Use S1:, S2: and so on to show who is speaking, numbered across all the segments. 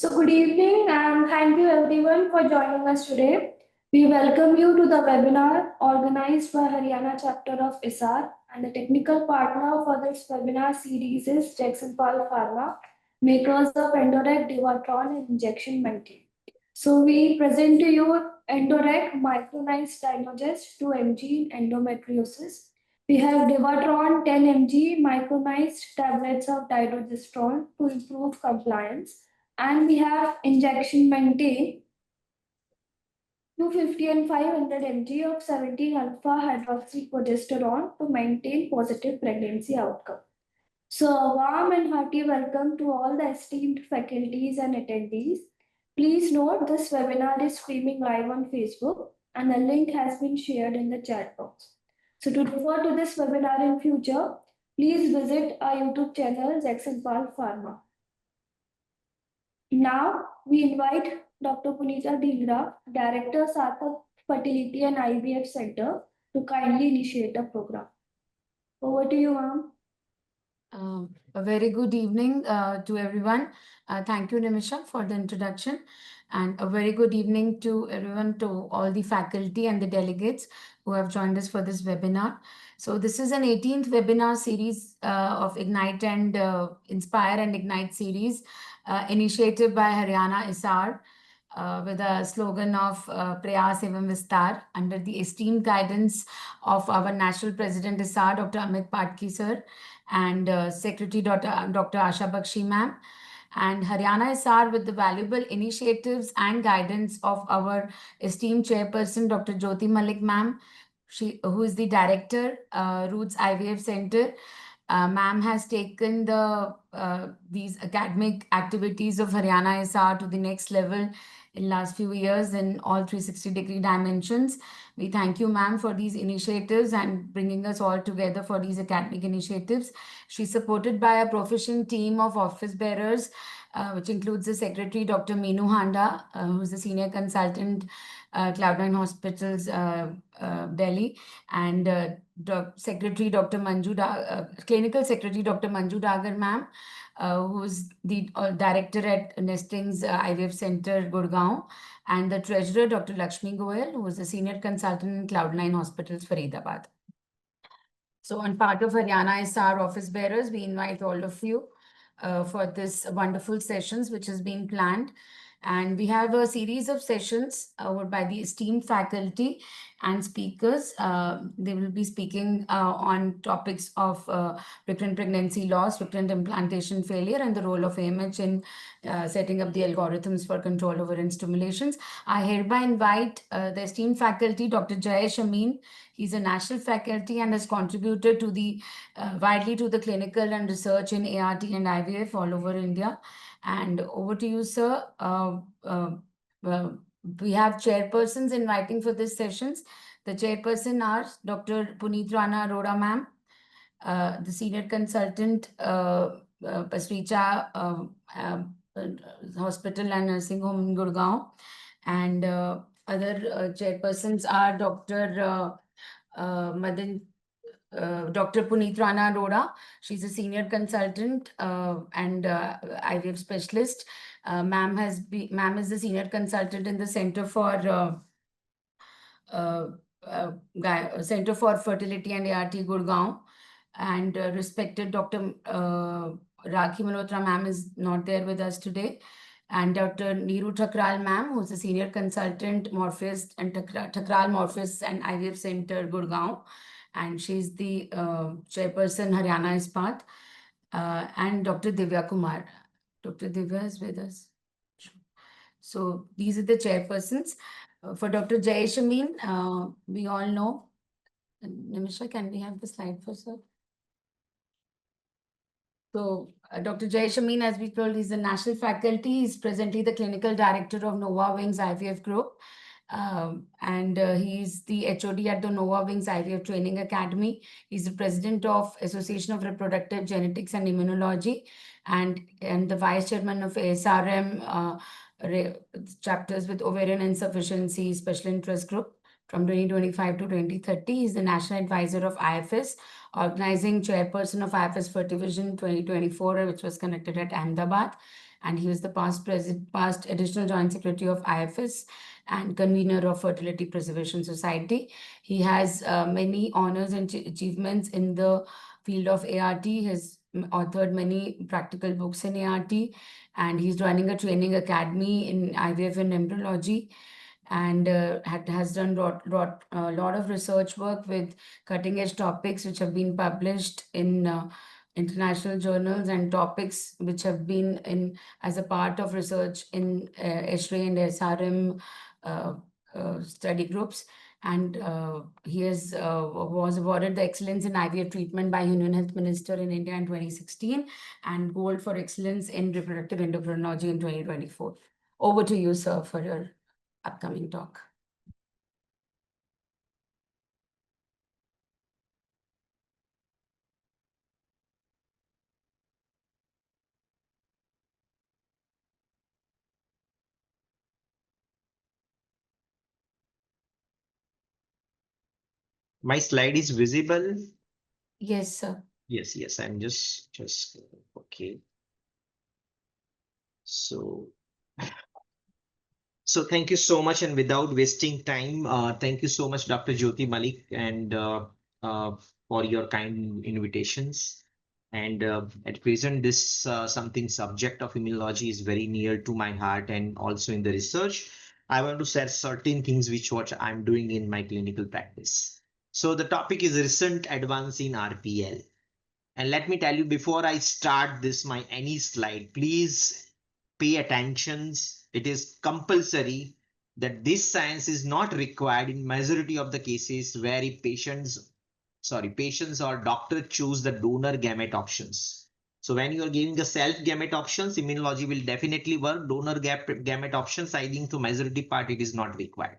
S1: So, good evening and thank you everyone for joining us today. We welcome you to the webinar organized by Haryana chapter of ISAR, and the technical partner for this webinar series is Jagsonpal Pharma, makers of Endorec, Divatron and Injection Multi. So, we present to you Endorec micronized Dynogest 2 mg endometriosis. We have Divatron 10 mg micronized tablets of dydrogesterone to improve compliance, and we have injection maintain 250 and 500 mg of 17 alpha hydroxyprogesterone to maintain positive pregnancy outcome. So, a warm and hearty welcome to all the esteemed faculties and attendees. Please note this webinar is streaming live on Facebook and the link has been shared in the chat box. So, to refer to this webinar in future, please visit our YouTube channel Jagsonpal Pharma. Now, we invite Dr. Puneet, Director, Sarthak Fertility and IVF Center, to kindly initiate the program. Over to you, ma'am.
S2: A very good evening to everyone. Thank you, Nimisha, for the introduction. And a very good evening to everyone, to all the faculty and the delegates who have joined us for this webinar. So this is an 18th webinar series of Ignite and Inspire and Ignite series initiated by Haryana ISAR with a slogan of Prayas Evam Vistar under the esteemed guidance of our National President ISAR, Dr. Amit Patki sir, and Secretary Dr. Asha Bakshi ma'am, and Haryana ISAR with the valuable initiatives and guidance of our esteemed chairperson, Dr. Jyoti Malik ma'am, who is the director, Roots IVF Center. Ma'am has taken these academic activities of Haryana ISAR to the next level in last few years in all 360-degree dimensions. We thank you, ma'am, for these initiatives and bringing us all together for these academic initiatives. She's supported by a proficient team of office bearers, which includes the secretary, Dr. Meenu Handa, who's the senior consultant, Cloud9 Hospitals, Delhi, and Secretary Dr. Manju, Clinical Secretary Dr. Manju Dagar, ma'am, who's the director at Nestings IVF Center, Gurgaon, and the treasurer, Dr. Lakshmi Goyal, who is a senior consultant in Cloud9 Hospitals, Faridabad. So on part of Haryana ISAR office bearers, we invite all of you for this wonderful sessions which has been planned. And we have a series of sessions by the esteemed faculty and speakers. They will be speaking on topics of recurrent pregnancy loss, recurrent implantation failure, and the role of AMH in setting up the algorithms for control over stimulations. I hereby invite the esteemed faculty, Dr. Jayesh Amin. He's a national faculty and has contributed to the widely to the clinical and research in ART and IVF all over India. And over to you, sir. We have chairpersons inviting for these sessions. The chairperson are Dr. Puneet Rana Arora, ma'am, the senior consultant, Pasricha Hospital and Nursing Home in Gurgaon. And other chairpersons are Dr. Dr. Puneet Rana Arora. She's a senior consultant and IVF specialist. Ma'am is the senior consultant in the Center for Fertility and ART Gurgaon. And respected Dr. Rakhee Malhotra ma'am is not there with us today. And Dr. Neeru Thakral ma'am, who's a senior consultant morphist and Thakral Morphist and IVF Center Gurgaon. And she's the chairperson Haryana ISPAT, and Dr. Divya Kumar. Dr. Divya is with us. So these are the chairpersons. For Dr. Jayesh Amin, we all know. Nimisha, can we have the slide first, sir? So Dr. Jayesh Amin, as we told, is the national faculty. He's presently the clinical director of Nova Wings IVF Group. And he's the HOD at the Nova Wings IVF Training Academy. He's the president of Association of Reproductive Genetics and Immunology, and the vice chairman of ASRM chapters with Ovarian Insufficiency Special Interest Group from 2025 to 2030. He's the national advisor of IFS, organizing chairperson of IFS Fertivision 2024, which was conducted at Ahmedabad. and he was the past additional joint secretary of IFS and convener of Fertility Preservation Society. He has many honors and achievements in the field of ART. He has authored many practical books in ART, and he's running a training academy in IVF and embryology, and has done a lot of research work with cutting edge topics which have been published in international journals, and topics which have been in as a part of research in SRA and SRM uh, study groups. And he was awarded the Excellence in IVF Treatment by Union Health Minister in India in 2016, and Gold for Excellence in Reproductive Endocrinology in 2024. Over to you, sir, for your upcoming talk.
S3: My slide is visible.
S2: Yes, sir.
S3: Yes. I'm just okay. So thank you so much, and without wasting time, thank you so much, Dr. Jyoti, Malik, and uh, for your kind invitations. And at present, this something subject of immunology is very near to my heart, and also in the research, I want to share certain things which what I'm doing in my clinical practice. So the topic is recent advance in RPL. And let me tell you, before I start this, my any slide, please pay attention. It is compulsory that this science is not required in majority of the cases where patients or doctor choose the donor gamete options. So when you are giving the self gamete options, immunology will definitely work. Donor gamete options, I think to majority part, it is not required.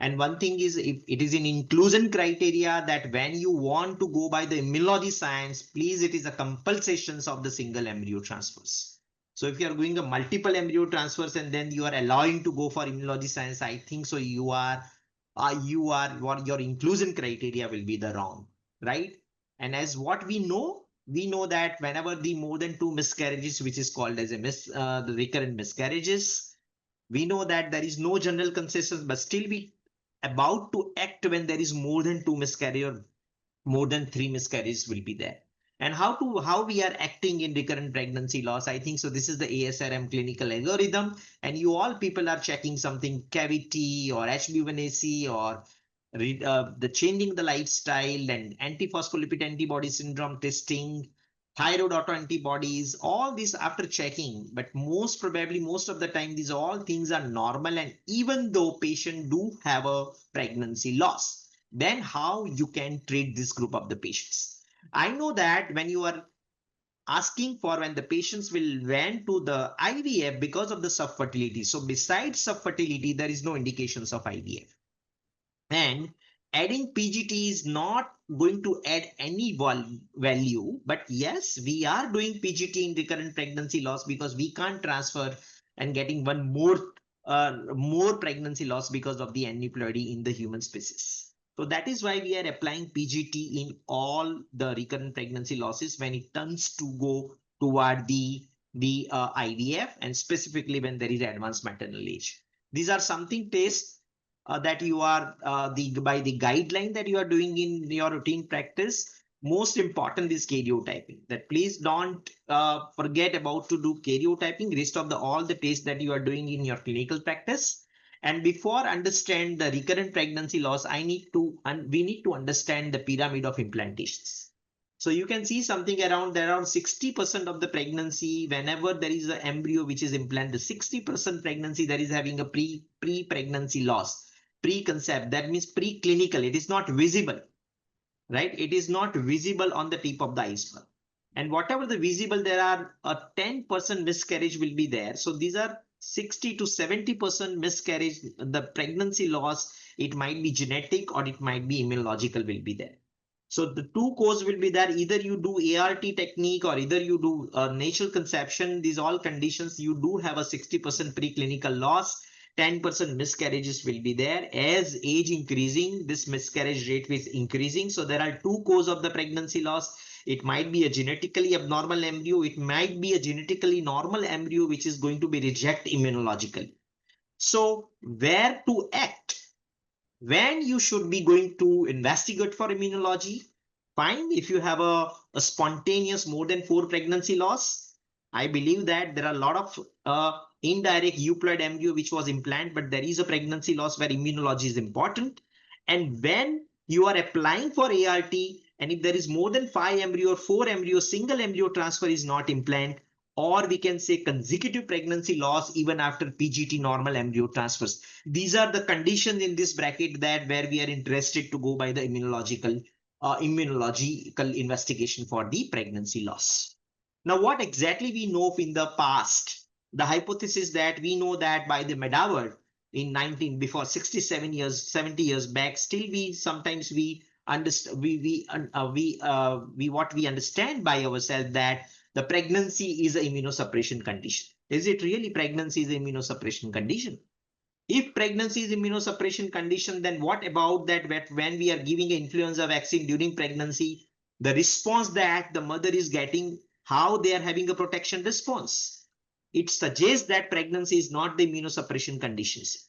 S3: And one thing is, if it is an inclusion criteria that when you want to go by the immunology science, please, it is a compulsion of the single embryo transfers. So if you are doing a multiple embryo transfers and then you are allowing to go for immunology science, I think so you are what your inclusion criteria will be the wrong, right? And as what we know that whenever the more than two miscarriages, which is called as the recurrent miscarriages, we know that there is no general consensus, but still we about to act when there is more than two miscarriage or more than three miscarriages will be there. And how we are acting in recurrent pregnancy loss, I think so this is the ASRM clinical algorithm, and you all people are checking something cavity or HbA1c or the changing the lifestyle and antiphospholipid antibody syndrome testing, thyroid autoantibodies, all these after checking. But most probably, most of the time, these all things are normal. And even though patient do have a pregnancy loss, then how you can treat this group of the patients? I know that when you are asking for when the patients will went to the IVF because of the subfertility. So besides subfertility, there is no indications of IVF. And adding PGT is not going to add any value. But yes, we are doing PGT in recurrent pregnancy loss because we can't transfer and getting one more pregnancy loss because of the aneuploidy in the human species. So that is why we are applying PGT in all the recurrent pregnancy losses when it turns to go toward the IVF, and specifically when there is advanced maternal age. These are something tests that you are by the guideline that you are doing in your routine practice. Most important is karyotyping. That please don't forget about to do karyotyping. Rest of the all the tests that you are doing in your clinical practice. And before understand the recurrent pregnancy loss, we need to understand the pyramid of implantations. So you can see something around 60% of the pregnancy, whenever there is an embryo which is implanted, 60% pregnancy that is having a pre-pregnancy loss. Pre-concept, that means preclinical, it is not visible, right? It is not visible on the tip of the iceberg. And whatever the visible, there are a 10% miscarriage will be there. So these are 60 to 70% miscarriage, the pregnancy loss, it might be genetic or it might be immunological will be there. So the two cause will be there. Either you do ART technique or either you do natural conception. These all conditions, you do have a 60% preclinical loss. 10% miscarriages will be there. As age increasing, this miscarriage rate is increasing. So there are two causes of the pregnancy loss. It might be a genetically abnormal embryo. It might be a genetically normal embryo, which is going to be reject immunologically. So where to act? When you should be going to investigate for immunology? Fine. If you have a spontaneous more than 4 pregnancy loss, I believe that there are a lot of indirect euploid embryo which was implanted, but there is a pregnancy loss where immunology is important. And when you are applying for ART, and if there is more than 5 embryo or 4 embryo, single embryo transfer is not implanted, or we can say consecutive pregnancy loss even after PGT normal embryo transfers. These are the conditions in this bracket that where we are interested to go by the immunological investigation for the pregnancy loss. Now, what exactly we know in the past? The hypothesis that we know that by the Medawar in 19 before 67 years, 70 years back, still we sometimes we understand we what we understand by ourselves that the pregnancy is an immunosuppression condition. Is it really pregnancy is an immunosuppression condition? If pregnancy is immunosuppression condition, then what about that when we are giving an influenza vaccine during pregnancy, the response that the mother is getting, how they are having a protection response? It suggests that pregnancy is not the immunosuppression conditions.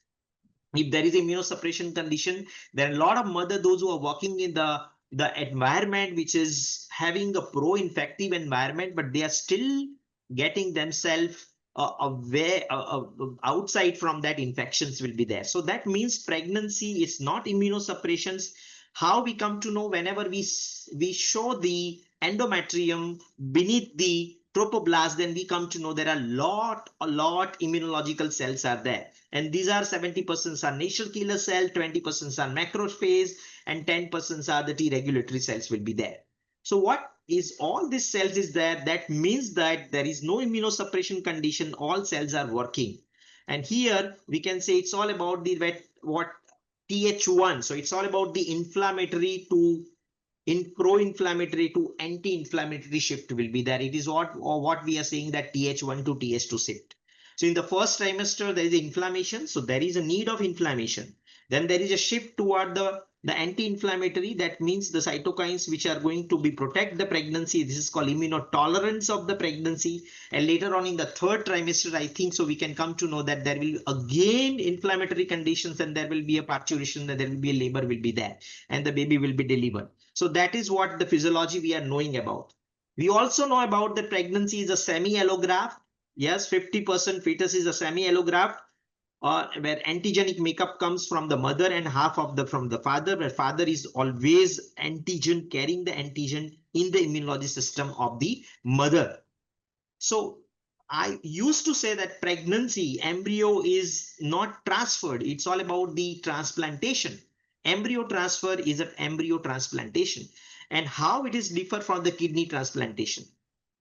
S3: If there is immunosuppression condition, then a lot of mother, those who are working in the environment which is having a pro-infective environment, but they are still getting themselves away outside from that, infections will be there. So that means pregnancy is not immunosuppressions. How we come to know? Whenever we show the endometrium beneath the trophoblast, then we come to know there are a lot immunological cells are there. And these are 70% are natural killer cell, 20% are macrophage, and 10% are the T regulatory cells will be there. So what is all these cells is there? That means that there is no immunosuppression condition. All cells are working. And here we can say it's all about the what TH1. So it's all about the inflammatory to in pro-inflammatory to anti-inflammatory shift will be there. It is what we are saying that TH1 to TH2 shift. So in the first trimester, there is inflammation. So there is a need of inflammation. Then there is a shift toward the anti-inflammatory. That means the cytokines which are going to be protect the pregnancy. This is called immunotolerance of the pregnancy. And later on in the third trimester, I think so we can come to know that there will again inflammatory conditions, and there will be a parturition, and there will be a labor will be there, and the baby will be delivered. So that is what the physiology we are knowing about. We also know about that pregnancy is a semi-allograft. Yes, 50% fetus is a semi-allograft, where antigenic makeup comes from the mother and half of from the father, where father is always antigen, carrying the antigen in the immunology system of the mother. So I used to say that pregnancy embryo is not transferred. It's all about the transplantation. Embryo transfer is an embryo transplantation. And how it is different from the kidney transplantation?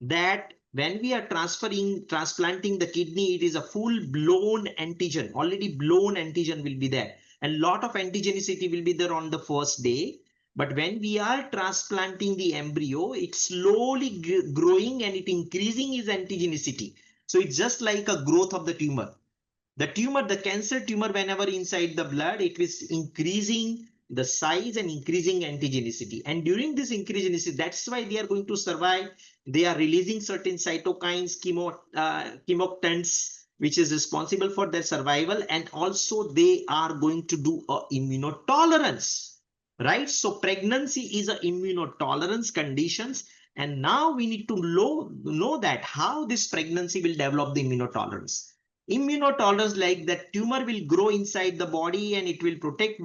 S3: That when we are transplanting the kidney, it is a full blown antigen, already blown antigen will be there. And lot of antigenicity will be there on the first day. But when we are transplanting the embryo, it's slowly growing and it increasing its antigenicity. So it's just like a growth of the tumor. The cancer tumor, whenever inside the blood, it is increasing the size and increasing antigenicity. And during this increasegenicity, that's why they are going to survive. They are releasing certain cytokines, chemokines, which is responsible for their survival. And also they are going to do a immunotolerance, right? So pregnancy is a immunotolerance conditions. And now we need to know that how this pregnancy will develop the immunotolerance. Immunotolerance, like that tumor will grow inside the body and it will protect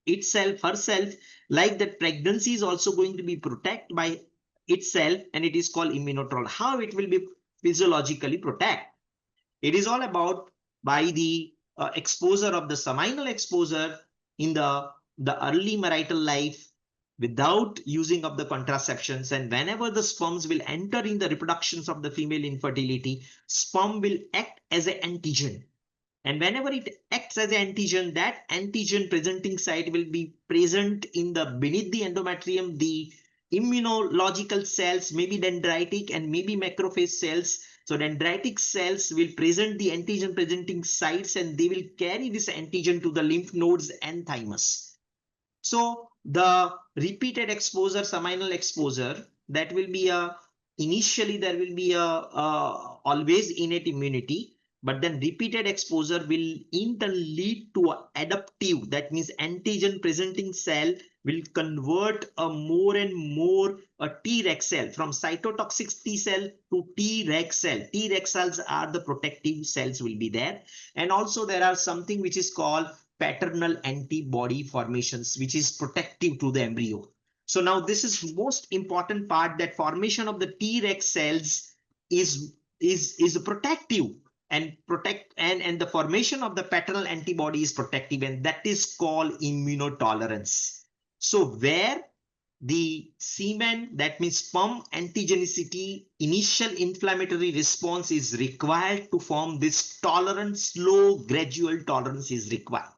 S3: itself, herself, like that pregnancy is also going to be protected by itself, and it is called immunotolerance. How it will be physiologically protect? It is all about by the exposure of the seminal exposure in the early marital life without using of the contraceptions. And whenever the sperms will enter in the reproductions of the female infertility, sperm will act as an antigen. And whenever it acts as an antigen, that antigen presenting site will be present in the beneath the endometrium. The immunological cells, maybe dendritic and maybe macrophage cells. So dendritic cells will present the antigen presenting sites, and they will carry this antigen to the lymph nodes and thymus. So the repeated exposure, seminal exposure, that will be initially there will be always innate immunity, but then repeated exposure will in turn lead to a adaptive, that means antigen presenting cell will convert a more and more a Treg cell from cytotoxic T cell to Treg cell. Treg cells are the protective cells will be there. And also there are something which is called paternal antibody formations, which is protective to the embryo. So now this is most important part, that formation of the Treg cells is protective and and the formation of the paternal antibody is protective, and that is called immunotolerance. So where the semen, that means sperm antigenicity, initial inflammatory response is required to form this tolerance, slow gradual tolerance is required,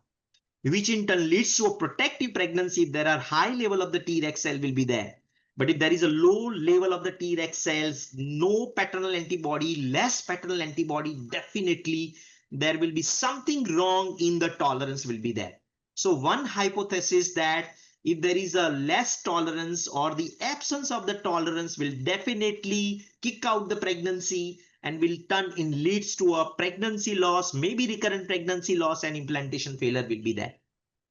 S3: which in turn leads to a protective pregnancy if there are high level of the Treg cell will be there. But if there is a low level of the Treg cells, no paternal antibody, less paternal antibody, definitely there will be something wrong in the tolerance will be there. So one hypothesis that if there is a less tolerance or the absence of the tolerance will definitely kick out the pregnancy and will turn in leads to a pregnancy loss, maybe recurrent pregnancy loss, and implantation failure will be there.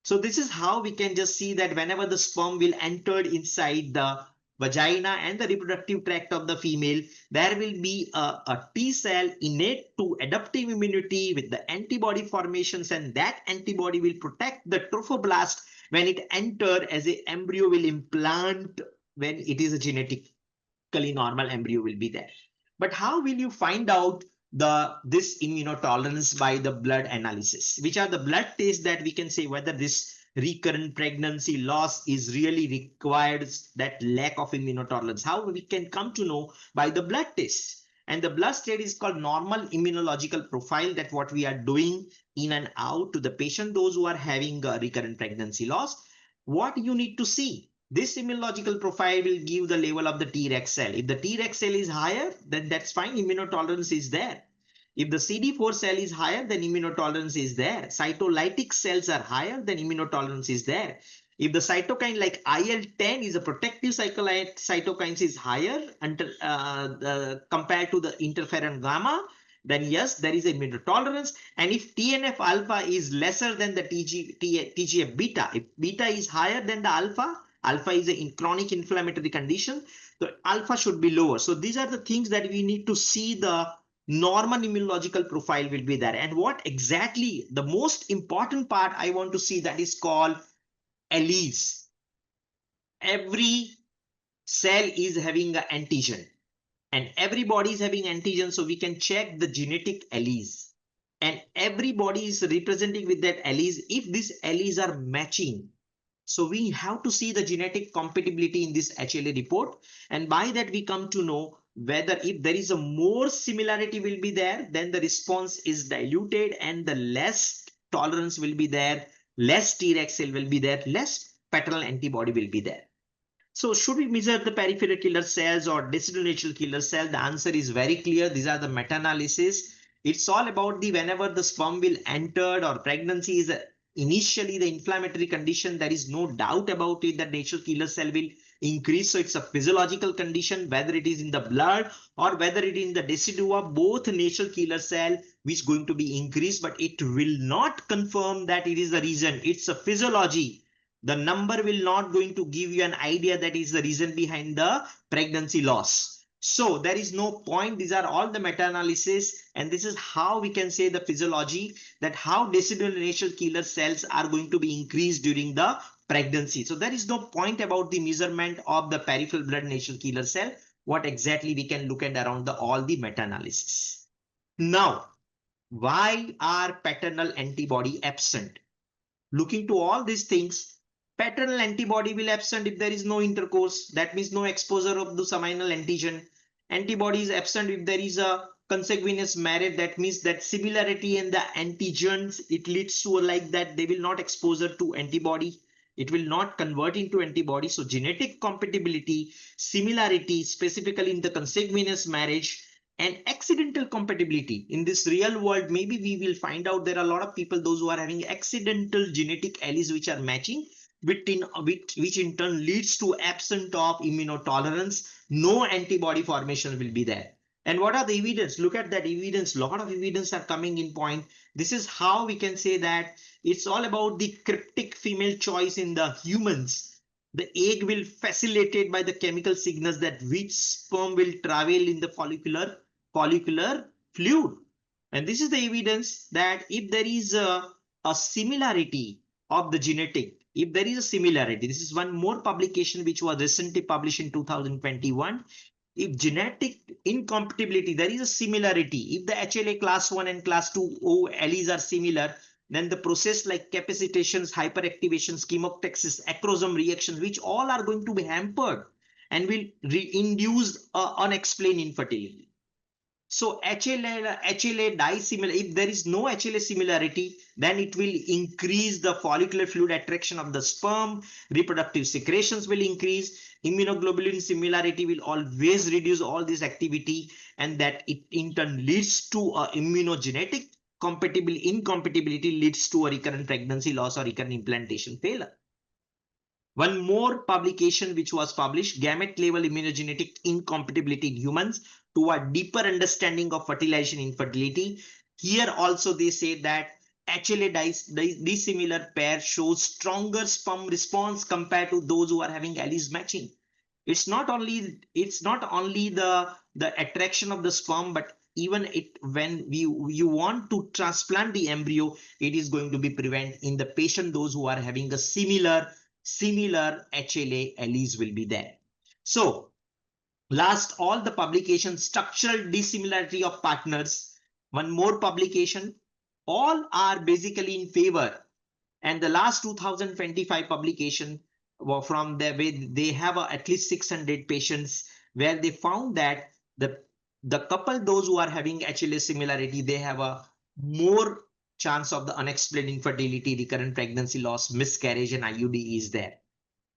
S3: So this is how we can just see that whenever the sperm will enter inside the vagina and the reproductive tract of the female, there will be a T cell innate to adaptive immunity with the antibody formations, and that antibody will protect the trophoblast when it enter as a embryo will implant when it is a genetically normal embryo will be there. But how will you find out this immunotolerance? By the blood analysis, which are the blood tests that we can say whether this recurrent pregnancy loss is really required that lack of immunotolerance. How we can come to know? By the blood tests. And the blood state is called normal immunological profile, that what we are doing in and out to the patient, those who are having a recurrent pregnancy loss. What you need to see, this immunological profile will give the level of the Treg cell. If the Treg cell is higher, then that's fine, immunotolerance is there. If the CD4 cell is higher, then immunotolerance is there. Cytolytic cells are higher, then immunotolerance is there. If the cytokine like IL-10 is a protective cytokine is higher compared to the interferon gamma, then yes, there is immunotolerance. And if TNF alpha is lesser than the TGF beta, if beta is higher than the alpha, alpha is a chronic inflammatory condition, the alpha should be lower. So these are the things that we need to see. The normal immunological profile will be there. And what exactly the most important part I want to see, that is called alleles. Every cell is having an antigen, and everybody is having antigen, so we can check the genetic alleles, and everybody is representing with that alleles. If these alleles are matching, so we have to see the genetic compatibility in this HLA report, and by that we come to know whether if there is a more similarity will be there, then the response is diluted and the less tolerance will be there, less Treg cell will be there, less paternal antibody will be there. So should we measure the peripheral killer cells or decidual natural killer cell? The answer is very clear. These are the meta-analysis. It's all about the whenever the sperm will enter or pregnancy is initially the inflammatory condition, there is no doubt about it that natural killer cell will increase. So it's a physiological condition, whether it is in the blood or whether it is in the decidua, both natural killer cell which is going to be increased, but it will not confirm that it is the reason. It's a physiology. The number will not going to give you an idea that is the reason behind the pregnancy loss. So there is no point. These are all the meta-analysis, and this is how we can say the physiology, that how decidual natural killer cells are going to be increased during the pregnancy. So there is no point about the measurement of the peripheral blood natural killer cell. What exactly we can look at around all the meta-analysis. Now, why are paternal antibody absent? Looking to all these things, paternal antibody will absent if there is no intercourse. That means no exposure of the seminal antigen. Antibody is absent if there is a consanguineous marriage. That means that similarity in the antigens, it leads to like that they will not exposure to antibody. It will not convert into antibody. So genetic compatibility, similarity, specifically in the consanguineous marriage, and accidental compatibility. In this real world, maybe we will find out there are a lot of people, those who are having accidental genetic alleles which are matching, which in turn leads to absence of immunotolerance. no antibody formation will be there. And what are the evidence? Look at that evidence. A lot of evidence are coming in point. This is how we can say that it's all about the cryptic female choice in the humans. The egg will facilitated by the chemical signals that which sperm will travel in the follicular fluid. And this is the evidence that if there is a similarity of the genetic, if there is a similarity, this is one more publication which was recently published in 2021. If genetic incompatibility, there is a similarity. If the HLA class 1 and class 2 O alleles are similar, then the process like capacitations, hyperactivations, chemotaxis, acrosome reactions, which all are going to be hampered and will induce unexplained infertility. So HLA dissimilar, if there is no HLA similarity, then it will increase the follicular fluid attraction of the sperm, reproductive secretions will increase, immunoglobulin similarity will always reduce all this activity, and that it in turn leads to a immunogenetic incompatibility leads to a recurrent pregnancy loss or recurrent implantation failure. One more publication which was published, gamete level immunogenetic incompatibility in humans to a deeper understanding of fertilization infertility. Here also they say that HLA dissimilar pair shows stronger sperm response compared to those who are having alleles matching. It's not only the attraction of the sperm, but even when you want to transplant the embryo, it is going to be prevent in the patient those who are having a similar HLA alleles will be there. So last, all the publications, structural dissimilarity of partners, one more publication, all are basically in favor. And the last 2025 publication were from there, where they have at least 600 patients, where they found that the couple, those who are having HLA similarity, they have a more chance of the unexplained infertility, recurrent pregnancy loss, miscarriage, and IUD is there.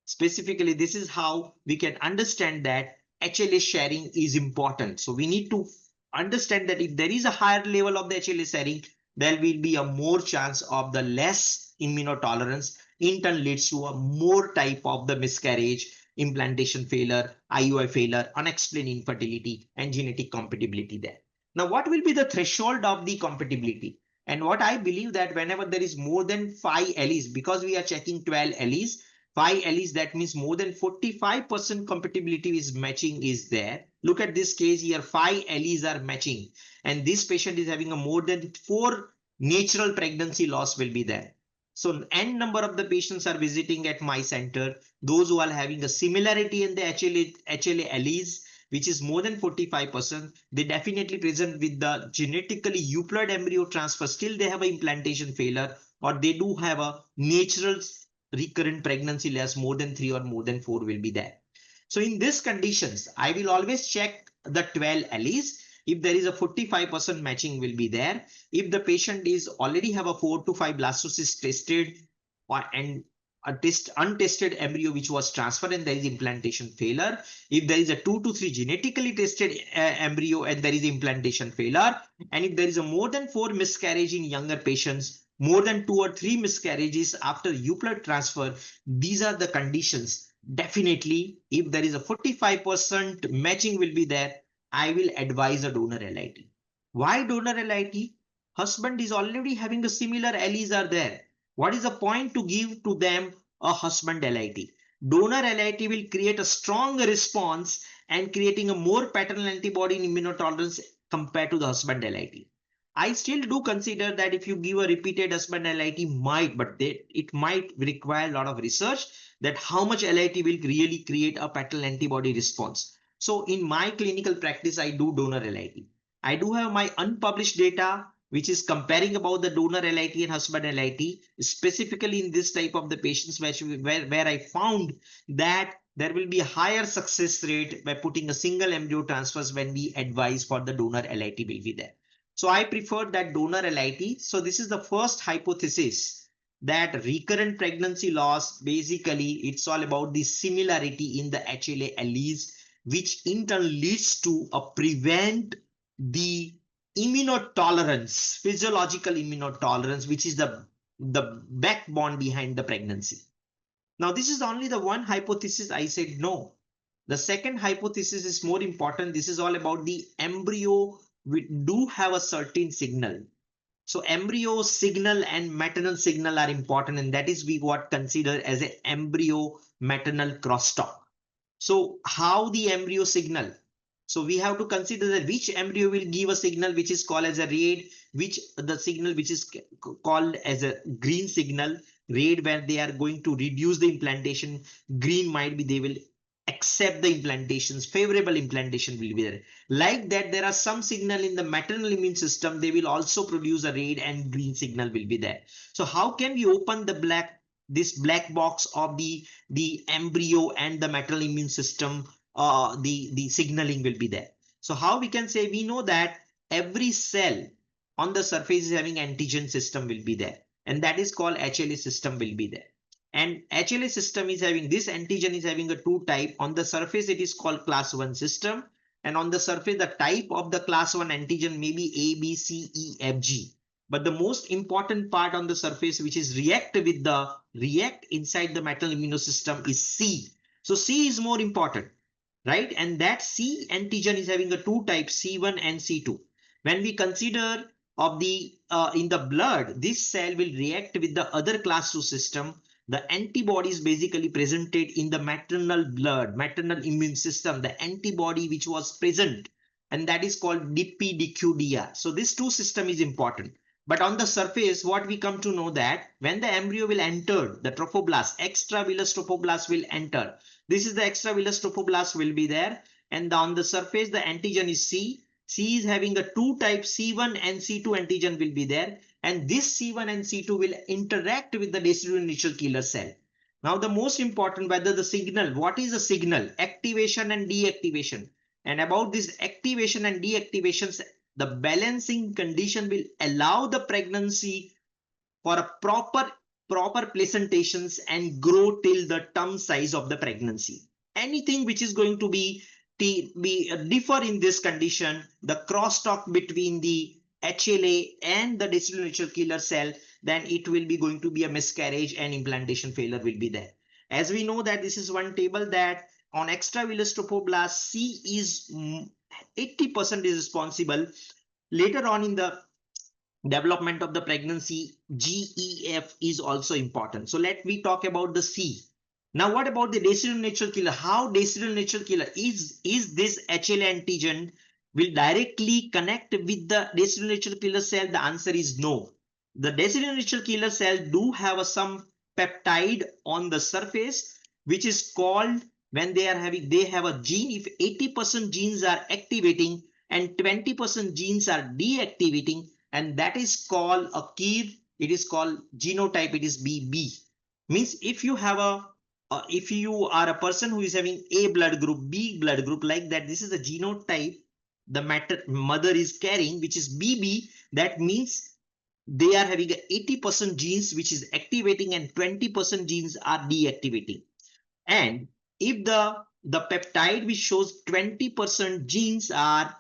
S3: Specifically, this is how we can understand that HLA sharing is important. So we need to understand that if there is a higher level of the HLA sharing, there will be a more chance of the less immunotolerance, in turn leads to a more type of the miscarriage, implantation failure, IUI failure, unexplained infertility, and genetic compatibility there. Now, what will be the threshold of the compatibility? And what I believe that whenever there is more than 5 alleles, because we are checking 12 alleles, 5 alleles, that means more than 45% compatibility is matching is there. Look at this case here, 5 alleles are matching, and this patient is having a more than 4 natural pregnancy loss will be there. So n number of the patients are visiting at my center, those who are having a similarity in the HLA alleles, which is more than 45%, they definitely present with the genetically euploid embryo transfer, still they have an implantation failure, or they do have a natural recurrent pregnancy loss, more than 3 or more than 4 will be there. So in these conditions, I will always check the 12 alleles. If there is a 45% matching will be there. If the patient is already have a 4 to 5 blastocysts tested and a untested embryo which was transferred and there is implantation failure. If there is a 2 to 3 genetically tested embryo and there is implantation failure, and if there is a more than 4 miscarriage in younger patients, more than 2 or 3 miscarriages after euploid transfer, these are the conditions. Definitely, if there is a 45% matching will be there, I will advise a donor LIT. Why donor LIT? Husband is already having a similar alleles are there. What is the point to give to them a husband LIT? Donor LIT will create a strong response and creating a more paternal antibody and immunotolerance compared to the husband LIT. I still do consider that if you give a repeated husband LIT it might require a lot of research that how much LIT will really create a paternal antibody response. So in my clinical practice, I do donor LIT. I do have my unpublished data, which is comparing about the donor LIT and husband LIT, specifically in this type of the patients where I found that there will be a higher success rate by putting a single embryo transfers when we advise for the donor LIT will be there. So I prefer that donor LIT. So this is the first hypothesis that recurrent pregnancy loss, basically it's all about the similarity in the HLA alleles, which in turn leads to a prevent the immunotolerance, physiological immunotolerance, which is the backbone behind the pregnancy. Now, this is only the one hypothesis I said no. The second hypothesis is more important. This is all about the embryo. We do have a certain signal. So embryo signal and maternal signal are important, and that is we what considered as an embryo maternal crosstalk. So how the embryo signal? So we have to consider that which embryo will give a signal which is called as a red, which the signal which is called as a green signal. Red where they are going to reduce the implantation, green might be they will accept the implantations, favorable implantation will be there. Like that, there are some signal in the maternal immune system, they will also produce a red and green signal will be there. So how can we open the this black box of the embryo and the maternal immune system? The signaling will be there. So how we can say, we know that every cell on the surface is having antigen system will be there, and that is called HLA system will be there. And HLA system is having this antigen is having a two type. On the surface it is called class 1 system, and on the surface the type of the class 1 antigen may be A, B, C, E, F, G. But the most important part on the surface which is react inside the maternal immune system is C. So C is more important, right? And that C antigen is having a two types, C1 and C2. When we consider of the in the blood, this cell will react with the other class 2 system. The antibodies basically presented in the maternal blood, maternal immune system, the antibody which was present, and that is called DPDQDR. So this two system is important. But on the surface, what we come to know that when the embryo will enter the trophoblast, extravillous trophoblast will enter. This is the extravillous trophoblast will be there, and on the surface the antigen is C. C is having a two type, C1 and C2 antigen will be there, and this C1 and C2 will interact with the decidual initial killer cell. Now the most important, whether the signal, what is a signal? Activation and deactivation. And about this activation and deactivations, the balancing condition will allow the pregnancy for a proper placentations and grow till the term size of the pregnancy. Anything which is going to be differ in this condition, the crosstalk between the HLA and the decidual natural killer cell, then it will be going to be a miscarriage and implantation failure will be there. As we know that this is one table that on extravillous trophoblast, C is 80% is responsible. Later on in the development of the pregnancy, GEF is also important. So let me talk about the C. Now what about the decidual natural killer? How decidual natural killer is this HLA antigen will directly connect with the decidual natural killer cell? The answer is no. The decidual natural killer cell do have some peptide on the surface which is called, when they have a gene, if 80% genes are activating and 20% genes are deactivating, and that is called a key. It is called genotype. It is BB. Means if you have if you are a person who is having A blood group, B blood group, like that, this is the genotype the mother is carrying, which is BB. That means they are having 80% genes which is activating and 20% genes are deactivating. And if the peptide which shows 20% genes are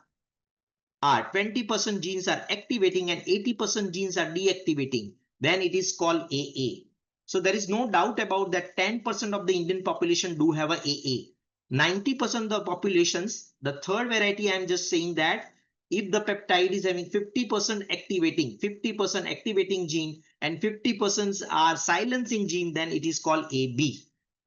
S3: 20% genes are activating and 80% genes are deactivating, then it is called AA. So there is no doubt about that 10% of the Indian population do have a AA. 90% of the populations, the third variety I am just saying that if the peptide is having 50% activating gene and 50% are silencing gene, then it is called AB.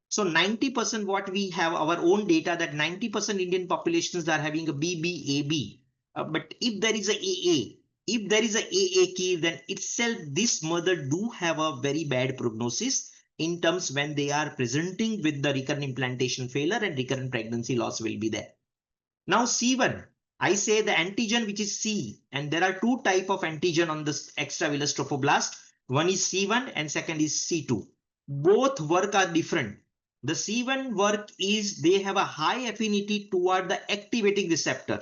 S3: So 90% what we have our own data that 90% Indian populations are having a BBAB. But if there is a AA, if there is a AA key, then itself this mother do have a very bad prognosis in terms when they are presenting with the recurrent implantation failure and recurrent pregnancy loss will be there. Now C1, I say the antigen which is C, and there are two type of antigen on this extravillous trophoblast. One is C1 and second is C2. Both work are different. The C1 work is they have a high affinity toward the activating receptor,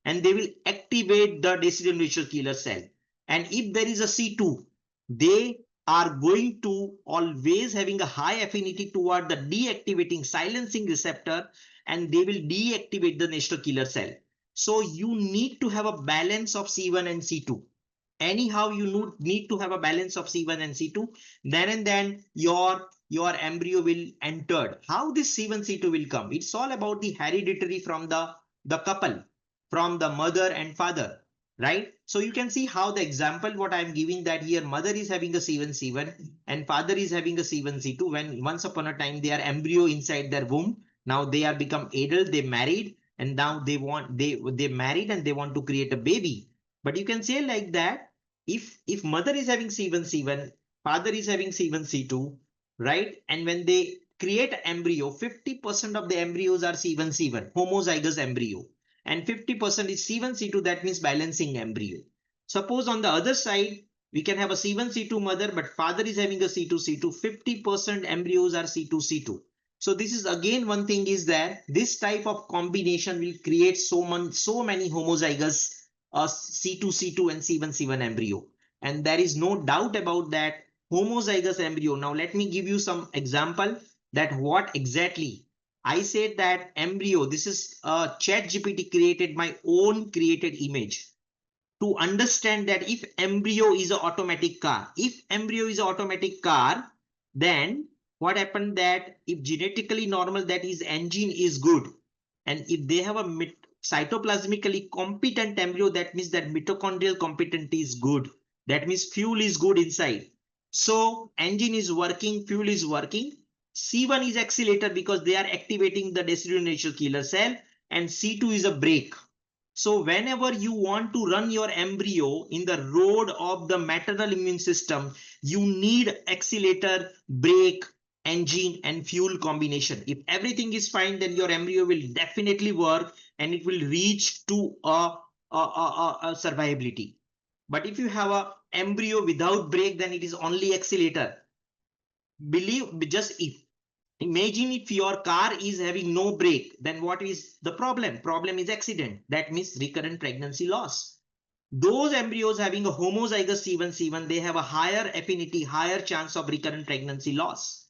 S3: and they will activate the decidual natural killer cell. And if there is a C2, they are going to always having a high affinity toward the deactivating silencing receptor, and they will deactivate the natural killer cell. So you need to have a balance of C1 and C2. anyhow you need to have a balance of C1 and C2. Then and then your embryo will enter. How this C1 C2 will come? It's all about the hereditary from the couple, from the mother and father, right? So you can see how the example what I'm giving, that here mother is having a C1 C1 and father is having a C1 C2. When once upon a time they are embryo inside their womb, now they are become adult, they married, and now they married and they want to create a baby. But you can say like that, if mother is having C1 C1, father is having C1 C2, right? And when they create embryo, 50% of the embryos are C1 C1, homozygous embryo, and 50% is C1 C2, that means balancing embryo. Suppose on the other side, we can have a C1 C2 mother, but father is having a C2 C2, 50% embryos are C2 C2. So this is again one thing is that this type of combination will create so many homozygous C2 C2 and C1 C1 embryo. And there is no doubt about that homozygous embryo. Now let me give you some example that what exactly I said that embryo. This is ChatGPT created my own created image to understand that if embryo is an automatic car, then what happened that if genetically normal, that is engine is good, and if they have a cytoplasmically competent embryo, that means that mitochondrial competency is good. That means fuel is good inside. So engine is working, fuel is working. C1 is accelerator because they are activating the decidual killer cell, and C2 is a brake. So whenever you want to run your embryo in the road of the maternal immune system, you need accelerator, brake, engine, and fuel combination. If everything is fine, then your embryo will definitely work and it will reach to a survivability. But if you have a embryo without brake, then it is only accelerator. Imagine if your car is having no brake, then what is the problem? Problem is accident. That means recurrent pregnancy loss. Those embryos having a homozygous C1 C1, they have a higher affinity, higher chance of recurrent pregnancy loss.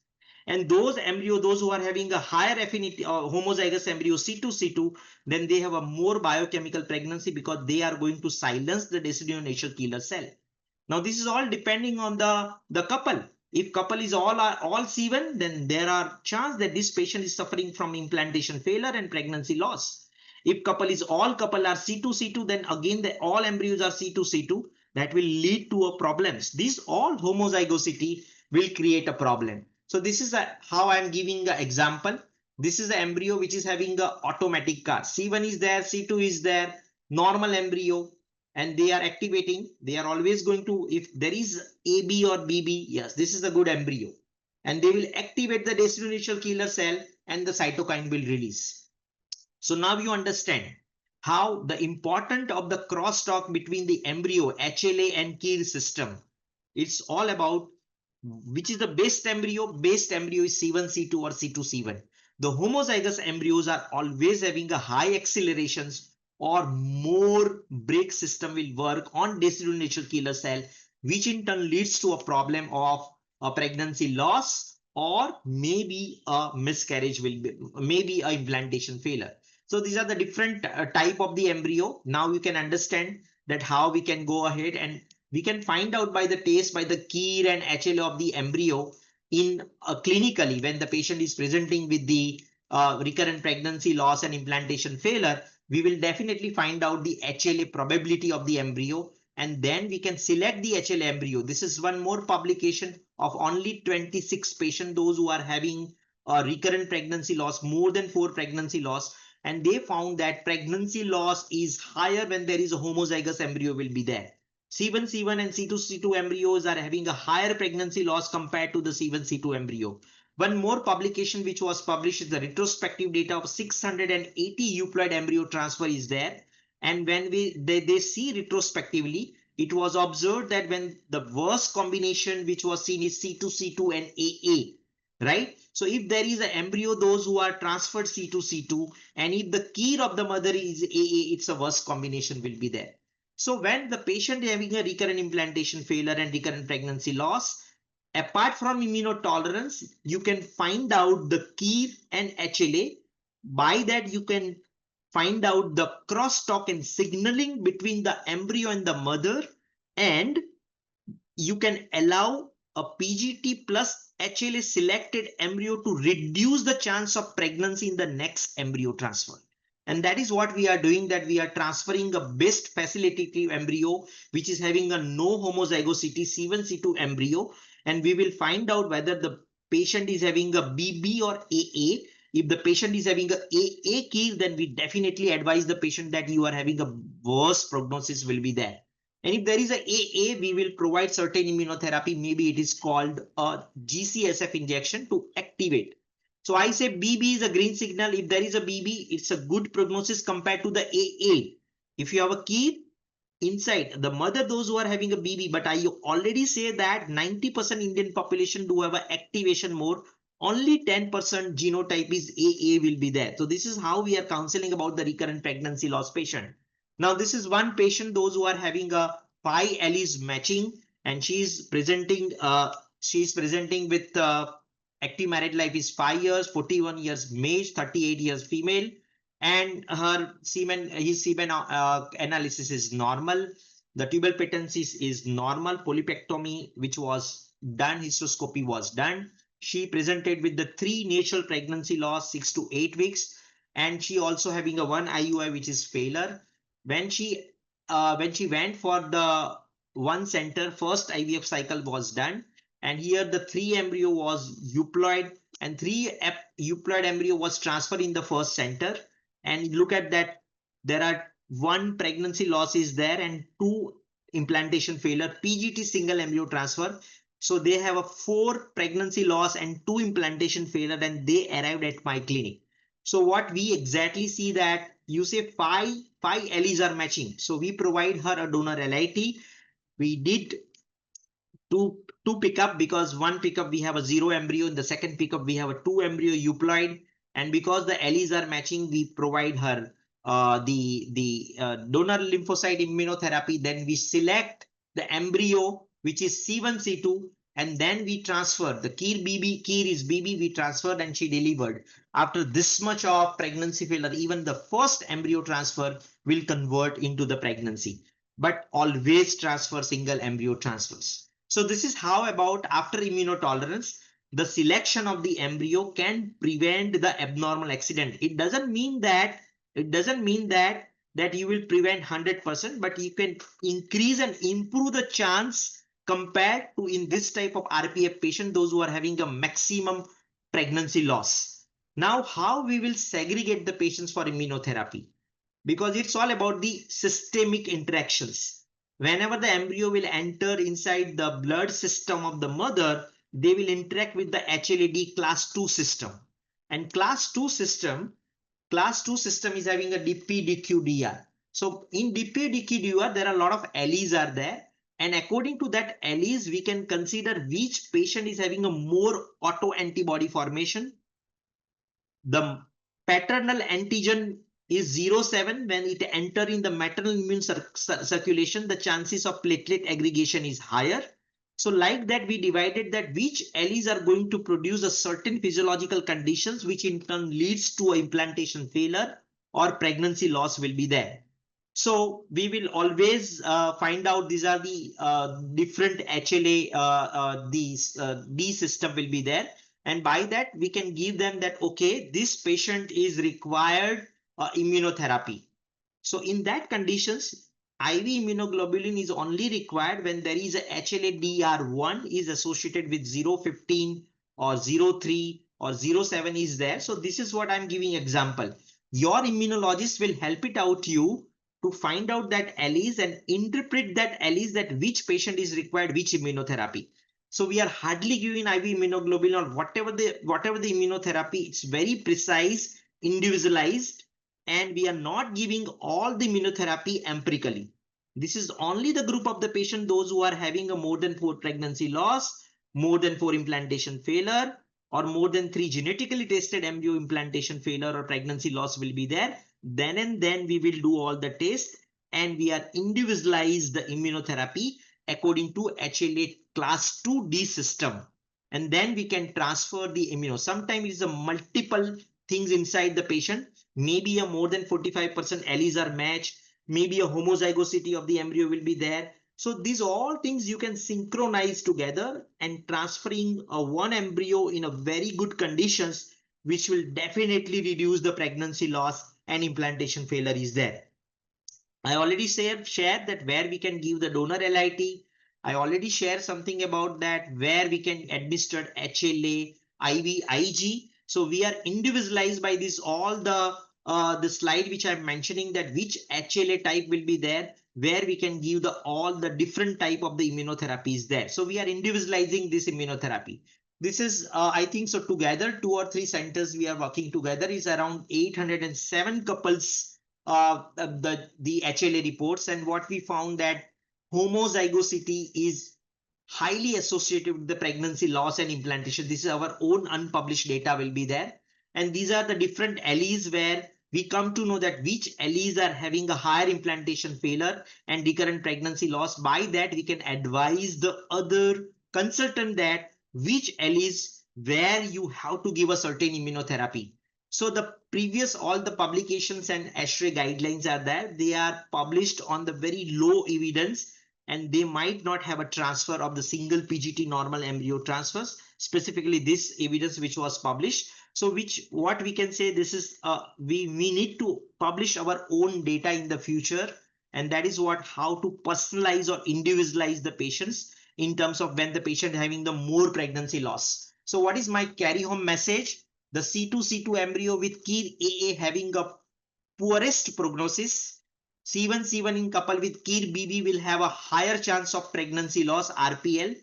S3: And those embryos, those who are having a higher affinity or homozygous embryo C2 C2, then they have a more biochemical pregnancy because they are going to silence the decidual killer cell. Now this is all depending on the couple. If couple is all C1, then there are chance that this patient is suffering from implantation failure and pregnancy loss. If all couple are C2 C2, then again all embryos are C2 C2. That will lead to a problems. This all homozygosity will create a problem. So this is how I'm giving an example. This is the embryo which is having a automatic car. C1 is there, C2 is there, normal embryo, and they are activating. They are always going to, if there is AB or BB, yes, this is a good embryo, and they will activate the decidual killer cell and the cytokine will release. So now you understand how the important of the crosstalk between the embryo, HLA and Kir system. It's all about which is the best embryo. Best embryo is C1 C2 or C2 C1. The homozygous embryos are always having a high accelerations or more brake system will work on decidual killer cell, which in turn leads to a problem of a pregnancy loss or maybe a miscarriage will be, maybe a implantation failure. So these are the different type of the embryo. Now you can understand that how we can go ahead and we can find out by the taste, by the Kir and HLA of the embryo in clinically when the patient is presenting with the recurrent pregnancy loss and implantation failure. We will definitely find out the HLA probability of the embryo, and then we can select the HLA embryo. This is one more publication of only 26 patients, those who are having a recurrent pregnancy loss, more than 4 pregnancy loss. And they found that pregnancy loss is higher when there is a homozygous embryo will be there. C1 C1 and C2 C2 embryos are having a higher pregnancy loss compared to the C1 C2 embryo. One more publication which was published is the retrospective data of 680 euploid embryo transfer is there. And when they see retrospectively, it was observed that when the worst combination which was seen is C2 C2 and AA. Right? So if there is an embryo, those who are transferred C2 C2, and if the Kir of the mother is AA, it's a worst combination will be there. So when the patient is having a recurrent implantation failure and recurrent pregnancy loss, apart from immunotolerance, you can find out the Kir and HLA. By that, you can find out the crosstalk and signaling between the embryo and the mother And you can allow a PGT plus HLA selected embryo to reduce the chance of pregnancy in the next embryo transfer. And that is what we are doing, that we are transferring a best facilitative embryo, which is having a no homozygosity C1, C2 embryo. And we will find out whether the patient is having a BB or AA. If the patient is having a AA key, then we definitely advise the patient that you are having a worse prognosis will be there. And if there is a AA, we will provide certain immunotherapy. Maybe it is called a GCSF injection to activate. So I say BB is a green signal. If there is a BB, it's a good prognosis compared to the AA. If you have a key inside the mother, those who are having a BB, but I already say that 90% Indian population do have a activation mode. Only 10% genotype is AA will be there. So this is how we are counseling about the recurrent pregnancy loss patient. Now this is one patient, those who are having a 5 alleles matching, and she's presenting with active married life is 5 years, 41 years male, 38 years female, and his semen analysis is normal. The tubal patency is normal. Polypectomy, which was done, hysteroscopy was done. She presented with the 3 natural pregnancy loss, 6 to 8 weeks, and she also having a 1 IUI, which is failure. When she went for the one center, first IVF cycle was done, and here the 3 embryo was euploid, and 3 euploid embryo was transferred in the first center. And look at that, there are 1 pregnancy loss is there and 2 implantation failure, PGT single embryo transfer. So they have a 4 pregnancy loss and 2 implantation failure, and they arrived at my clinic. So what we exactly see that you say 5 alleles are matching. So we provide her a donor LIT. We did two pickup, because one pickup we have a 0 embryo, in the second pickup we have a 2 embryo euploid, and because the alleles are matching, we provide her the donor lymphocyte immunotherapy. Then we select the embryo which is C1 C2, and then we transfer the key is BB, we transferred, and she delivered. After this much of pregnancy failure, even the first embryo transfer will convert into the pregnancy, but always transfer single embryo transfers. So this is how about after immunotolerance, the selection of the embryo can prevent the abnormal accident. It doesn't mean that you will prevent 100%, but you can increase and improve the chance compared to in this type of RPF patient, those who are having a maximum pregnancy loss. Now, how we will segregate the patients for immunotherapy? Because it's all about the systemic interactions. Whenever the embryo will enter inside the blood system of the mother, they will interact with the HLA-D class 2 system. And class 2 system is having a DP-DQ-DR. So in DP-DQ-DR, there are a lot of alleles are there. And according to that alleles, we can consider which patient is having a more autoantibody formation. The paternal antigen is 0.7. When it enter in the maternal immune circulation, the chances of platelet aggregation is higher. So like that, we divided that which alleles are going to produce a certain physiological conditions, which in turn leads to implantation failure or pregnancy loss will be there. So we will always find out these are the different HLA, D system will be there. And by that, we can give them that, okay, this patient is required immunotherapy. So in that conditions, IV immunoglobulin is only required when there is a HLA-DR1 is associated with 0.15 or 0.3 or 0.7 is there. So this is what I'm giving example. Your immunologist will help it out you to find out that alleles and interpret that alleles that which patient is required which immunotherapy. So we are hardly giving IV immunoglobulin or whatever the immunotherapy. It's very precise, individualized, and we are not giving all the immunotherapy empirically. This is only the group of the patient, those who are having a more than 4 pregnancy loss, more than 4 implantation failure, or more than 3 genetically tested embryo implantation failure or pregnancy loss will be there. Then and then we will do all the tests, and we are individualized the immunotherapy according to HLA class 2D system. And then we can transfer the immuno. Sometimes it is a multiple things inside the patient. Maybe a more than 45% alleles are matched. Maybe a homozygosity of the embryo will be there. So these all things you can synchronize together and transferring one embryo in a very good conditions, which will definitely reduce the pregnancy loss and implantation failure is there. I already shared that where we can give the donor LIT. I already shared something about that where we can administer HLA, IV, IG. So we are individualized by this all the slide which I'm mentioning, that which HLA type will be there, where we can give the all the different type of the immunotherapies there. So we are individualizing this immunotherapy. This is I think so together 2 or 3 centers we are working together is around 807 couples the HLA reports, and what we found that homozygosity is highly associated with the pregnancy loss and implantation. This is our own unpublished data will be there. And these are the different alleles where we come to know that which alleles are having a higher implantation failure and recurrent pregnancy loss. By that, we can advise the other consultant that which alleles where you have to give a certain immunotherapy. So the previous all the publications and ASHRAE guidelines are there. They are published on the very low evidence, and they might not have a transfer of the single PGT normal embryo transfers, specifically this evidence which was published. So what we can say, this is we need to publish our own data in the future, and that is what how to personalize or individualize the patients in terms of when the patient having the more pregnancy loss. So what is my carry home message? The C2 embryo with KIR AA having a poorest prognosis. C1 in couple with KIR BB will have a higher chance of pregnancy loss, RPL.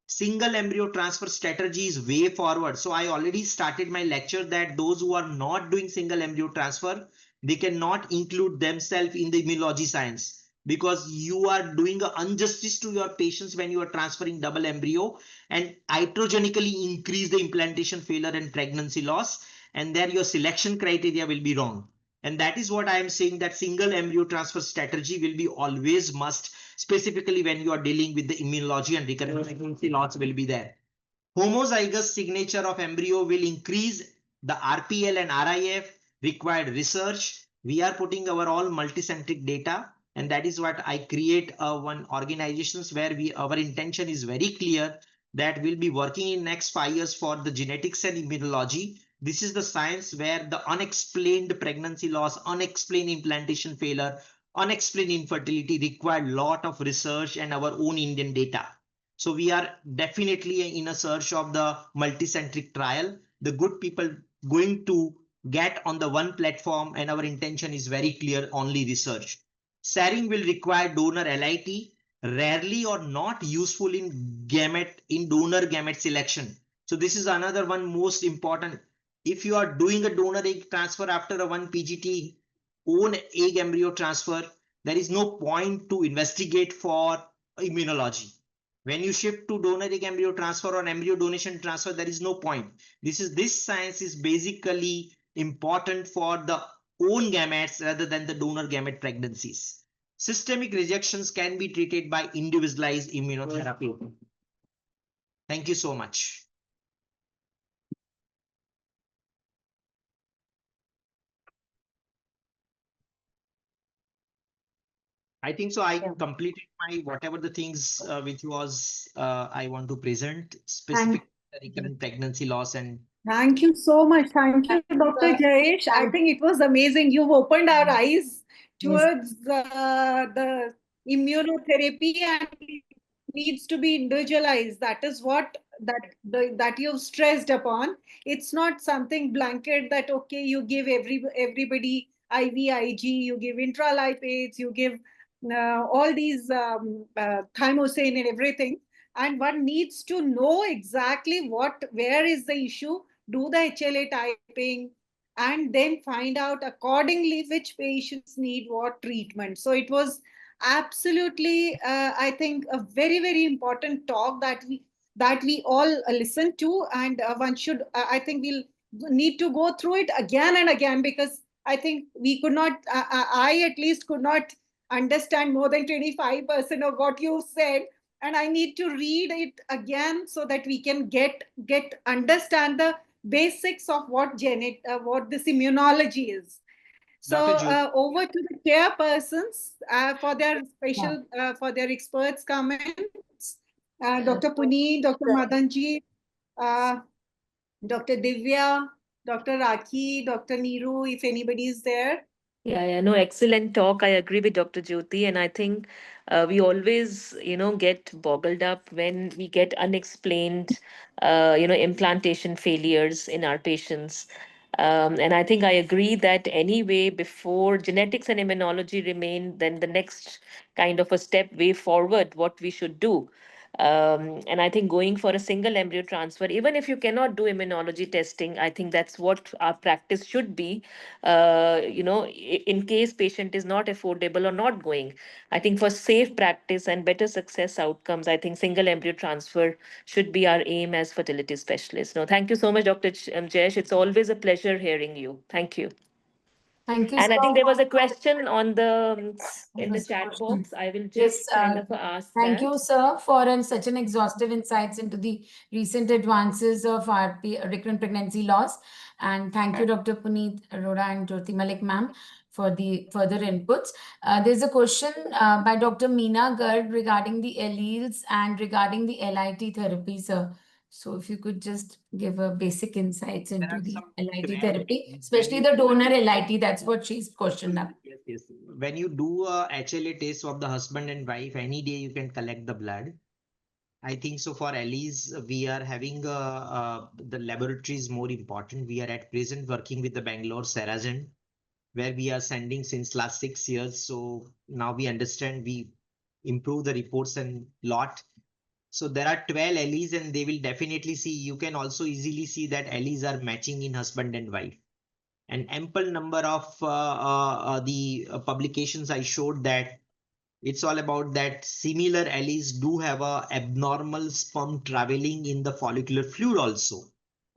S3: Single embryo transfer strategy is way forward. So I already started my lecture that those who are not doing single embryo transfer, they cannot include themselves in the immunology science, because you are doing an injustice to your patients when you are transferring double embryo and iatrogenically increase the implantation failure and pregnancy loss, and there your selection criteria will be wrong. And that is what I am saying, that single embryo transfer strategy will be always must, specifically when you are dealing with the immunology and recurrent pregnancy loss will be there. Homozygous signature of embryo will increase the RPL and RIF required research. We are putting our all multicentric data, and that is what I create one organizations where our intention is very clear that we'll be working in next 5 years for the genetics and immunology. This is the science where the unexplained pregnancy loss, unexplained implantation failure, unexplained infertility require lot of research and our own Indian data. So we are definitely in a search of the multicentric trial, the good people going to get on the one platform, and our intention is very clear, only research. Sharing will require donor LIT, rarely or not useful in donor gamete selection. So this is another one most important. If you are doing a donor egg transfer after a 1 PGT own egg embryo transfer, there is no point to investigate for immunology. When you shift to donor egg embryo transfer or embryo donation transfer, there is no point. This science is basically important for the own gametes rather than the donor gamete pregnancies. Systemic rejections can be treated by individualized immunotherapy. Thank you so much. I think so. I completed my whatever the things which was I want to present, specific recurrent pregnancy loss and.
S4: Thank you so much. Thank you, Dr. Jayesh. I think it was amazing. You've opened our eyes towards the immunotherapy, and it needs to be individualized. That is what that you've stressed upon. It's not something blanket that okay, you give everybody IVIG, you give intralipates, you give all these thymosin and everything. And one needs to know exactly where is the issue, do the HLA typing, and then find out accordingly which patients need what treatment. So it was absolutely, I think, a very, very important talk that we all listened to, and one should, I think we'll need to go through it again and again, because I think we could not, I at least could not understand more than 25% of what you said, and I need to read it again so that we can understand the basics of what this immunology is. So
S3: Dr. Jyoti.
S4: over to the chairpersons for their special, for their experts comments. Dr. Puneet, Dr. Madanjit, Dr. Divya, Dr. Rakhee, Dr. Neeru, if anybody is there.
S5: Yeah, no, excellent talk. I agree with Dr. Jyoti, and I think we always, get boggled up when we get unexplained, implantation failures in our patients. And I think I agree that anyway, before genetics and immunology remain, then the next kind of a step way forward, what we should do. And I think going for a single embryo transfer, even if you cannot do immunology testing, I think that's what our practice should be. In case patient is not affordable or not going, I think for safe practice and better success outcomes, I think single embryo transfer should be our aim as fertility specialists. No, thank you so much, Dr. Jayesh. It's always a pleasure hearing you. Thank you.
S2: Thank you
S5: And I
S2: so
S5: think there was a
S2: much.
S5: question on the in the
S2: This
S5: chat
S2: question.
S5: box. I will
S2: Yes,
S5: just kind of ask
S2: thank
S5: that.
S2: you, sir, for such an exhaustive insights into the recent advances of RP, recurrent pregnancy loss. And thank you, Dr. Puneet, Arora, and Jyoti Malik, ma'am, for the further inputs. There's a question by Dr. Meena Garg regarding the alleles and regarding the LIT therapy, sir. So if you could just give a basic insights
S3: There
S2: into
S3: are
S2: the
S3: some
S2: LIT
S3: 12
S2: therapy, especially the donor LIT. That's what she's questioned up.
S3: Yes, yes. When you do a HLA test of the husband and wife, any day you can collect the blood. I think so for Alice, we are having the laboratory is more important. We are at present working with the Bangalore Sarazen, where we are sending since last 6 years. So now we understand we improve the reports and lot. So there are 12 alleles and they will definitely see, you can also easily see that alleles are matching in husband and wife. An ample number of the publications I showed that it's all about that similar alleles do have a abnormal sperm traveling in the follicular fluid also.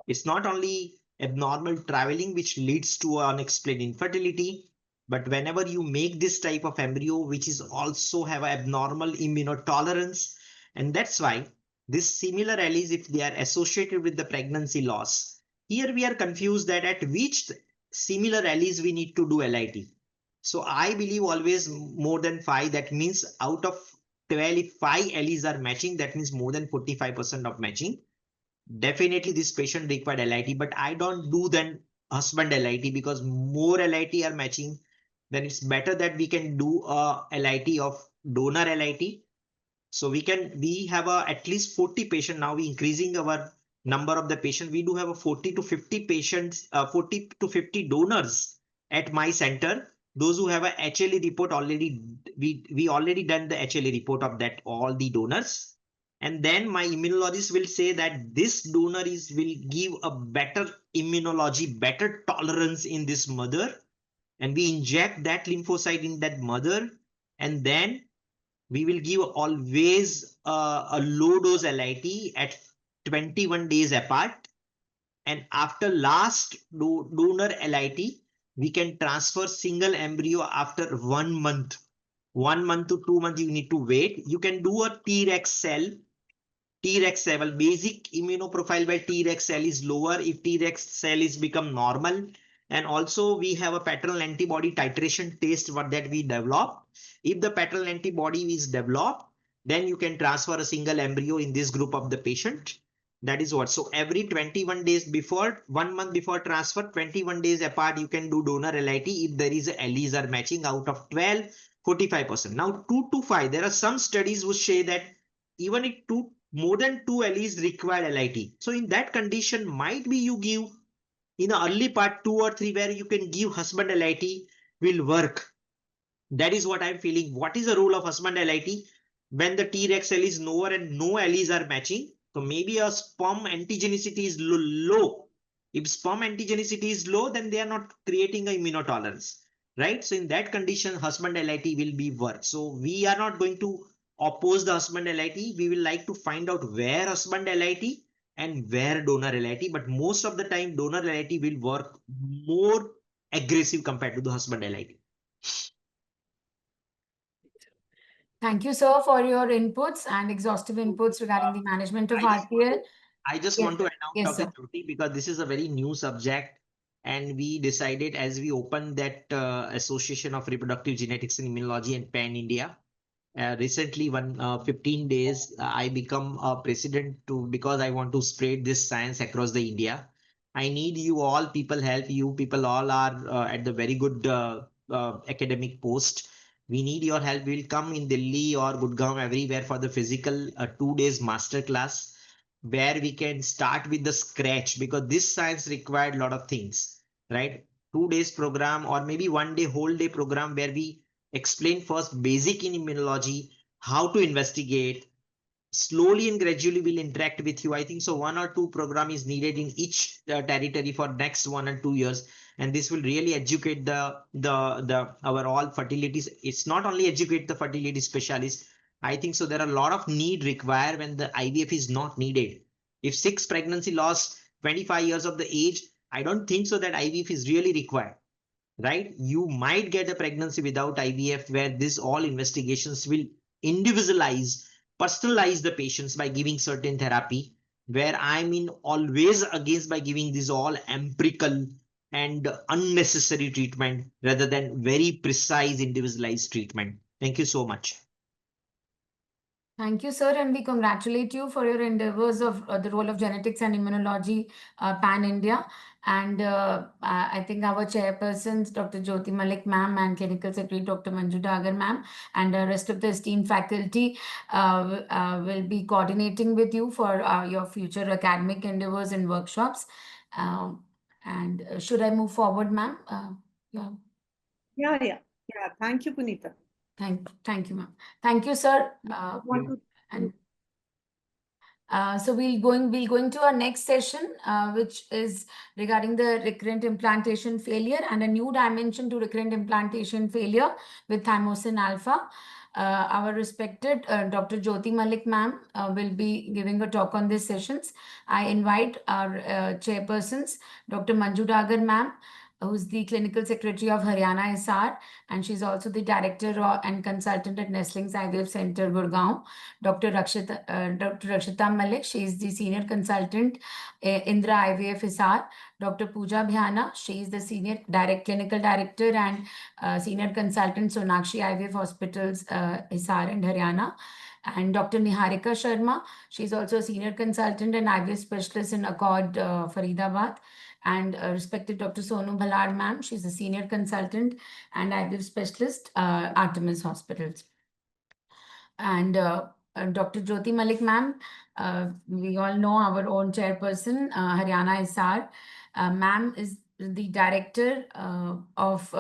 S3: It's not only abnormal traveling which leads to unexplained infertility, but whenever you make this type of embryo, which is also have abnormal immunotolerance, and that's why this similar alleles, if they are associated with the pregnancy loss, here we are confused that at which similar alleles we need to do LIT. So I believe always more than 5, that means out of 12, if 5 alleles are matching, that means more than 45% of matching. Definitely this patient required LIT, but I don't do then husband LIT because more LIT are matching. Then it's better that we can do a LIT of donor LIT. So we have at least 40 patients. Now we increasing our number of the patient. We do have a 40 to 50 patients, 40 to 50 donors at my center. Those who have a HLA report already, we already done the HLA report of that, all the donors. And then my immunologist will say that this donor will give a better immunology, better tolerance in this mother. And we inject that lymphocyte in that mother. And then we will give always a low dose LIT at 21 days apart. And after last donor LIT, we can transfer single embryo after 1 month. 1 month to 2 months you need to wait. You can do a T-Rex cell. T-Rex cell, basic immunoprofile by T-Rex cell is lower if T-Rex cell is become normal. And also we have a paternal antibody titration test that we develop. If the paternal antibody is developed, then you can transfer a single embryo in this group of the patient. That is what. So every 21 days before, 1 month before transfer, 21 days apart, you can do donor LIT if there is a alleles are matching out of 12, 45%. Now 2 to 5, there are some studies which say that even if more than 2 alleles require LIT. So in that condition, might be you give in the early part 2 or 3 where you can give husband LIT will work. That is what I'm feeling. What is the role of husband LIT? When the T-Rex cell is lower and no alleles are matching, so maybe a sperm antigenicity is low. If sperm antigenicity is low, then they are not creating a immunotolerance, right? So in that condition, husband LIT will be work. So we are not going to oppose the husband LIT. We will like to find out where husband LIT and where donor LIT. But most of the time, donor LIT will work more aggressive compared to the husband LIT.
S2: Thank you, sir, for your inputs and exhaustive inputs regarding the management of RPL.
S3: I just
S2: Yes,
S3: want to
S2: sir.
S3: announce,
S2: Yes,
S3: Dr.
S2: sir.
S3: Jyoti, because this is a very new subject And we decided, as we opened that Association of Reproductive Genetics and Immunology and Pan India, recently 15 days I become a president because I want to spread this science across the India. I need you all people help. You people all are at the very good academic post. We need your help. We'll come in Delhi or Gurgaon, everywhere, for the physical 2 days master class, where we can start with the scratch, because this science required a lot of things, right? 2 days program, or maybe 1 day whole day program, where we explain first basic in immunology, how to investigate. Slowly and gradually we'll interact with you. I think so 1 or 2 program is needed in each territory for next 1 or 2 years, and this will really educate the our all fertilities. It's not only educate the fertility specialists. I think so there are a lot of need required when the IVF is not needed. If 6 pregnancy lost 25 years of the age, I don't think so that IVF is really required, right? You might get a pregnancy without IVF, where this all investigations will individualize, personalize the patients by giving certain therapy, where I'm in always against by giving this all empirical and unnecessary treatment rather than very precise individualized treatment. Thank you so much.
S2: Thank you, sir, and we congratulate you for your endeavors of the role of genetics and immunology pan India. And I think our chairpersons, Dr. Jyoti Malik ma'am, and clinical secretary Dr. Manju Dagar ma'am, and the rest of the esteemed faculty will be coordinating with you for your future academic endeavors and workshops. And should I move forward, ma'am? Yeah.
S4: Yeah. Thank you, Puneeta.
S2: Thank you, ma'am. Thank you, sir. And so we'll going to our next session, which is regarding the recurrent implantation failure and a new dimension to recurrent implantation failure with Thymosin Alpha. Our respected Dr. Jyoti Malik ma'am will be giving a talk on these sessions. I invite our chairpersons, Dr. Manju Dagar ma'am, who's the clinical secretary of Haryana ISAR, and she's also the director and consultant at Nestlings IVF Center, Gurgaon. Dr. Rakshita Malik, she is the senior consultant Indra IVF ISAR. Dr. Pooja Bhayana, she is the senior clinical director and senior consultant Sonakshi IVF Hospitals ISAR and Haryana. And Dr. Niharika Sharma, she's also a senior consultant and IVF specialist in Accord Faridabad. And respected Dr. Sonu ma'am, she's a senior consultant and IVF specialist, Artemis Hospitals. And Dr. Jyoti Malik ma'am, we all know our own chairperson, Haryana ISAR. Ma'am is the director of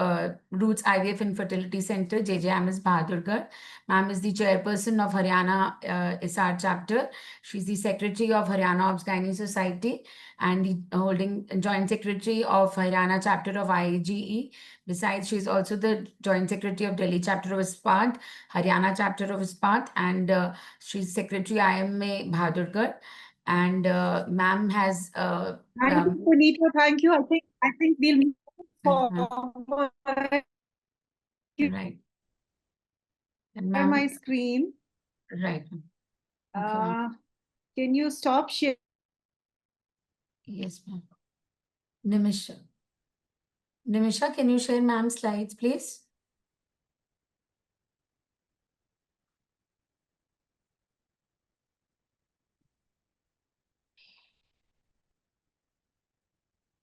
S2: Roots IVF Infertility Center, JJMS Bahadurgarh. Ma'am is the chairperson of Haryana ISAR chapter. She's the secretary of Haryana Obs-Gynae Society and the holding joint secretary of Haryana chapter of IAGE. Besides, she's also the joint secretary of Delhi chapter of ISPAT, Haryana chapter of ISPAT, and she's secretary IMA Bahadurgarh. And ma'am has
S4: Thank you, Puneet. Thank you. I think we'll move forward.
S2: Right. And
S4: Share my screen.
S2: Right. Okay,
S4: can you stop sharing?
S2: Yes, ma'am. Nimisha, can you share ma'am's slides, please?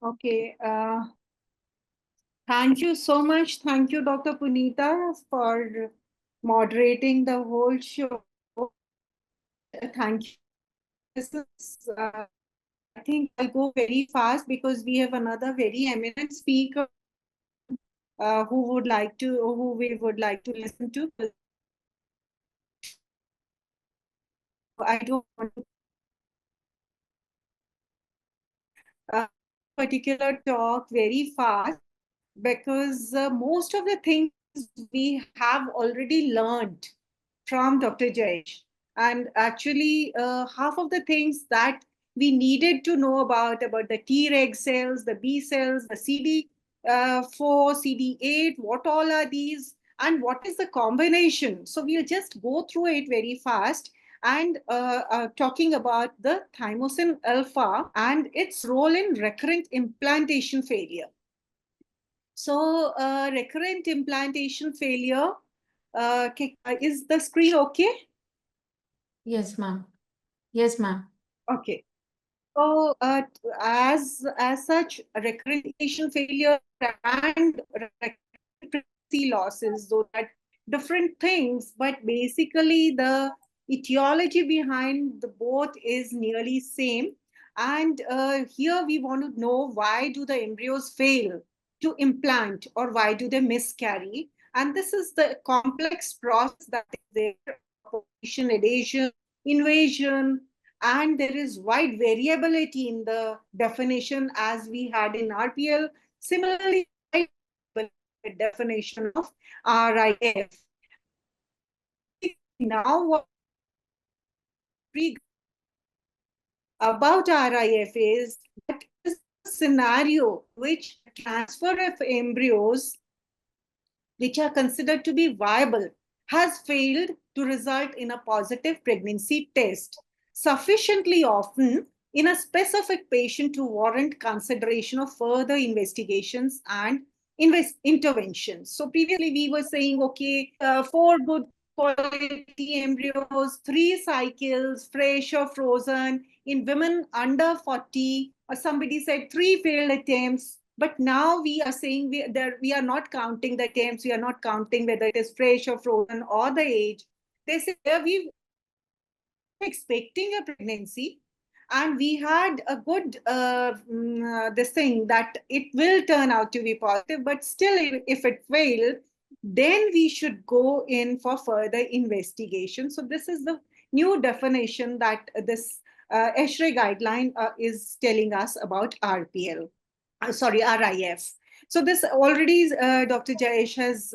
S4: Okay. Thank you so much. Thank you, Dr. Puneeta, for moderating the whole show. Thank you. This is, I think I'll go very fast because we have another very eminent speaker who we would like to listen to. I don't want to particular talk very fast because most of the things we have already learned from Dr. Jayesh. And actually, half of the things that we needed to know about the Treg cells, the B cells, the CD4, CD8, what all are these, and what is the combination. So we'll just go through it very fast. and talking about the thymosin alpha and its role in recurrent implantation failure. So recurrent implantation failure, is the screen okay?
S2: Yes, ma'am. Yes, ma'am.
S4: Okay. So as such, recurrent implantation failure and recurrent pregnancy losses, though that different things, but basically the etiology behind the both is nearly same. And here we want to know, why do the embryos fail to implant, or why do they miscarry? And this is the complex process that is there: population adhesion, invasion, and there is wide variability in the definition as we had in RPL. Similarly, wide definition of RIF. Now, what about RIF is that is a scenario which transfer of embryos which are considered to be viable has failed to result in a positive pregnancy test sufficiently often in a specific patient to warrant consideration of further investigations and interventions. So previously we were saying, okay, 4 good quality embryos, 3 cycles, fresh or frozen. In women under 40, somebody said 3 failed attempts. But now we are saying we are not counting the attempts, we are not counting whether it is fresh or frozen or the age. They say we expecting a pregnancy and we had a good this thing that it will turn out to be positive, but still if it failed, then we should go in for further investigation. So this is the new definition that this ESHRE guideline is telling us about RPL. Sorry, RIF. So this already Dr. Jayesh has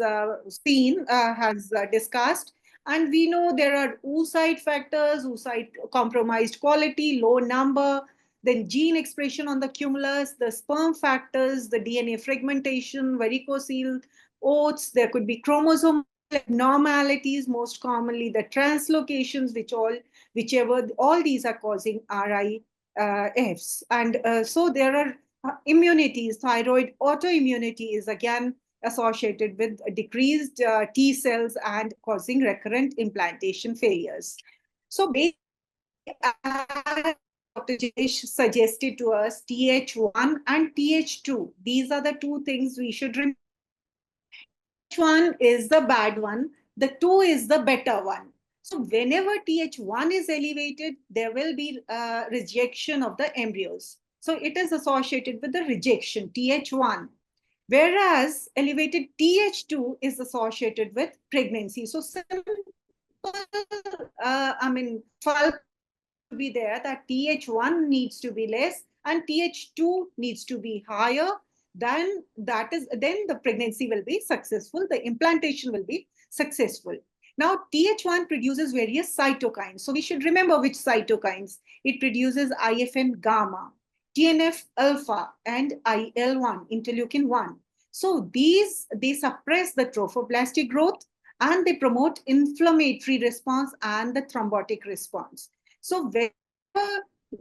S4: has discussed. And we know there are oocyte factors, oocyte compromised quality, low number, then gene expression on the cumulus, the sperm factors, the DNA fragmentation, varicocele oats, there could be chromosome abnormalities, most commonly the translocations, whichever, all these are causing RIFs. And so there are immunities. Thyroid autoimmunity is again associated with decreased T cells and causing recurrent implantation failures. So basically, as Dr. Jayesh suggested to us, TH1 and TH2, these are the 2 things we should remember. TH1 is the bad one, the 2 is the better one. So whenever TH1 is elevated, there will be rejection of the embryos. So it is associated with the rejection, TH1. Whereas elevated TH2 is associated with pregnancy. So simple, fault to be there that TH1 needs to be less and TH2 needs to be higher. Then the pregnancy will be successful. The implantation will be successful. Now, TH1 produces various cytokines. So we should remember which cytokines. It produces IFN gamma, TNF alpha, and IL-1, interleukin 1. So they suppress the trophoblastic growth and they promote inflammatory response and the thrombotic response. So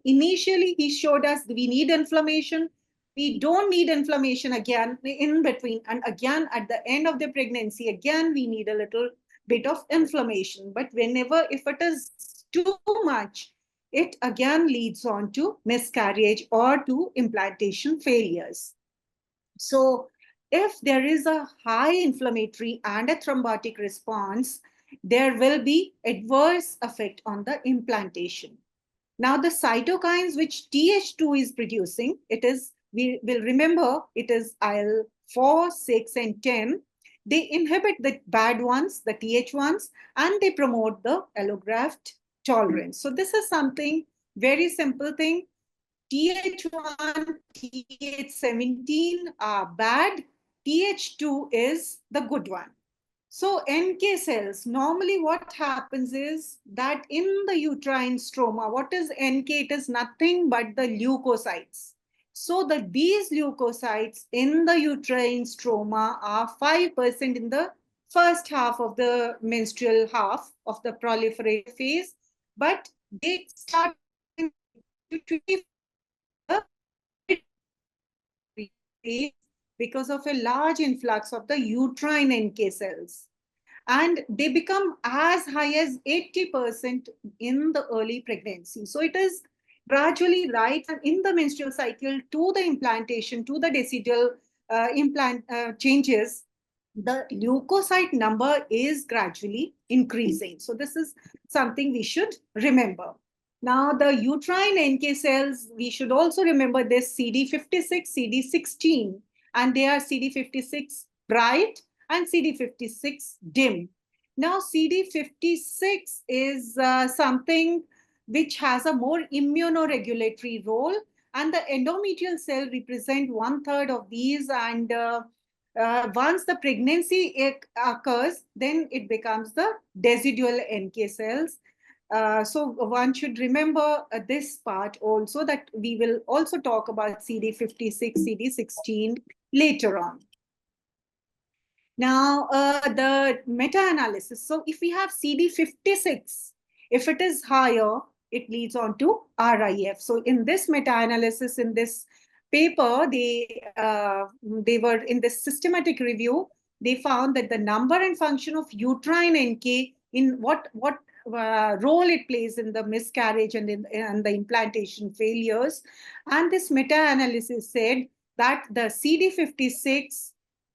S4: initially he showed us we need inflammation, we don't need inflammation again in between, and again at the end of the pregnancy, again we need a little bit of inflammation. But whenever, if it is too much, it again leads on to miscarriage or to implantation failures. So if there is a high inflammatory and a thrombotic response, there will be adverse effect on the implantation. Now the cytokines which TH2 is producing, we will remember it is IL-4, 6 and 10. They inhibit the bad ones, the TH1s, and they promote the allograft tolerance. So this is something very simple thing. TH1, TH17 are bad. TH2 is the good one. So NK cells, normally what happens is that in the uterine stroma, what is NK? It is nothing but the leukocytes. So these leukocytes in the uterine stroma are 5% in the first half of the menstrual half of the proliferative phase. but they start because of a large influx of the uterine NK cells. And they become as high as 80% in the early pregnancy. So it is gradually right in the menstrual cycle to the implantation, to the decidual implant changes, the leukocyte number is gradually increasing. So this is something we should remember. Now, the uterine NK cells, we should also remember this CD56, CD16, and they are CD56 bright and CD56 dim. Now, CD56 is something which has a more immunoregulatory role, and the endometrial cell represent 1/3 of these, and once the pregnancy occurs, then it becomes the decidual NK cells. So one should remember this part also, that we will also talk about CD56, CD16 later on. Now, the meta-analysis. So if we have CD56, if it is higher, it leads on to RIF. So in this meta-analysis, in this paper, they were in this systematic review, they found that the number and function of uterine NK in what role it plays in the miscarriage and in the implantation failures. And this meta-analysis said that the CD56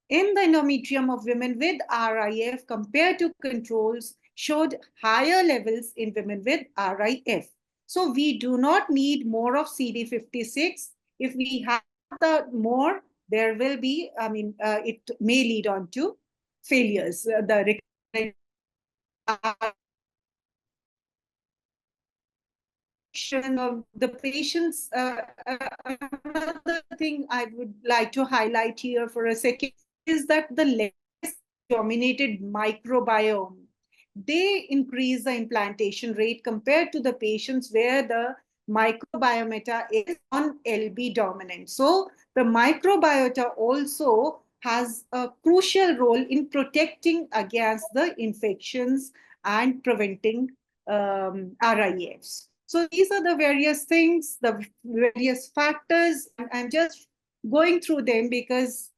S4: in the endometrium of women with RIF compared to controls showed higher levels in women with RIF. So we do not need more of CD56. If we have the more, there will be, it may lead on to failures. The of the patients. Another thing I would like to highlight here for a second is that the less dominated microbiome, they increase the implantation rate compared to the patients where the microbiota is non-LB dominant. So the microbiota also has a crucial role in protecting against the infections and preventing RIFs. So these are the various things, the various factors. I'm just going through them because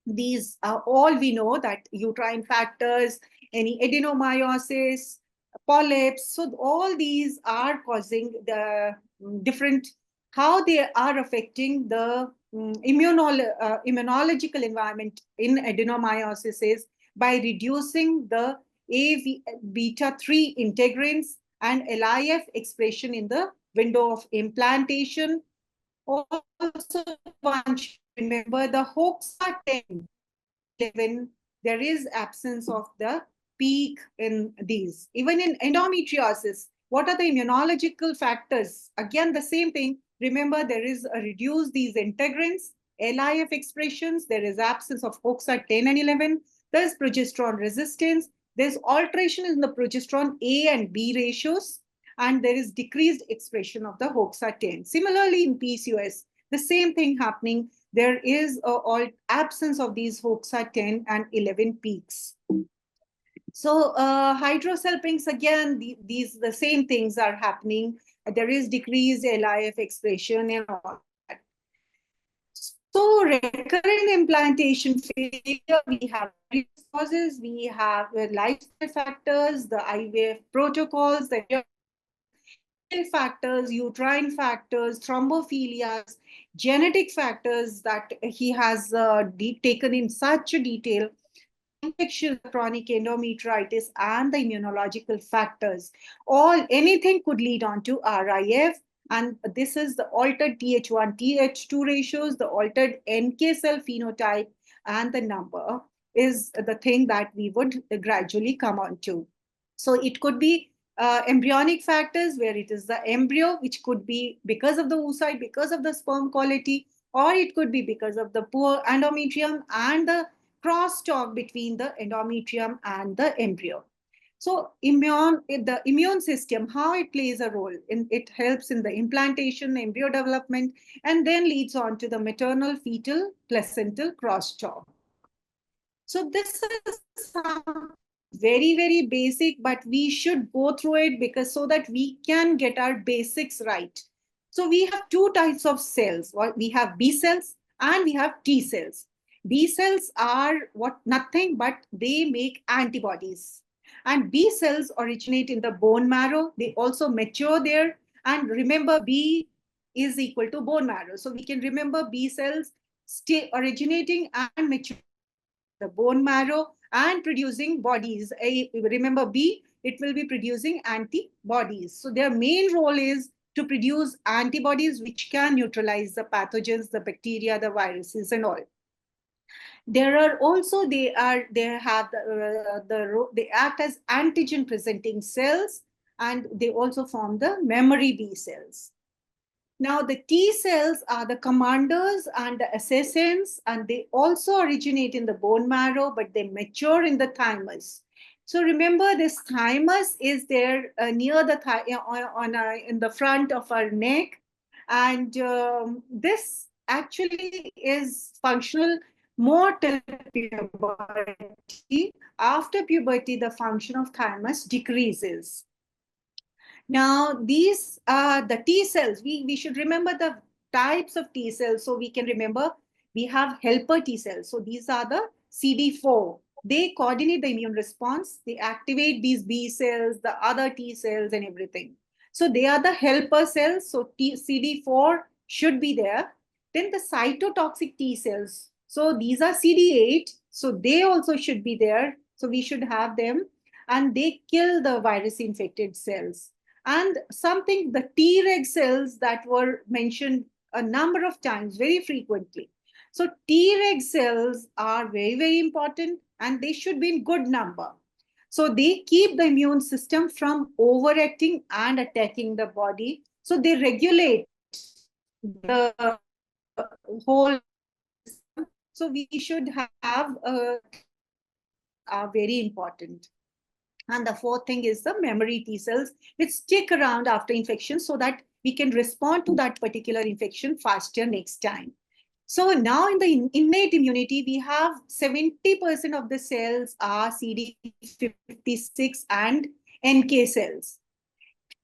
S4: these are all we know, that uterine factors, any adenomyosis, polyps. So all these are causing the different, how they are affecting the immunological environment in adenomyosis is by reducing the beta-3 integrins and LIF expression in the window of implantation. Also, one should remember the HOXA10 11, there is absence of the peak in these. Even in endometriosis, what are the immunological factors? Again, the same thing. Remember, there is a reduce these integrins, LIF expressions, there is absence of HOXA10 and 11, there's progesterone resistance, there's alteration in the progesterone A and B ratios, and there is decreased expression of the HOXA10. Similarly, in PCOS, the same thing happening. There is all absence of these HOXA10 and 11 peaks. So hydrosalpinx, again, the same things are happening. There is decreased LIF expression and all that. So recurrent implantation failure, we have causes, we have lifestyle factors, the IVF protocols, the factors, uterine factors, thrombophilias, genetic factors that he has taken in such a detail, infection, chronic endometritis, and the immunological factors. Anything could lead on to RIF, and this is the altered Th1, Th2 ratios, the altered NK cell phenotype, and the number is the thing that we would gradually come on to. So it could be embryonic factors, where it is the embryo, which could be because of the oocyte, because of the sperm quality, or it could be because of the poor endometrium and the crosstalk between the endometrium and the embryo. So the immune system, how it plays a role, it helps in the implantation, embryo development, and then leads on to the maternal, fetal, placental crosstalk. So this is something very, very basic, but we should go through it because so that we can get our basics right. So we have two types of cells. We have B cells and we have T cells. B cells are nothing but they make antibodies. And B cells originate in the bone marrow. They also mature there. And remember, B is equal to bone marrow. So we can remember B cells stay originating and maturing the bone marrow and producing bodies. Remember B, it will be producing antibodies. So their main role is to produce antibodies which can neutralize the pathogens, the bacteria, the viruses, and all. There are also they act as antigen presenting cells, and they also form the memory B cells. Now, the T cells are the commanders and the assassins, and they also originate in the bone marrow, but they mature in the thymus. So remember, this thymus is there near the in the front of our neck, and this actually is functional more till puberty. After puberty, the function of thymus decreases. Now, these are the T cells. We should remember the types of T cells. So we can remember we have helper T cells. So these are the CD4. They coordinate the immune response. They activate these B cells, the other T cells and everything. So they are the helper cells. So CD4 should be there. Then the cytotoxic T cells. So these are CD8. So they also should be there. So we should have them. And they kill the virus infected cells. And something, the Treg cells that were mentioned a number of times, very frequently. So Treg cells are very, very important, and they should be in good number. So they keep the immune system from overacting and attacking the body. So they regulate the whole system. So we should have are very important. And the fourth thing is the memory T cells, which stick around after infection so that we can respond to that particular infection faster next time. So now in the innate immunity, we have 70% of the cells are CD56 and NK cells.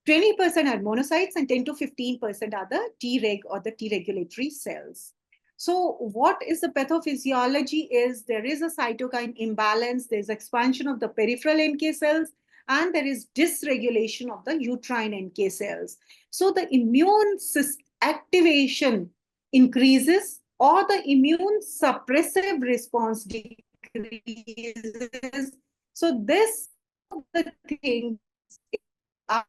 S4: 20% are monocytes and 10 to 15% are the Treg or the T regulatory cells. So what is the pathophysiology is there is a cytokine imbalance, there's expansion of the peripheral NK cells, and there is dysregulation of the uterine NK cells. So the immune activation increases or the immune suppressive response decreases. So this the things are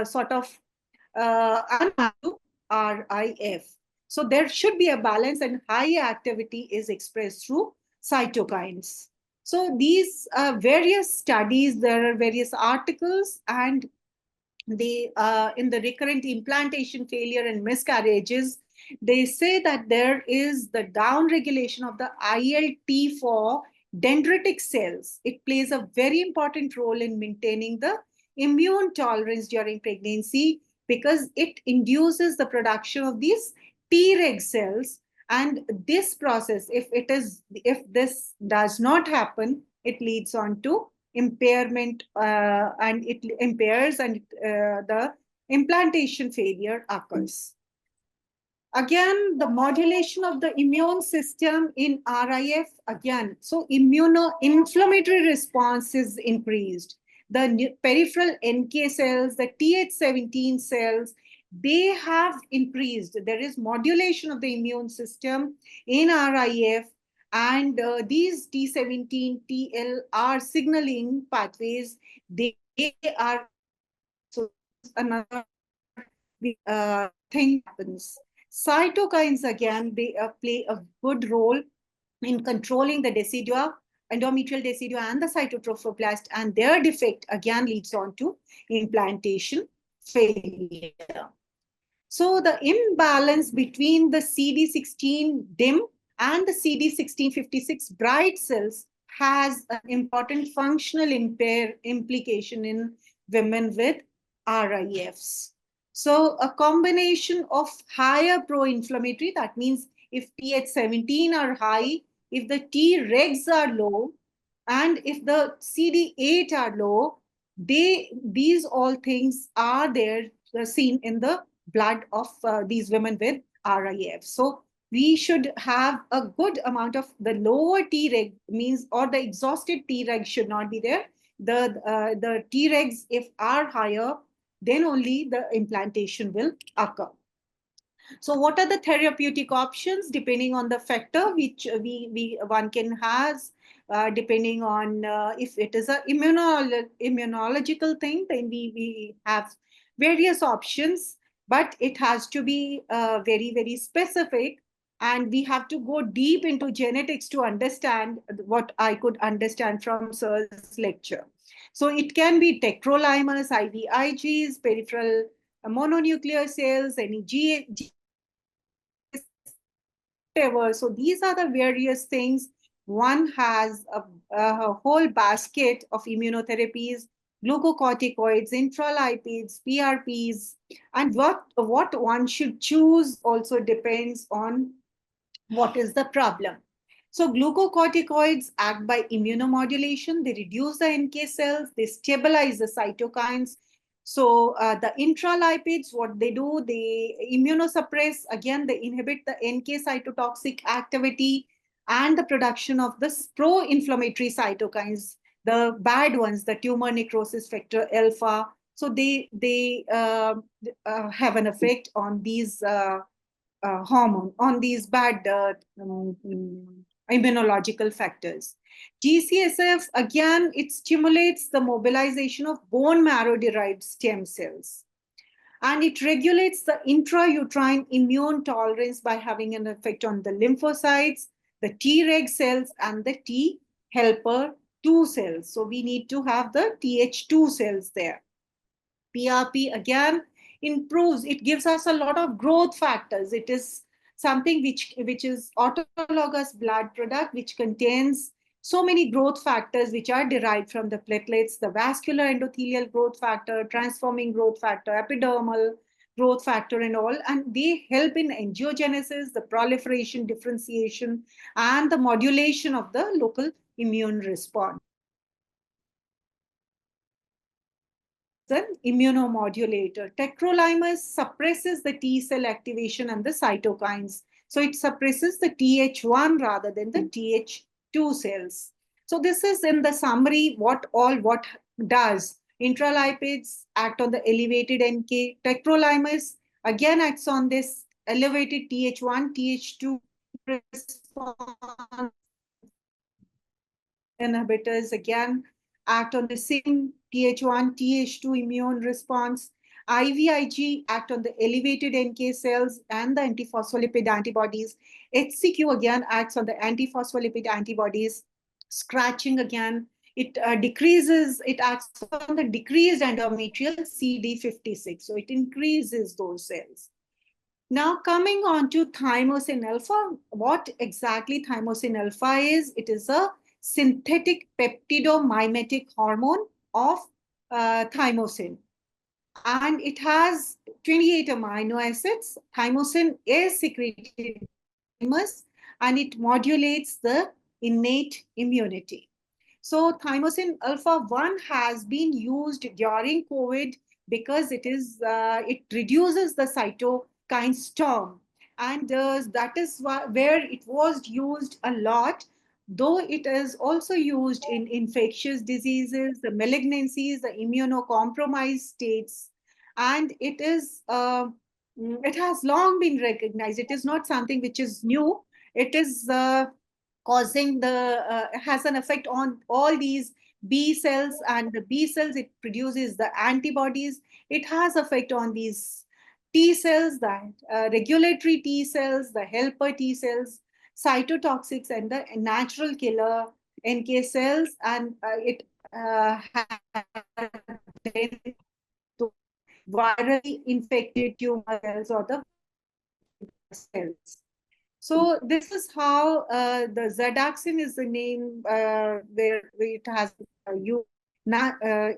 S4: sort of RIF. So there should be a balance, and high activity is expressed through cytokines. So these various studies, there are various articles, and they in the recurrent implantation failure and miscarriages, they say that there is the downregulation of the ILT4 dendritic cells. It plays a very important role in maintaining the immune tolerance during pregnancy because it induces the production of these Treg cells. And this process, if this does not happen, it leads on to impairment and it impairs and the implantation failure occurs. Again, the modulation of the immune system in RIF, again, so immuno-inflammatory response is increased. The peripheral NK cells, the Th17 cells, they have increased. There is modulation of the immune system in RIF, and these T17, TLR signaling pathways, they are, so another thing happens. Cytokines, again, they play a good role in controlling the decidua, endometrial decidua and the cytotrophoblast, and their defect again leads on to implantation failure. So the imbalance between the CD16 dim and the CD1656 bright cells has an important functional implication in women with RIFs. So a combination of higher pro-inflammatory, that means if Th17 are high, if the Tregs are low, And if the CD8 are low, these all things are there seen in the blood of these women with RIF. So we should have a good amount of the lower Treg means, or the exhausted Treg should not be there. The Tregs, if are higher, then only the implantation will occur. So what are the therapeutic options depending on the factor which one can has, depending on if it is a immunological thing, then we have various options, but it has to be very, very specific. And we have to go deep into genetics to understand what I could understand from Sir's lecture. So it can be tacrolimus, IVIGs, peripheral mononuclear cells, any whatever. So these are the various things. One has a whole basket of immunotherapies, glucocorticoids, intralipids, PRPs, and what one should choose also depends on what is the problem. So glucocorticoids act by immunomodulation. They reduce the NK cells, they stabilize the cytokines. So the intralipids, what they do, they immunosuppress. Again, they inhibit the NK cytotoxic activity and the production of the pro-inflammatory cytokines, the bad ones, the tumor necrosis factor alpha. So they have an effect on these hormone, on these bad immunological factors. GCSF, again, it stimulates the mobilization of bone marrow derived stem cells. And it regulates the intrauterine immune tolerance by having an effect on the lymphocytes, the Treg cells, and the T helper 2 cells. So we need to have the Th2 cells there. PRP again improves, it gives us a lot of growth factors. It is something which is autologous blood product, which contains so many growth factors which are derived from the platelets, the vascular endothelial growth factor, transforming growth factor, epidermal growth factor, and all. And they help in angiogenesis, the proliferation, differentiation, and the modulation of the local immune response. An immunomodulator. Tacrolimus suppresses the T cell activation and the cytokines. So it suppresses the Th1 rather than the Th2 cells. So this is in the summary what does. Intralipids act on the elevated NK. Tacrolimus again acts on this elevated Th1, Th2 response. Inhibitors again act on the same Th1, Th2 immune response. IVIG act on the elevated NK cells and the antiphospholipid antibodies. HCQ again acts on the antiphospholipid antibodies. Scratching again, it acts on the decreased endometrial CD56. So it increases those cells. Now coming on to thymosin alpha, what exactly thymosin alpha is? It is a synthetic peptidomimetic hormone of thymosin. And it has 28 amino acids. Thymosin is secreted in the thymus and it modulates the innate immunity. So thymosin alpha 1 has been used during COVID because it reduces the cytokine storm. And that is where it was used a lot, though it is also used in infectious diseases, the malignancies, the immunocompromised states. And it has long been recognized. It is not something which is new. It is causing has an effect on all these B cells, and the B cells, it produces the antibodies. It has effect on these T cells, the regulatory T cells, the helper T cells, cytotoxics, and the natural killer NK cells, and it has virally infected tumor cells or the cells. So this is how the Zadaxin is the name where it has used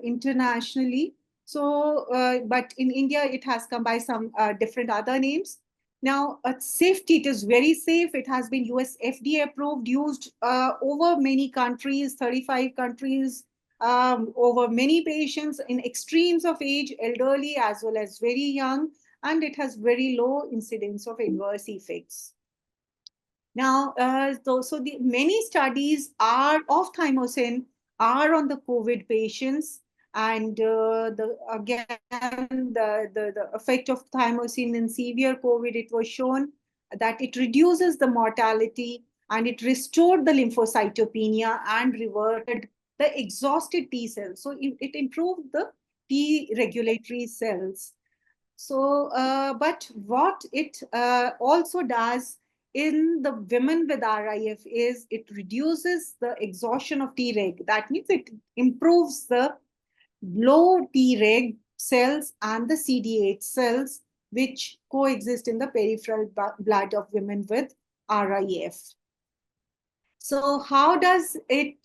S4: internationally. So, but in India, it has come by some different other names. Now, safety, it is very safe. It has been US FDA approved, used over many countries, 35 countries, over many patients in extremes of age, elderly as well as very young, and it has very low incidence of adverse effects. Now, so the many studies are of thymosin are on the COVID patients, and the effect of thymosin in severe COVID, it was shown that it reduces the mortality and it restored the lymphocytopenia and reverted the exhausted T cells. So it improved the T regulatory cells. So, but what it also does in the women with RIF is it reduces the exhaustion of Treg. That means it improves the low Treg cells and the CD8 cells, which coexist in the peripheral blood of women with RIF. So how does it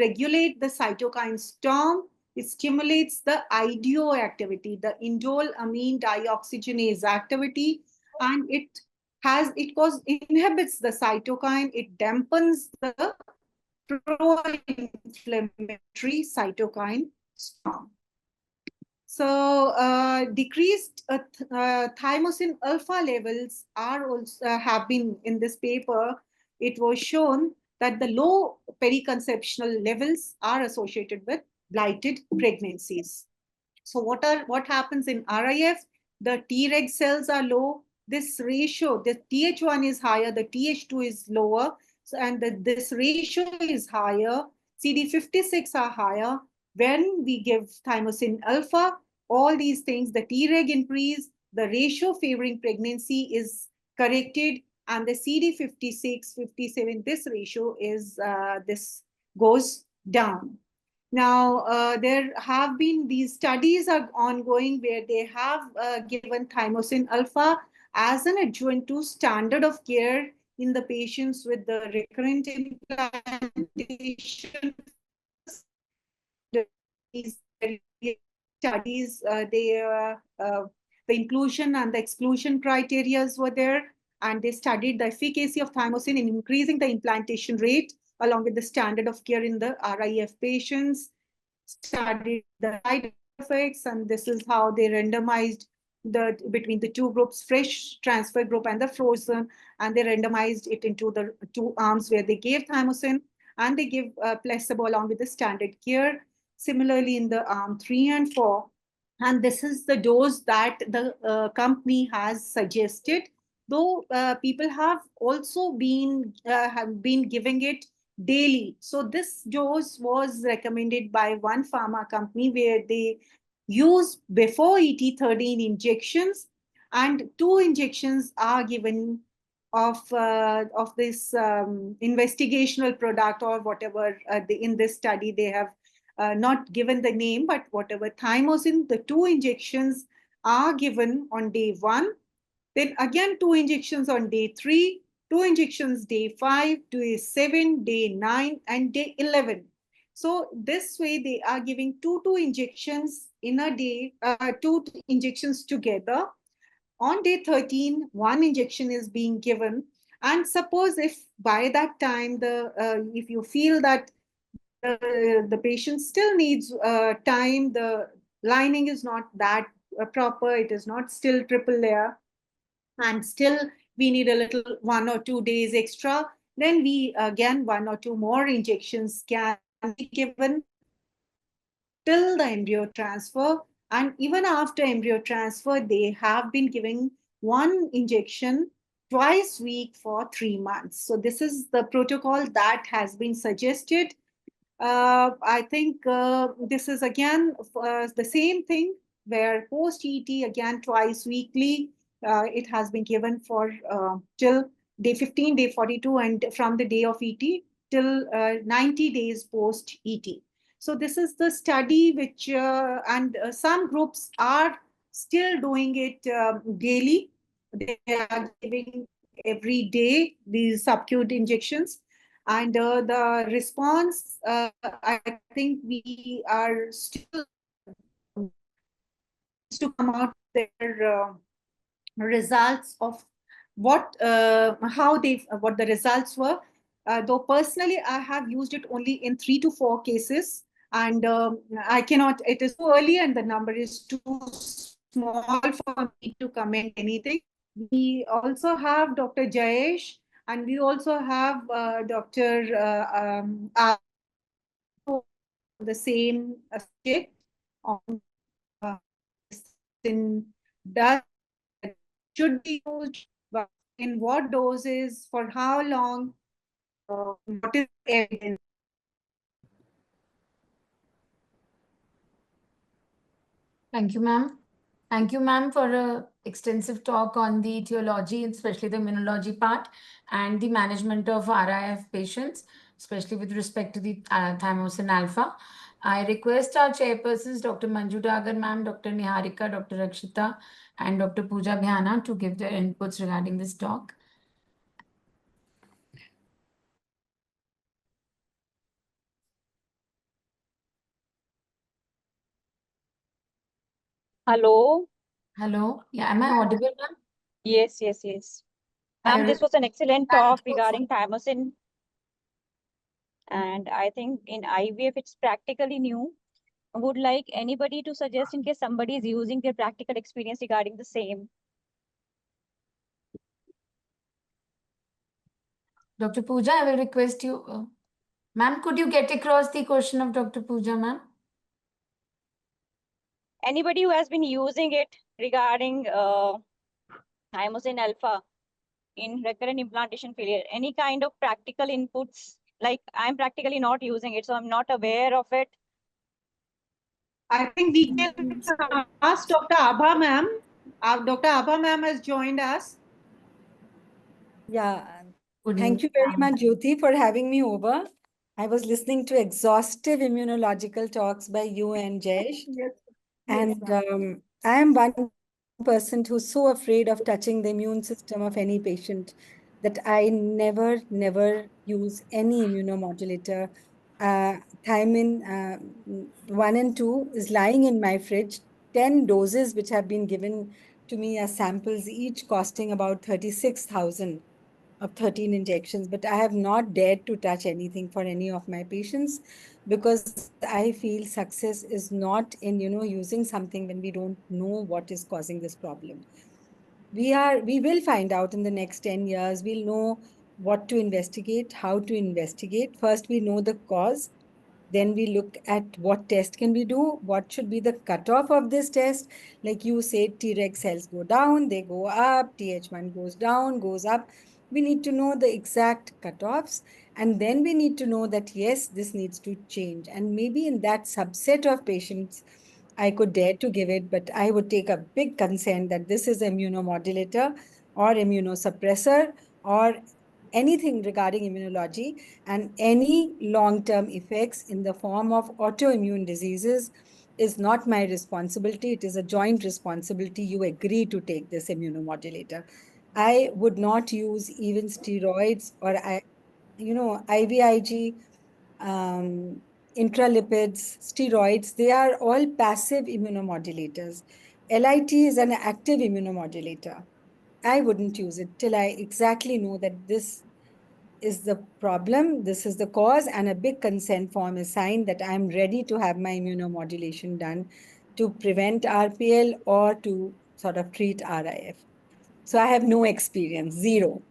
S4: regulate the cytokine storm? It stimulates the IDO activity, the indole amine dioxygenase activity, and it inhibits the cytokine. It dampens the pro-inflammatory cytokine storm. So decreased thymosin alpha levels are also have been in this paper. It was shown that the low periconceptional levels are associated with blighted pregnancies. So what happens in RIF? The Treg cells are low. This ratio, the Th1 is higher, the Th2 is lower, so, and this ratio is higher. CD56 are higher. When we give thymosin alpha, all these things, the Treg increase, the ratio favoring pregnancy is corrected, and the CD56, 57, this ratio is this goes down. Now, there have been these studies are ongoing where they have given thymosin alpha as an adjunct to standard of care in the patients with the recurrent implantation. These studies, the inclusion and the exclusion criteria were there, and they studied the efficacy of thymosin in increasing the implantation rate along with the standard of care in the RIF patients, studied the side effects, and this is how they randomized between the two groups, fresh transfer group and the frozen, and they randomized it into the two arms where they gave thymosin and they give placebo along with the standard care. Similarly, in the arm 3 and 4, and this is the dose that the company has suggested, though people have also have been giving it daily. So this dose was recommended by one pharma company where they use before ET 13 injections, and 2 injections are given of this investigational product or whatever in this study they have not given the name, but whatever thymosin, the 2 injections are given on day 1, then again 2 injections on day 3, 2 injections day 5, day 7, day 9, and day 11. So this way they are giving two injections in a day, 2 injections together. On day 13, 1 injection is being given. And suppose if by that time, if you feel that the patient still needs time, the lining is not that proper, it is not still triple layer, and still we need a little 1 or 2 days extra, then we again 1 or 2 more injections can be given till the embryo transfer. And even after embryo transfer, they have been giving 1 injection twice a week for 3 months. So this is the protocol that has been suggested. I think this is again the same thing where post ET again twice weekly. It has been given for till day 15, day 42, and from the day of ET till 90 days post ET. So this is the study which, and some groups are still doing it daily. They are giving every day these subcutaneous injections. And the response, I think we are still to come out their results of what the results were. Though personally, I have used it only in 3 to 4 cases, and I cannot. It is too early, and the number is too small for me to comment anything. We also have Dr. Jayesh, and we also have Dr. The same subject on in does should be used, in what doses, for how long, what is the evidence.
S2: Thank you, ma'am. Thank you, ma'am, for a extensive talk on the etiology, especially the immunology part, and the management of RIF patients, especially with respect to the thymosin alpha. I request our chairpersons, Dr. Manju Dagar, ma'am, Dr. Niharika, Dr. Rakshita, and Dr. Pooja Bhayana to give their inputs regarding this talk.
S6: Hello.
S2: Hello. Yeah, am I audible, ma'am?
S6: Yes, yes, yes.
S2: I
S6: Ma'am, this was an excellent talk regarding thymosin. And I think in IVF, it's practically new. I would like anybody to suggest in case somebody is using their practical experience regarding the same.
S2: Dr. Pooja, I will request you. Ma'am, could you get across the question of Dr. Pooja, ma'am?
S6: Anybody who has been using it regarding thymosin alpha in recurrent implantation failure, any kind of practical inputs, like I'm practically not using it, so I'm not aware of it.
S4: I think we can ask Dr. Abha ma'am. Dr. Abha ma'am has joined us.
S7: Yeah,
S2: Good
S7: thank you
S2: evening,
S7: very much, Jyoti, for having me over. I was listening to exhaustive immunological talks by you and Jayesh,
S4: Yes.
S7: and I am one person who's so afraid of touching the immune system of any patient that I never use any immunomodulator. Uh, Thiamine 1 and 2 is lying in my fridge, 10 doses which have been given to me as samples, each costing about 36,000 of 13 injections, but I have not dared to touch anything for any of my patients because I feel success is not in, using something when we don't know what is causing this problem. We will find out in the next 10 years. We'll know what to investigate, how to investigate. First, we know the cause. Then we look at what test can we do, what should be the cutoff of this test. Like you said, Treg cells go down, they go up, Th1 goes down, goes up. We need to know the exact cutoffs. And then we need to know that, yes, this needs to change. And maybe in that subset of patients, I could dare to give it, but I would take a big consent that this is immunomodulator or immunosuppressor or anything regarding immunology, and any long-term effects in the form of autoimmune diseases is not my responsibility. It is a joint responsibility. You agree to take this immunomodulator. I would not use even steroids or IVIG, intralipids, steroids. They are all passive immunomodulators. LIT is an active immunomodulator. I wouldn't use it till I exactly know that this is the problem, this is the cause, and a big consent form is signed that I'm ready to have my immunomodulation done to prevent RPL or to sort of treat RIF. So I have no experience, zero.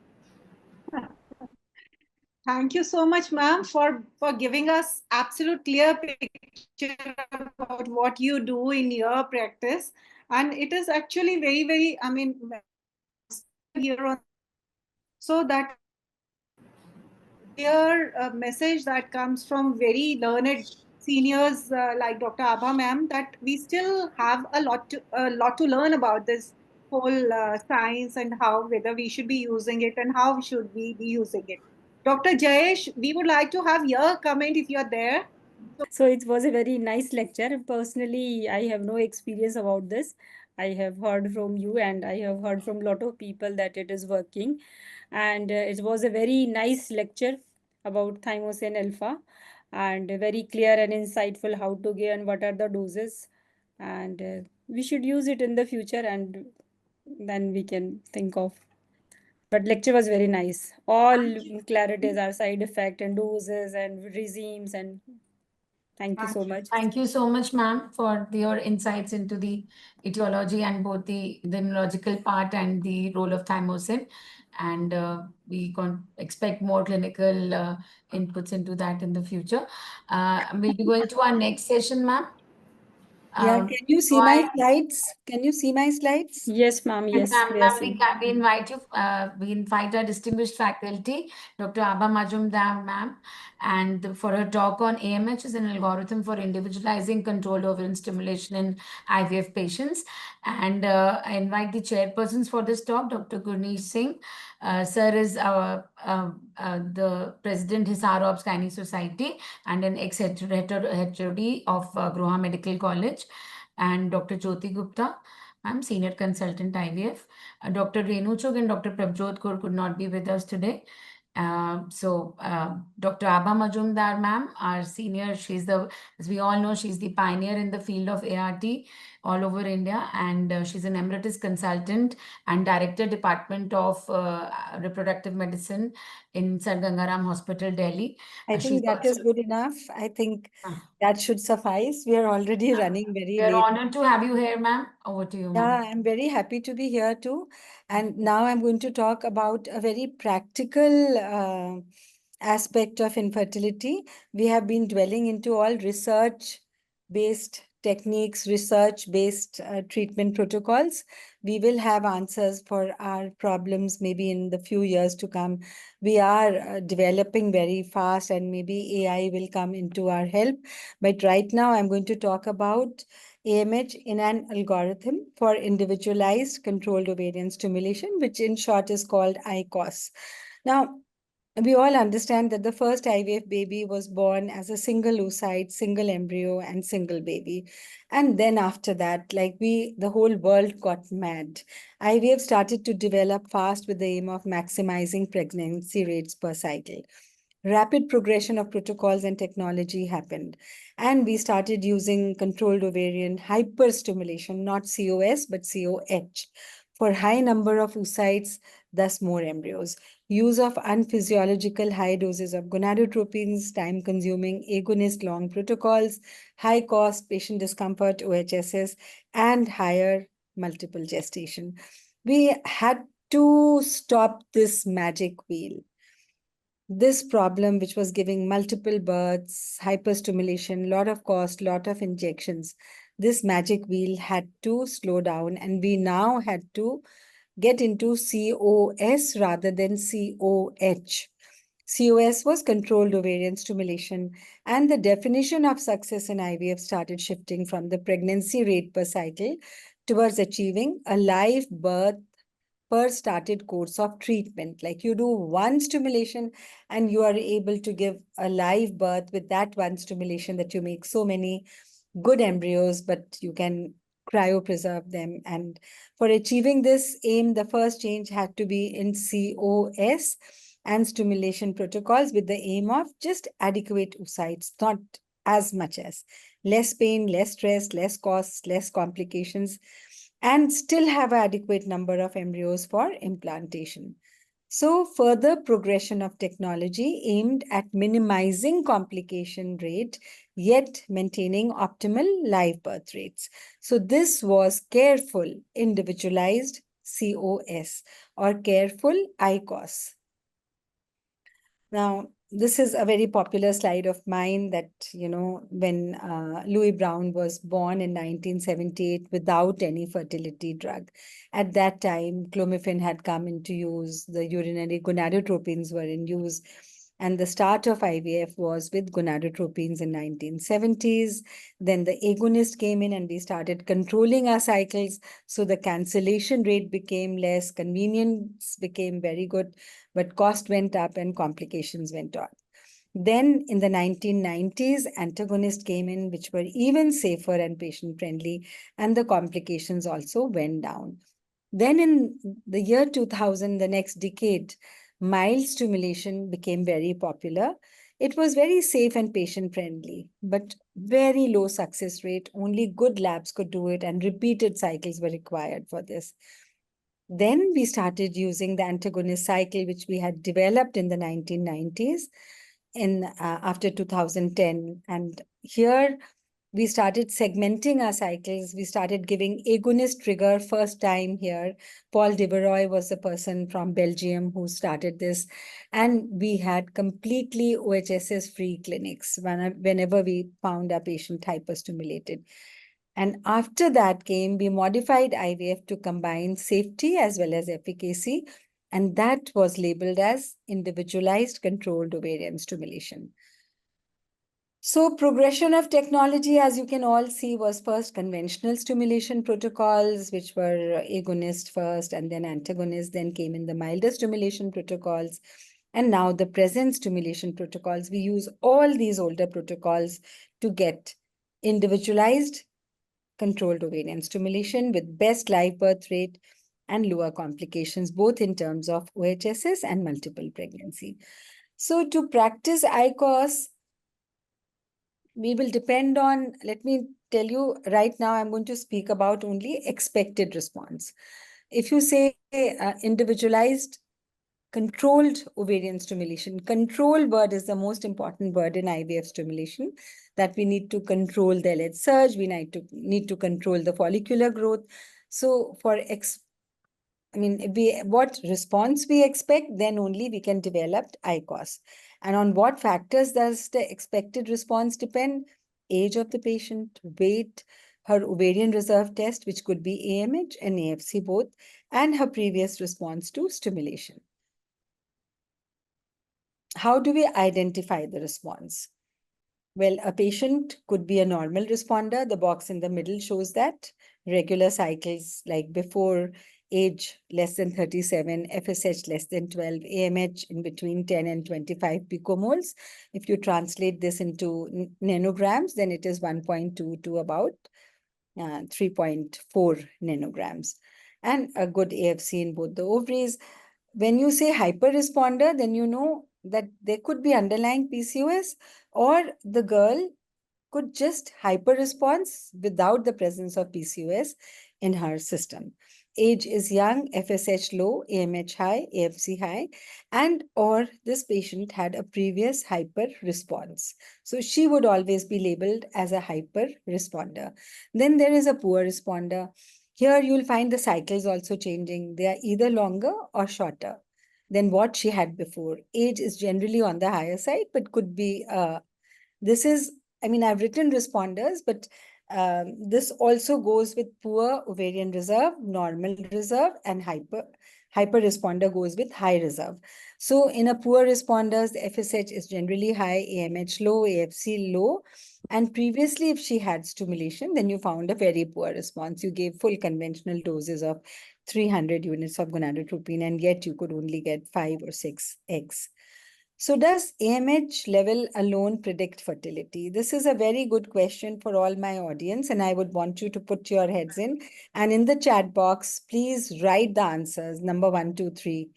S4: Thank you so much, ma'am, for giving us absolute clear picture about what you do in your practice. And it is actually very, very, I mean, here on, so that clear message that comes from very learned seniors like Dr. Abha ma'am, that we still have a lot to learn about this whole science and how, whether we should be using it and how should we be using it. Dr. Jayesh, we would like to have your comment if you're there.
S7: So it was a very nice lecture. Personally, I have no experience about this. I have heard from you and I have heard from a lot of people that it is working. And it was a very nice lecture about thymosin alpha and very clear and insightful how to give and what are the doses. And we should use it in the future and then we can think of But lecture was very nice. All clarities are side effect and doses and regimes, and thank you so much.
S2: Thank you so much, ma'am, for your insights into the etiology and both the immunological part and the role of thymosin. And we can expect more clinical inputs into that in the future. We'll be going to our next session, ma'am.
S7: Yeah,
S2: Um,
S7: can you
S2: so
S7: see my slides? Can you see my slides?
S4: Yes, ma'am.
S2: And
S4: Yes, we are seeing.
S2: we invite you, we invite our distinguished faculty, Dr. Abha Majumdar, ma'am, and for her talk on AMH is an algorithm for individualizing controlled ovarian stimulation in IVF patients. And I invite the chairpersons for this talk, Dr. Gurneet Singh. Sir is the president, Hisar Ops Gynae Society, and an ex-HOD of Groha Medical College, and Dr. Jyoti Gupta. I'm Senior Consultant IVF. Dr. Renu Chug and Dr. Prabjot Kaur could not be with us today. Dr. Abha Majumdar, ma'am, our senior, as we all know, she's the pioneer in the field of ART all over India, and she's an emeritus consultant and director, Department of Reproductive Medicine in Sir Gangaram Hospital, Delhi.
S7: I
S2: She's
S7: think that is
S2: also
S7: good enough. I think that should suffice. We are already running very
S2: we're
S7: late.
S2: honored to have you here, ma'am. Over to you,
S7: Yeah,
S2: ma'am.
S7: I'm very happy to be here too. And now I'm going to talk about a very practical aspect of infertility. We have been dwelling into all research-based techniques, research-based treatment protocols. We will have answers for our problems maybe in the few years to come. We are developing very fast, and maybe AI will come into our help. But right now, I'm going to talk about AMH in an algorithm for individualized controlled ovarian stimulation, which in short is called ICOS. Now, we all understand that the first IVF baby was born as a single oocyte, single embryo, and single baby. And then after that, the whole world got mad. IVF started to develop fast with the aim of maximizing pregnancy rates per cycle. Rapid progression of protocols and technology happened. And we started using controlled ovarian hyperstimulation, not COS, but COH, for high number of oocytes, thus more embryos. Use of unphysiological high doses of gonadotropins, time-consuming agonist long protocols, high cost, patient discomfort, OHSS, and higher multiple gestation. We had to stop this magic wheel. This problem, which was giving multiple births, hyperstimulation, lot of cost, lot of injections, this magic wheel had to slow down, and we now had to get into COS rather than COH. COS was controlled ovarian stimulation, and the definition of success in IVF started shifting from the pregnancy rate per cycle towards achieving a live birth per started course of treatment. Like you do one stimulation and you are able to give a live birth with that one stimulation, that you make so many good embryos, but you can cryopreserve them. And for achieving this aim, the first change had to be in COS and stimulation protocols with the aim of just adequate oocytes, not as much as less pain, less stress, less costs, less complications, and still have an adequate number of embryos for implantation. So further progression of technology aimed at minimizing complication rate, yet maintaining optimal live birth rates. So this was careful individualized COS or careful ICOS. Now, this is a very popular slide of mine that, when Louis Brown was born in 1978 without any fertility drug. At that time, clomiphene had come into use, the urinary gonadotropins were in use, and the start of IVF was with gonadotropins in 1970s. Then the agonist came in and we started controlling our cycles. So the cancellation rate became less, convenience became very good, but cost went up and complications went on. Then in the 1990s, antagonists came in, which were even safer and patient-friendly, and the complications also went down. Then in the year 2000, the next decade, mild stimulation became very popular. It was very safe and patient-friendly, but very low success rate. Only good labs could do it, and repeated cycles were required for this. Then we started using the antagonist cycle, which we had developed in the 1990s after 2010. And here we started segmenting our cycles. We started giving agonist trigger first time here. Paul Deveroy was the person from Belgium who started this. And we had completely OHSS-free clinics whenever we found a patient hyperstimulated. And after that we modified IVF to combine safety as well as efficacy. And that was labeled as individualized controlled ovarian stimulation. So progression of technology, as you can all see, was first conventional stimulation protocols, which were agonist first and then antagonist, then came in the milder stimulation protocols. And now the present stimulation protocols, we use all these older protocols to get individualized controlled ovarian stimulation with best live birth rate and lower complications, both in terms of OHSS and multiple pregnancy. So to practice ICOS, we will depend on, let me tell you right now, I'm going to speak about only expected response. If you say individualized controlled ovarian stimulation, control word is the most important word in IVF stimulation, that we need to control the LH surge, we need to control the follicular growth. So for what response we expect, then only we can develop ICOS. And on what factors does the expected response depend? Age of the patient, weight, her ovarian reserve test, which could be AMH and AFC both, and her previous response to stimulation. How do we identify the response? Well, a patient could be a normal responder. The box in the middle shows that. Regular cycles like before age less than 37, FSH less than 12, AMH in between 10 and 25 picomoles. If you translate this into nanograms, then it is 1.2 to about 3.4 nanograms. And a good AFC in both the ovaries. When you say hyper-responder, then you know that there could be underlying PCOS, or the girl could just hyper-response without the presence of PCOS in her system. Age is young, FSH low, AMH high, AFC high, and or this patient had a previous hyper response. So she would always be labeled as a hyper responder. Then there is a poor responder. Here you'll find the cycles also changing. They are either longer or shorter than what she had before. Age is generally on the higher side, but could be, I've written responders, but this also goes with poor ovarian reserve, normal reserve, and hyper responder goes with high reserve. So in a poor responders, the FSH is generally high, AMH low, AFC low. And previously, if she had stimulation, then you found a very poor response. You gave full conventional doses of 300 units of gonadotropin, and yet you could only get 5 or 6 eggs. So does AMH level alone predict fertility? This is a very good question for all my audience, and I would want you to put your heads in. And in the chat box, please write the answers, number 1, 2, 3.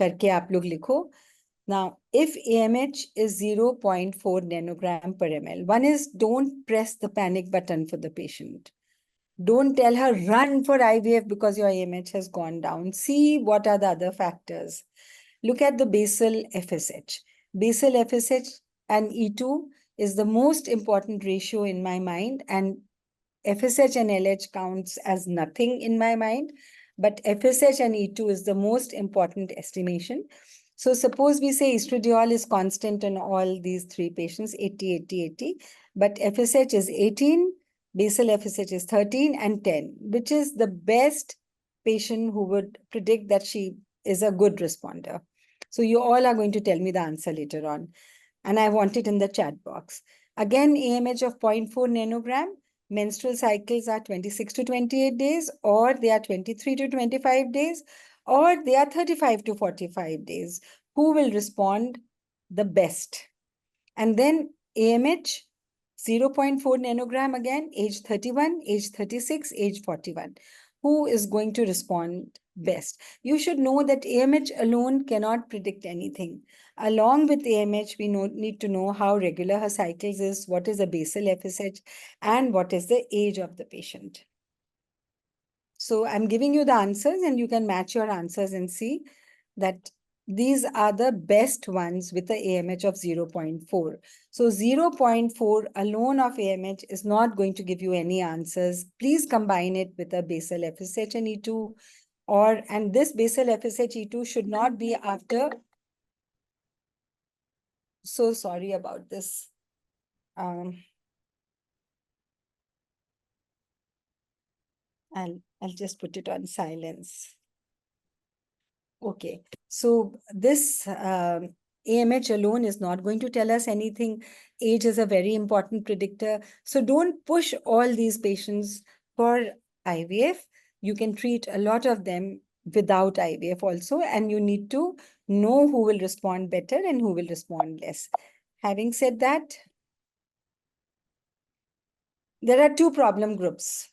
S7: करके आप लोग लिखो. Now, if AMH is 0.4 nanogram per ml, one is don't press the panic button for the patient. Don't tell her run for IVF because your AMH has gone down. See what are the other factors. Look at the basal FSH. Basal FSH and E2 is the most important ratio in my mind, and FSH and LH counts as nothing in my mind, but FSH and E2 is the most important estimation. So suppose we say estradiol is constant in all these three patients, 80, 80, 80, but FSH is 18, basal FSH is 13 and 10, which is the best patient who would predict that she is a good responder. So you all are going to tell me the answer later on. And I want it in the chat box. Again, AMH of 0.4 nanogram. Menstrual cycles are 26 to 28 days, or they are 23 to 25 days, or they are 35 to 45 days. Who will respond the best? And then AMH, 0.4 nanogram again, age 31, age 36, age 41. Who is going to respond best? You should know that AMH alone cannot predict anything. Along with AMH, we need to know how regular her cycles is, what is the basal FSH, and what is the age of the patient. So I'm giving you the answers and you can match your answers and see that these are the best ones with the AMH of 0.4. So 0.4 alone of AMH is not going to give you any answers. Please combine it with a basal FSH and E2, and this basal FSH E2 should not be after. So sorry about this. I'll just put it on silence. Okay, so this AMH alone is not going to tell us anything. Age is a very important predictor. So don't push all these patients for IVF. You can treat a lot of them without IVF also, and you need to know who will respond better and who will respond less. Having said that, there are two problem groups: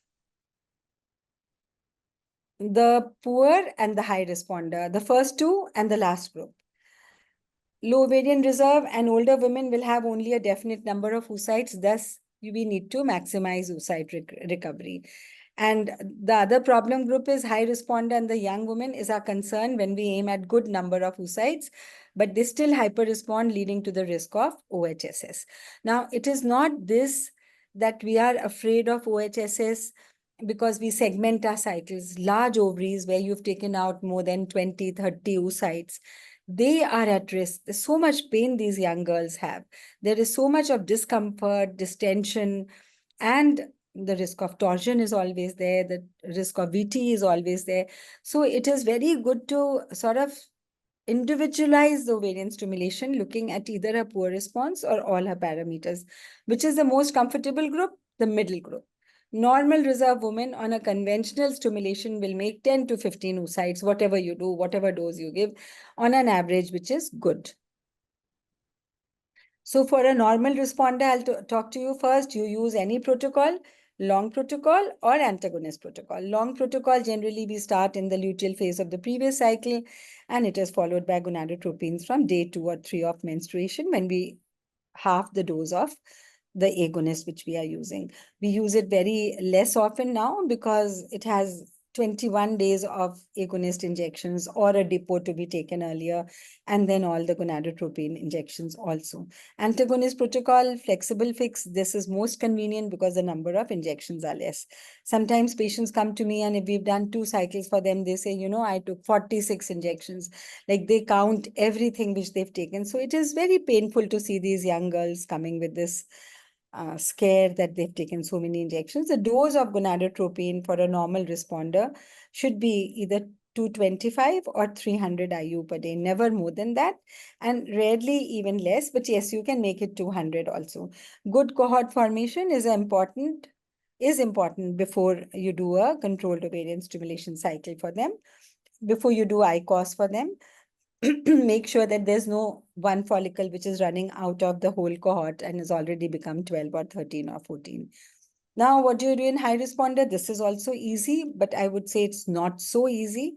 S7: the poor and the high responder, the first two and the last group. Low ovarian reserve and older women will have only a definite number of oocytes. Thus, we need to maximize oocyte recovery. And the other problem group is high responder, and the young women is our concern when we aim at good number of oocytes, but they still hyper-respond, leading to the risk of OHSS. Now, it is not this that we are afraid of OHSS because we segment our cycles. Large ovaries where you've taken out more than 20, 30 oocytes, they are at risk. There's so much pain these young girls have. There is so much of discomfort, distension, and the risk of torsion is always there. The risk of VT is always there. So it is very good to sort of individualize the ovarian stimulation, looking at either a poor response or all her parameters. Which is the most comfortable group? The middle group. Normal reserve women on a conventional stimulation will make 10 to 15 oocytes, whatever you do, whatever dose you give, on an average, which is good. So for a normal responder, I'll talk to you first. You use any protocol, long protocol or antagonist protocol. Long protocol, generally we start in the luteal phase of the previous cycle, and it is followed by gonadotropins from day 2 or 3 of menstruation, when we half the dose of the agonist which we are using. We use it very less often now because it has 21 days of agonist injections or a depot to be taken earlier, and then all the gonadotropin injections also. Antagonist protocol, flexible fix, this is most convenient because the number of injections are less. Sometimes patients come to me and if we've done 2 cycles for them, they say, you know, I took 46 injections. Like they count everything which they've taken. So it is very painful to see these young girls coming with this scare that they've taken so many injections. The dose of gonadotropin for a normal responder should be either 225 or 300 IU per day, never more than that, and rarely even less, but yes, you can make it 200 also. Good cohort formation is important before you do a controlled ovarian stimulation cycle for them, before you do ICOS for them. Make sure that there's no one follicle which is running out of the whole cohort and has already become 12 or 13 or 14. Now, what do you do in high responder? This is also easy, but I would say it's not so easy.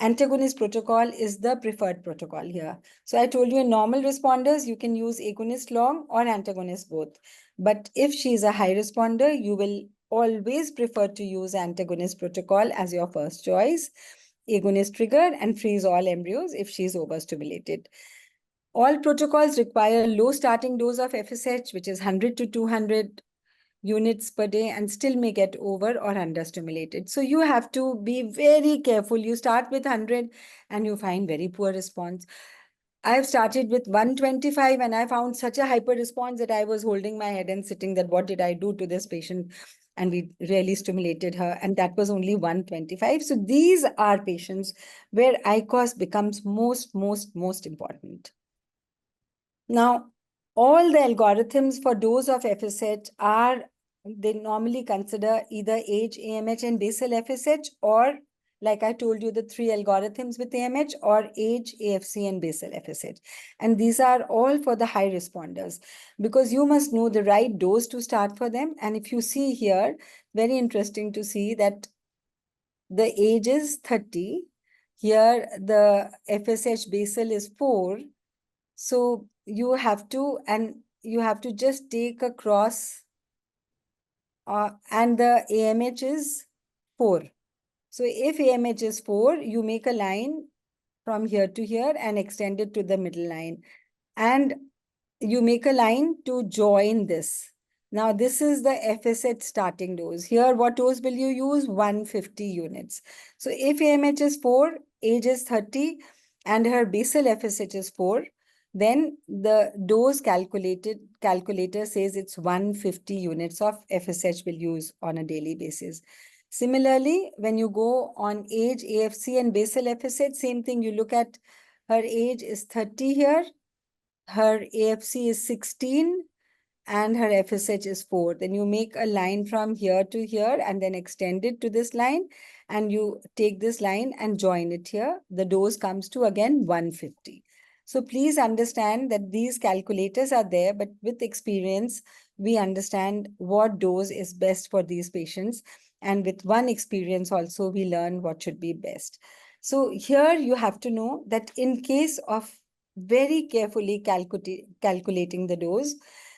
S7: Antagonist protocol is the preferred protocol here. So I told you in normal responders, you can use agonist long or antagonist both. But if she's a high responder, you will always prefer to use antagonist protocol as your first choice. Agonist trigger and freeze all embryos if she's overstimulated. All protocols require low starting dose of FSH, which is 100 to 200 units per day, and still may get over or understimulated. So you have to be very careful. You start with 100 and you find very poor response. I've started with 125 and I found such a hyper response that I was holding my head and sitting that what did I do to this patient? And we really stimulated her, and that was only 125. So these are patients where ICOS becomes most important. Now, all the algorithms for dose of FSH are, they normally consider either age, AMH, and basal FSH, or like I told you, the 3 algorithms with AMH, or age, AFC, and basal FSH. And these are all for the high responders, because you must know the right dose to start for them. And if you see here, very interesting to see that the age is 30. Here, the FSH basal is 4. So you have to just take a cross, and the AMH is 4. So if AMH is 4, you make a line from here to here and extend it to the middle line. And you make a line to join this. Now, this is the FSH starting dose. Here, what dose will you use? 150 units. So if AMH is 4, age is 30, and her basal FSH is 4, then the dose calculator says it's 150 units of FSH will use on a daily basis. Similarly, when you go on age, AFC and basal FSH, same thing. You look at her age is 30 here, her AFC is 16, and her FSH is 4. Then you make a line from here to here and then extend it to this line. And you take this line and join it here. The dose comes to again 150. So please understand that these calculators are there, but with experience, we understand what dose is best for these patients. And with one experience also, we learn what should be best. So here you have to know that in case of very carefully calculating the dose,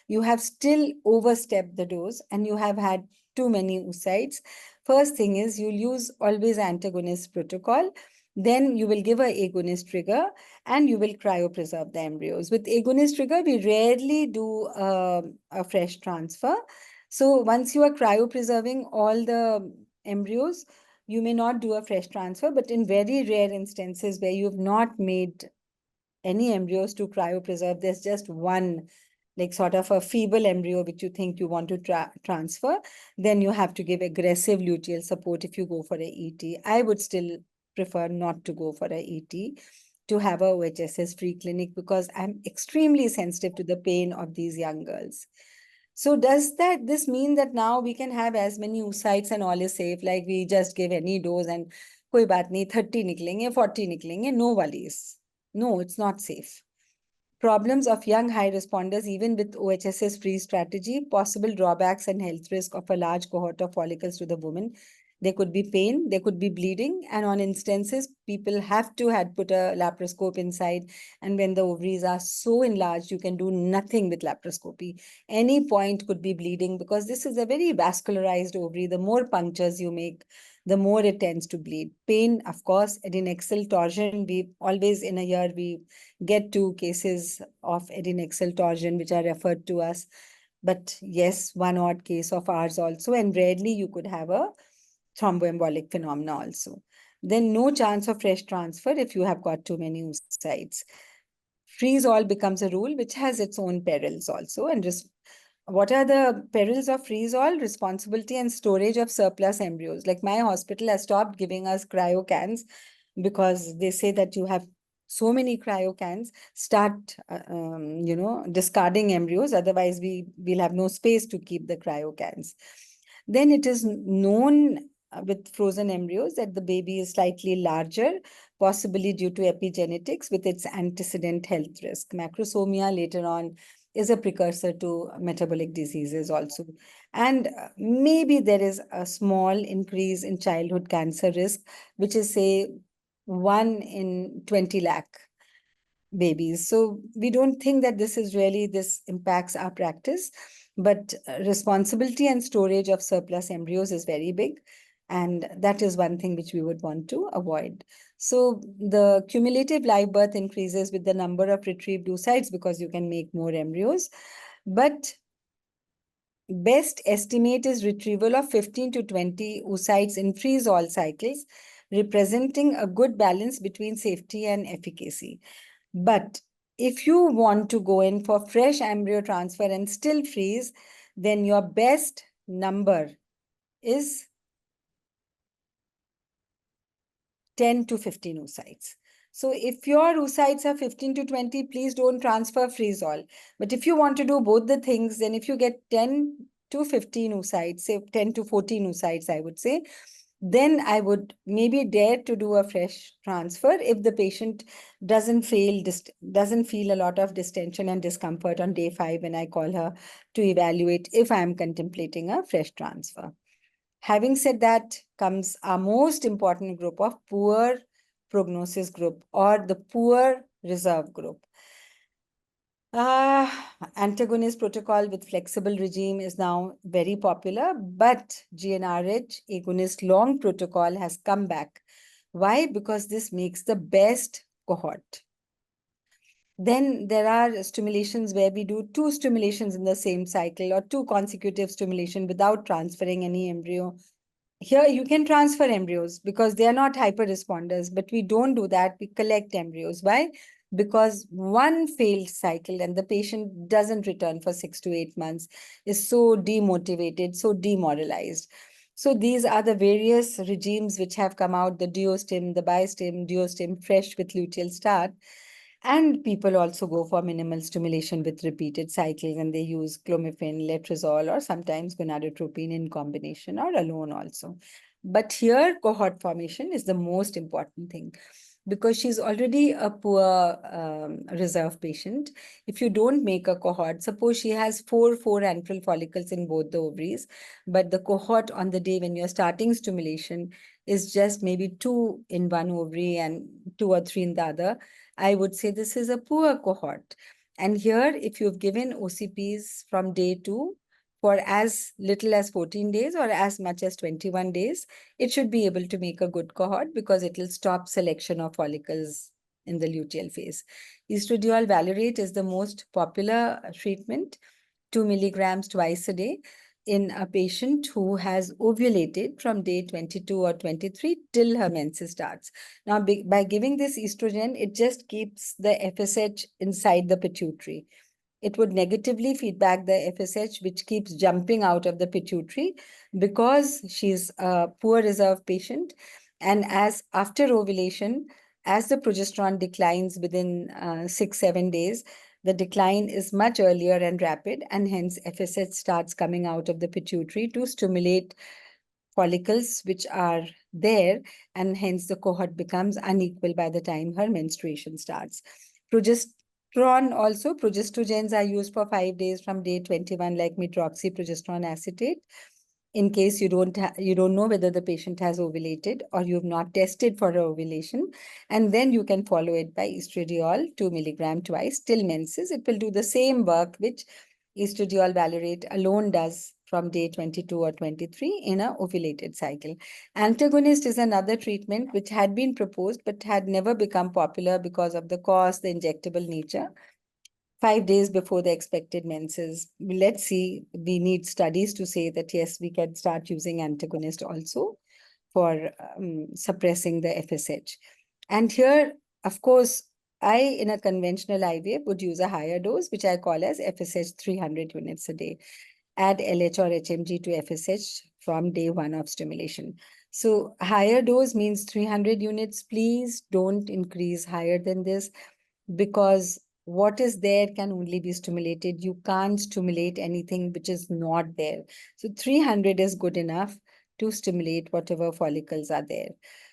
S7: you have still overstepped the dose and you have had too many oocytes. First thing is you'll use always antagonist protocol. Then you will give a agonist trigger and you will cryopreserve the embryos. With agonist trigger, we rarely do a fresh transfer. So once you are cryopreserving all the embryos, you may not do a fresh transfer, but in very rare instances where you've not made any embryos to cryopreserve, there's just one, like sort of a feeble embryo which you think you want to transfer, then you have to give aggressive luteal support if you go for a ET. I would still prefer not to go for a ET, to have a OHSS free clinic, because I'm extremely sensitive to the pain of these young girls. So does this mean that now we can have as many oocytes and all is safe, like we just give any dose and koi baat nahi, 30 niklenge, 40 niklenge, no worries? No, it's not safe. Problems of young high responders, even with OHSS-free strategy, possible drawbacks and health risk of a large cohort of follicles to the woman. There could be pain, there could be bleeding, and on instances, people have to had put a laparoscope inside. And when the ovaries are so enlarged, you can do nothing with laparoscopy. Any point could be bleeding because this is a very vascularized ovary. The more punctures you make, the more it tends to bleed. Pain, of course, adnexal torsion. We always in a year, we get 2 cases of adnexal torsion, which are referred to us. But yes, one odd case of ours also, and rarely you could have a thromboembolic phenomena also. Then no chance of fresh transfer if you have got too many oocytes. Freeze all becomes a rule, which has its own perils also. And what are the perils of freeze all? Responsibility and storage of surplus embryos. Like my hospital has stopped giving us cryo cans because they say that you have so many cryo cans, start discarding embryos. Otherwise, we'll have no space to keep the cryo cans. Then it is known with frozen embryos that the baby is slightly larger, possibly due to epigenetics with its antecedent health risk. Macrosomia later on is a precursor to metabolic diseases also. And maybe there is a small increase in childhood cancer risk, which is, say, 1 in 20 lakh babies. So we don't think that this impacts our practice, but responsibility and storage of surplus embryos is very big. And that is one thing which we would want to avoid. So the cumulative live birth increases with the number of retrieved oocytes because you can make more embryos. But best estimate is retrieval of 15 to 20 oocytes in freeze-all cycles, representing a good balance between safety and efficacy. But if you want to go in for fresh embryo transfer and still freeze, then your best number is 10 to 15 oocytes. So if your oocytes are 15 to 20, please don't transfer freeze all. But if you want to do both the things, then if you get 10 to 15 oocytes, say 10 to 14 oocytes, I would say, then I would maybe dare to do a fresh transfer if the patient doesn't feel a lot of distension and discomfort on day 5 when I call her to evaluate if I am contemplating a fresh transfer. Having said that, comes our most important group of poor prognosis group or the poor reserve group. Antagonist protocol with flexible regime is now very popular, but GnRH agonist long protocol has come back. Why? Because this makes the best cohort. Then there are stimulations where we do 2 stimulations in the same cycle or 2 consecutive stimulation without transferring any embryo. Here you can transfer embryos because they are not hyper responders, but we don't do that. We collect embryos. Why? Because one failed cycle and the patient doesn't return for 6 to 8 months is so demotivated, so demoralized. So these are the various regimes which have come out, the duostim, the biostim, duostim fresh with luteal start. And people also go for minimal stimulation with repeated cycles, and they use clomiphene, letrozole, or sometimes gonadotropin in combination or alone also. But here, cohort formation is the most important thing because she's already a poor reserve patient. If you don't make a cohort, suppose she has four antral follicles in both the ovaries, but the cohort on the day when you're starting stimulation is just maybe 2 in one ovary and 2 or 3 in the other, I would say this is a poor cohort. And here, if you've given OCPs from day 2 for as little as 14 days or as much as 21 days, it should be able to make a good cohort because it will stop selection of follicles in the luteal phase. Estradiol valerate is the most popular treatment, 2 milligrams twice a day in a patient who has ovulated from day 22 or 23 till her menses starts. Now, by giving this estrogen, it just keeps the FSH inside the pituitary. It would negatively feedback the FSH, which keeps jumping out of the pituitary because she's a poor reserve patient. And as after ovulation, as the progesterone declines within 6-7 days, the decline is much earlier and rapid, and hence FSH starts coming out of the pituitary to stimulate follicles which are there, and hence the cohort becomes unequal by the time her menstruation starts. Progesterone also, progestogens are used for 5 days from day 21, like medroxyprogesterone acetate. In case you don't know whether the patient has ovulated or you've not tested for ovulation, and then you can follow it by estradiol 2 milligram twice till menses. It will do the same work which estradiol valerate alone does from day 22 or 23 in a ovulated cycle. Antagonist is another treatment which had been proposed but had never become popular because of the cost, the injectable nature. 5 days before the expected menses. Let's see, we need studies to say that yes, we can start using antagonist also for suppressing the FSH. And here, of course, in a conventional IVF, would use a higher dose, which I call as FSH 300 units a day. Add LH or HMG to FSH from day 1 of stimulation. So higher dose means 300 units. Please don't increase higher than this because what is there can only be stimulated. You can't stimulate anything which is not there. So 300 is good enough to stimulate whatever follicles are there.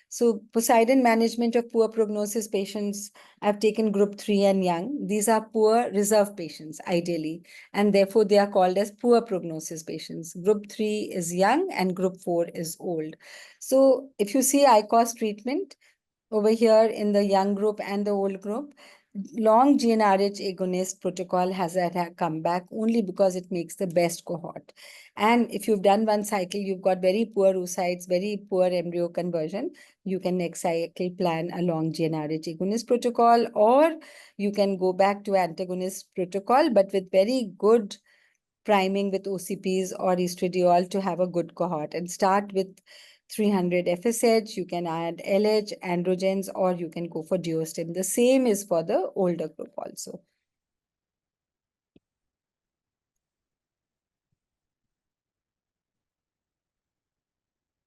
S7: So Poseidon management of poor prognosis patients, I've taken group 3 and young. These are poor reserve patients, ideally, and therefore they are called as poor prognosis patients. Group 3 is young and group 4 is old. So if you see ICOS treatment over here in the young group and the old group, long GnRH agonist protocol has come back only because it makes the best cohort. And if you've done one cycle, you've got very poor oocytes, very poor embryo conversion, you can next cycle plan a long GnRH agonist protocol, or you can go back to antagonist protocol, but with very good priming with OCPs or estradiol to have a good cohort, and start with 300 FSH. You can add LH, androgens, or you can go for duostim. The same is for the older group also.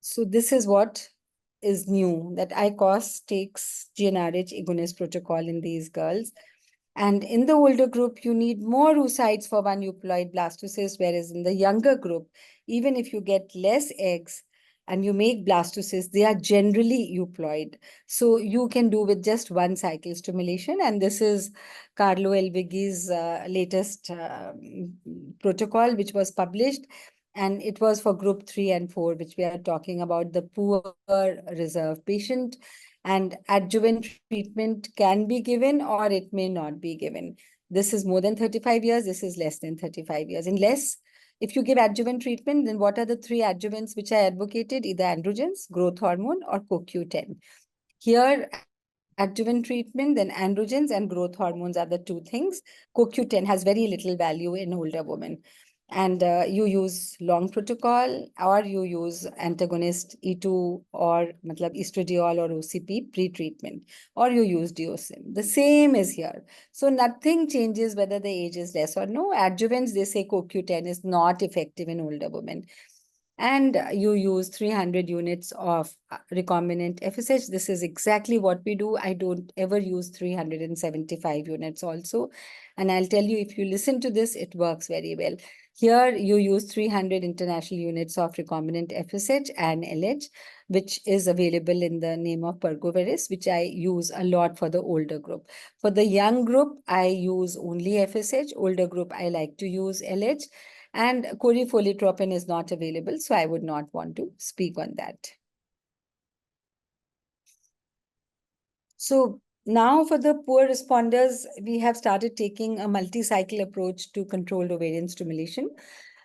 S7: So this is what is new, that ICOS takes GnRH agonist protocol in these girls. And in the older group, you need more oocytes for one euploid blastocyst, whereas in the younger group, even if you get less eggs and you make blastocysts, they are generally euploid. So you can do with just one cycle stimulation. And this is Carlo Elvighi's latest protocol, which was published. And it was for group 3 and 4, which we are talking about, the poor reserve patient. And adjuvant treatment can be given or it may not be given. This is more than 35 years. This is less than 35 years. If you give adjuvant treatment, then what are the three adjuvants which I advocated? Either androgens, growth hormone, or CoQ10. Here, adjuvant treatment, then androgens and growth hormones are the two things. CoQ10 has very little value in older women. And you use long protocol, or you use antagonist E2 or estradiol or OCP pre-treatment, or you use Diosym. The same is here. So nothing changes whether the age is less or no. Adjuvants, they say CoQ10 is not effective in older women. And you use 300 units of recombinant FSH. This is exactly what we do. I don't ever use 375 units also. And I'll tell you, if you listen to this, it works very well. Here, you use 300 international units of recombinant FSH and LH, which is available in the name of Pergoveris, which I use a lot for the older group. For the young group, I use only FSH. Older group, I like to use LH. And corifoliatropin is not available, so I would not want to speak on that. So now for the poor responders, we have started taking a multi-cycle approach to controlled ovarian stimulation,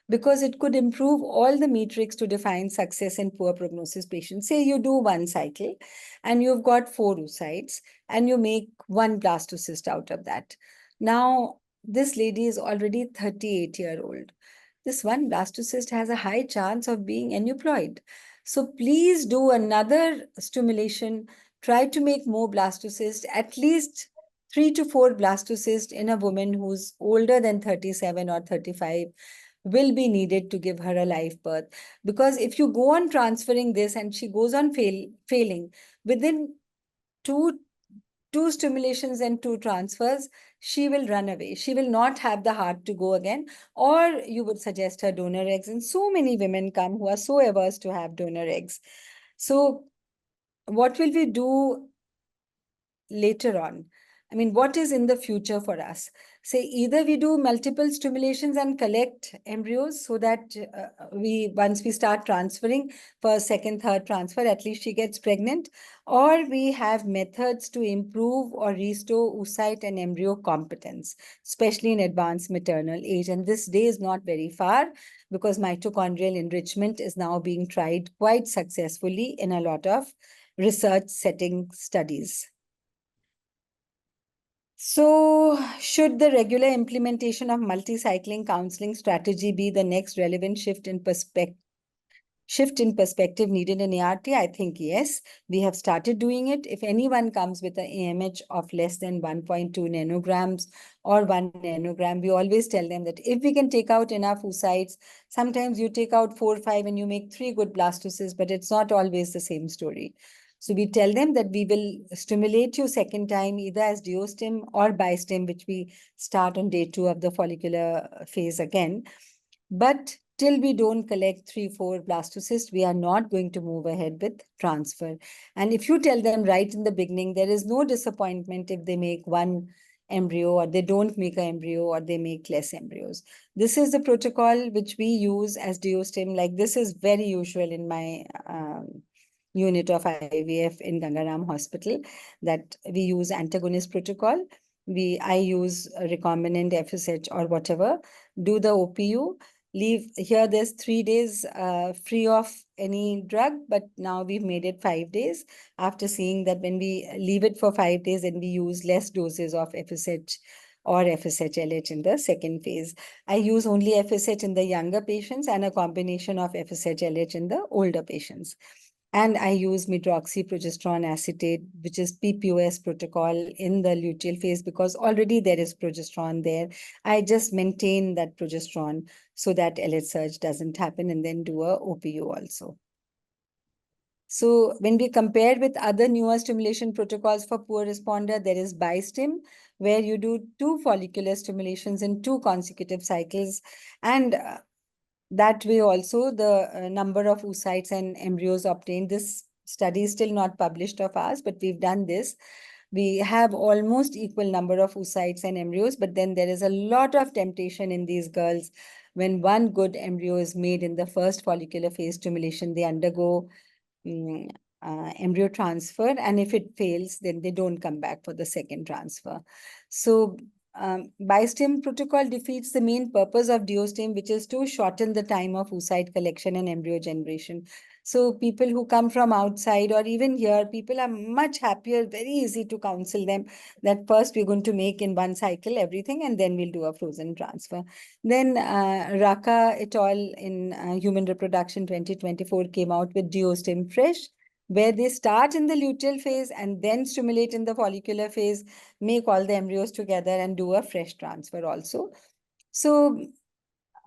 S7: because it could improve all the metrics to define success in poor prognosis patients. Say you do one cycle and you've got 4 oocytes and you make 1 blastocyst out of that. Now, this lady is already 38-year-old. This 1 blastocyst has a high chance of being aneuploid. So please do another stimulation. Try to make more blastocysts, at least 3 to 4 blastocysts in a woman who's older than 37 or 35 will be needed to give her a live birth. Because if you go on transferring this and she goes on failing, within two stimulations and 2 transfers, she will run away. She will not have the heart to go again, or you would suggest her donor eggs. And so many women come who are so averse to have donor eggs. So what will we do later on? I mean, what is in the future for us? Say either we do multiple stimulations and collect embryos so that once we start transferring for second, third transfer, at least she gets pregnant, or we have methods to improve or restore oocyte and embryo competence, especially in advanced maternal age. And this day is not very far, because mitochondrial enrichment is now being tried quite successfully in a lot of research setting studies. So, should the regular implementation of multi-cycling counseling strategy be the next relevant shift in perspective needed in ART? I think yes. We have started doing it. If anyone comes with an AMH of less than 1.2 nanograms or 1 nanogram, we always tell them that if we can take out enough oocytes, sometimes you take out 4 or 5 and you make 3 good blastocysts, but it's not always the same story. So we tell them that we will stimulate you second time, either as Diostim or Bistim, which we start on day 2 of the follicular phase again. But till we don't collect 3, 4 blastocysts, we are not going to move ahead with transfer. And if you tell them right in the beginning, there is no disappointment if they make 1 embryo or they don't make an embryo or they make less embryos. This is the protocol which we use as Diostim. Like, this is very usual in my unit of IVF in Gangaram Hospital, that we use antagonist protocol. I use recombinant FSH or whatever, do the OPU, leave here. There's 3 days free of any drug, but now we've made it 5 days after seeing that when we leave it for 5 days, then we use less doses of FSH or FSH-LH in the second phase. I use only FSH in the younger patients and a combination of FSH-LH in the older patients. And I use medroxyprogesterone acetate, which is PPOS protocol in the luteal phase, because already there is progesterone there. I just maintain that progesterone so that LH surge doesn't happen, and then do a OPU also. So when we compare with other newer stimulation protocols for poor responder, there is Bistim, where you do 2 follicular stimulations in 2 consecutive cycles. And that way also the number of oocytes and embryos obtained, this study is still not published of ours, but we've done this. We have almost equal number of oocytes and embryos, but then there is a lot of temptation in these girls. When 1 good embryo is made in the first follicular phase stimulation, they undergo embryo transfer, and if it fails, then they don't come back for the second transfer. So Bi-stim protocol defeats the main purpose of duostim, which is to shorten the time of oocyte collection and embryo generation. So people who come from outside or even here, people are much happier, very easy to counsel them that first we're going to make in one cycle everything and then we'll do a frozen transfer. Then Raka et al. In Human Reproduction 2024 came out with duostim fresh, where they start in the luteal phase and then stimulate in the follicular phase, make all the embryos together and do a fresh transfer also. So,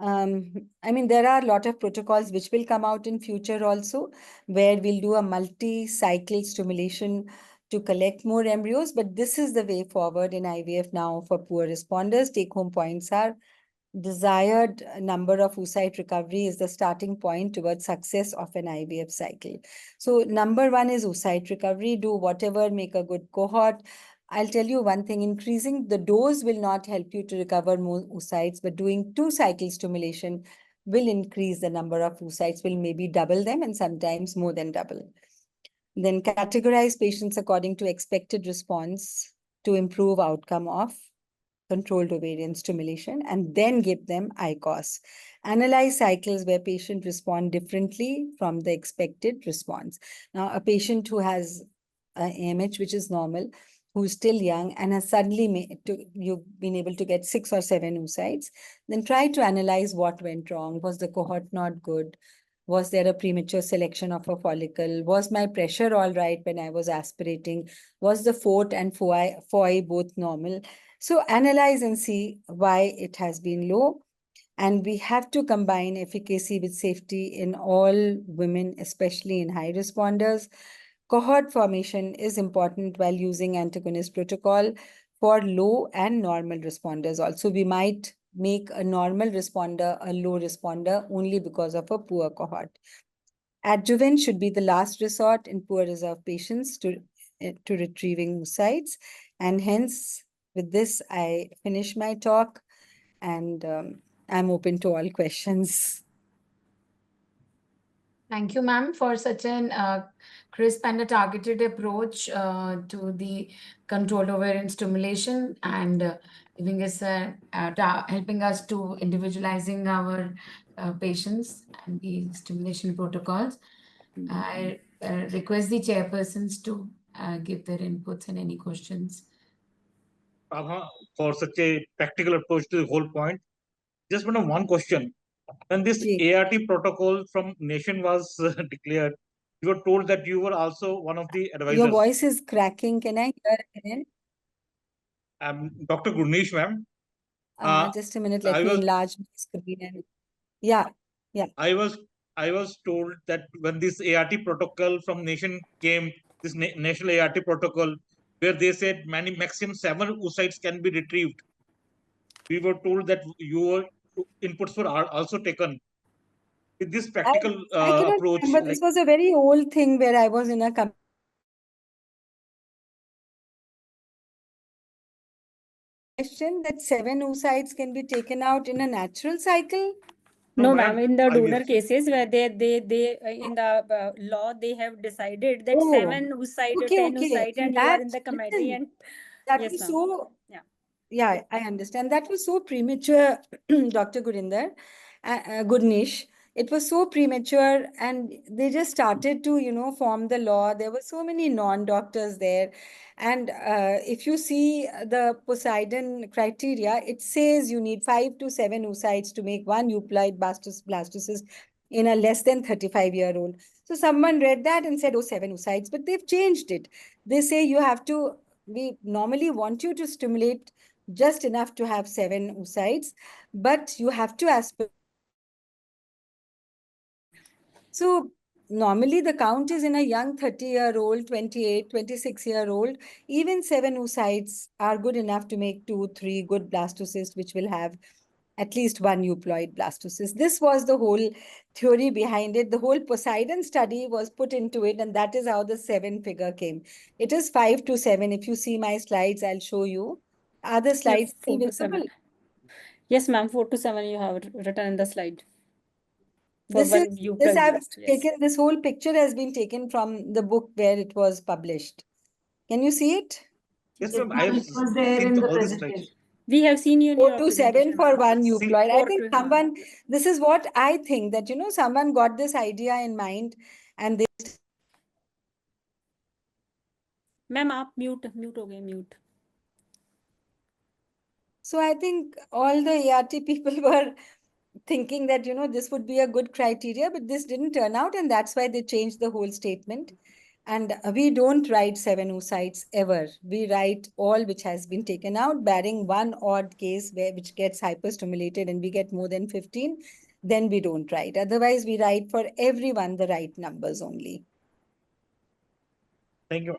S7: I mean, there are a lot of protocols which will come out in future also, where we'll do a multi-cycle stimulation to collect more embryos, but this is the way forward in IVF now for poor responders. Take-home points are desired number of oocyte recovery is the starting point towards success of an IVF cycle. So number one is oocyte recovery. Do whatever, make a good cohort. I'll tell you one thing, increasing the dose will not help you to recover more oocytes, but doing 2-cycle stimulation will increase the number of oocytes, will maybe double them and sometimes more than double. Then categorize patients according to expected response to improve outcome of controlled ovarian stimulation, and then give them ICOS. Analyze cycles where patients respond differently from the expected response. Now, a patient who has AMH, which is normal, who's still young and has suddenly you've been able to get 6 or 7 oocytes, then try to analyze what went wrong. Was the cohort not good? Was there a premature selection of a follicle? Was my pressure all right when I was aspirating? Was the fort and foy both normal? So analyze and see why it has been low. And we have to combine efficacy with safety in all women, especially in high responders. Cohort formation is important while using antagonist protocol for low and normal responders. Also, we might make a normal responder a low responder only because of a poor cohort. Adjuvant should be the last resort in poor reserve patients to retrieving oocytes. And hence, with this, I finish my talk and I'm open to all questions.
S2: Thank you, ma'am, for such an crisp and a targeted approach to the controlled ovarian stimulation and giving us helping us to individualizing our patients and the stimulation protocols. I request the chairpersons to give their inputs and any questions.
S8: For such a practical approach to the whole point, just one question. When this ART protocol from Nation was declared, you were told that you were also one of the advisors.
S7: Your voice is cracking. Can I hear again?
S8: Dr. Gurnesh, ma'am.
S7: Just a minute. Let me enlarge my screen. And... Yeah.
S8: I was told that when this ART protocol from Nation came, this national ART protocol, where they said maximum 7 oocytes can be retrieved. We were told that your inputs were also taken. With this practical
S7: I cannot
S8: approach,
S7: remember. This was a very old thing where I was in a question that 7 oocytes can be taken out in a natural cycle.
S9: No, ma'am. In the donor cases where they in the law they have decided that 7 oocyte or 10 oocyte, and you are in the committee, and
S7: that
S9: yes,
S7: was so. Yeah, I understand. That was so premature, Dr. Gurnesh. It was so premature, and they just started to, form the law. There were so many non-doctors there. And if you see the Poseidon criteria, it says you need 5 to 7 oocytes to make 1 euploid blastocyst in a less than 35-year-old. So someone read that and said, oh, 7 oocytes, but they've changed it. They say you have to, we normally want you to stimulate just enough to have 7 oocytes, but you have to aspirate. So normally the count is in a young 30-year-old, 28, 26-year-old. Even 7 oocytes are good enough to make 2, 3 good blastocysts, which will have at least 1 euploid blastocyst. This was the whole theory behind it. The whole Poseidon study was put into it, and that is how the 7 figure came. It is 5 to 7. If you see my slides, I'll show you. Are the slides visible?
S9: Yes, ma'am. 4 to 7 you have written in the slide.
S7: This whole picture has been taken from the book where it was published. Can you see it?
S8: Yes, ma'am. I have
S2: was there in the presentation.
S9: We have seen you in
S7: 4
S9: your
S7: to 7
S9: presentation,
S7: for
S9: ma'am.
S7: one euploid. I
S9: 4
S7: think
S9: to-
S7: someone, this is what I think, that, you know, someone got this idea in mind and they.
S9: Ma'am, आप mute हो गए, mute.
S7: So I think all the ART people were thinking that, you know, this would be a good criteria, but this didn't turn out, and that's why they changed the whole statement. And we don't write 7 oocytes ever. We write all which has been taken out, barring one odd case which gets hyperstimulated and we get more than 15, then we don't write. Otherwise, we write for everyone the right numbers only.
S8: Thank you.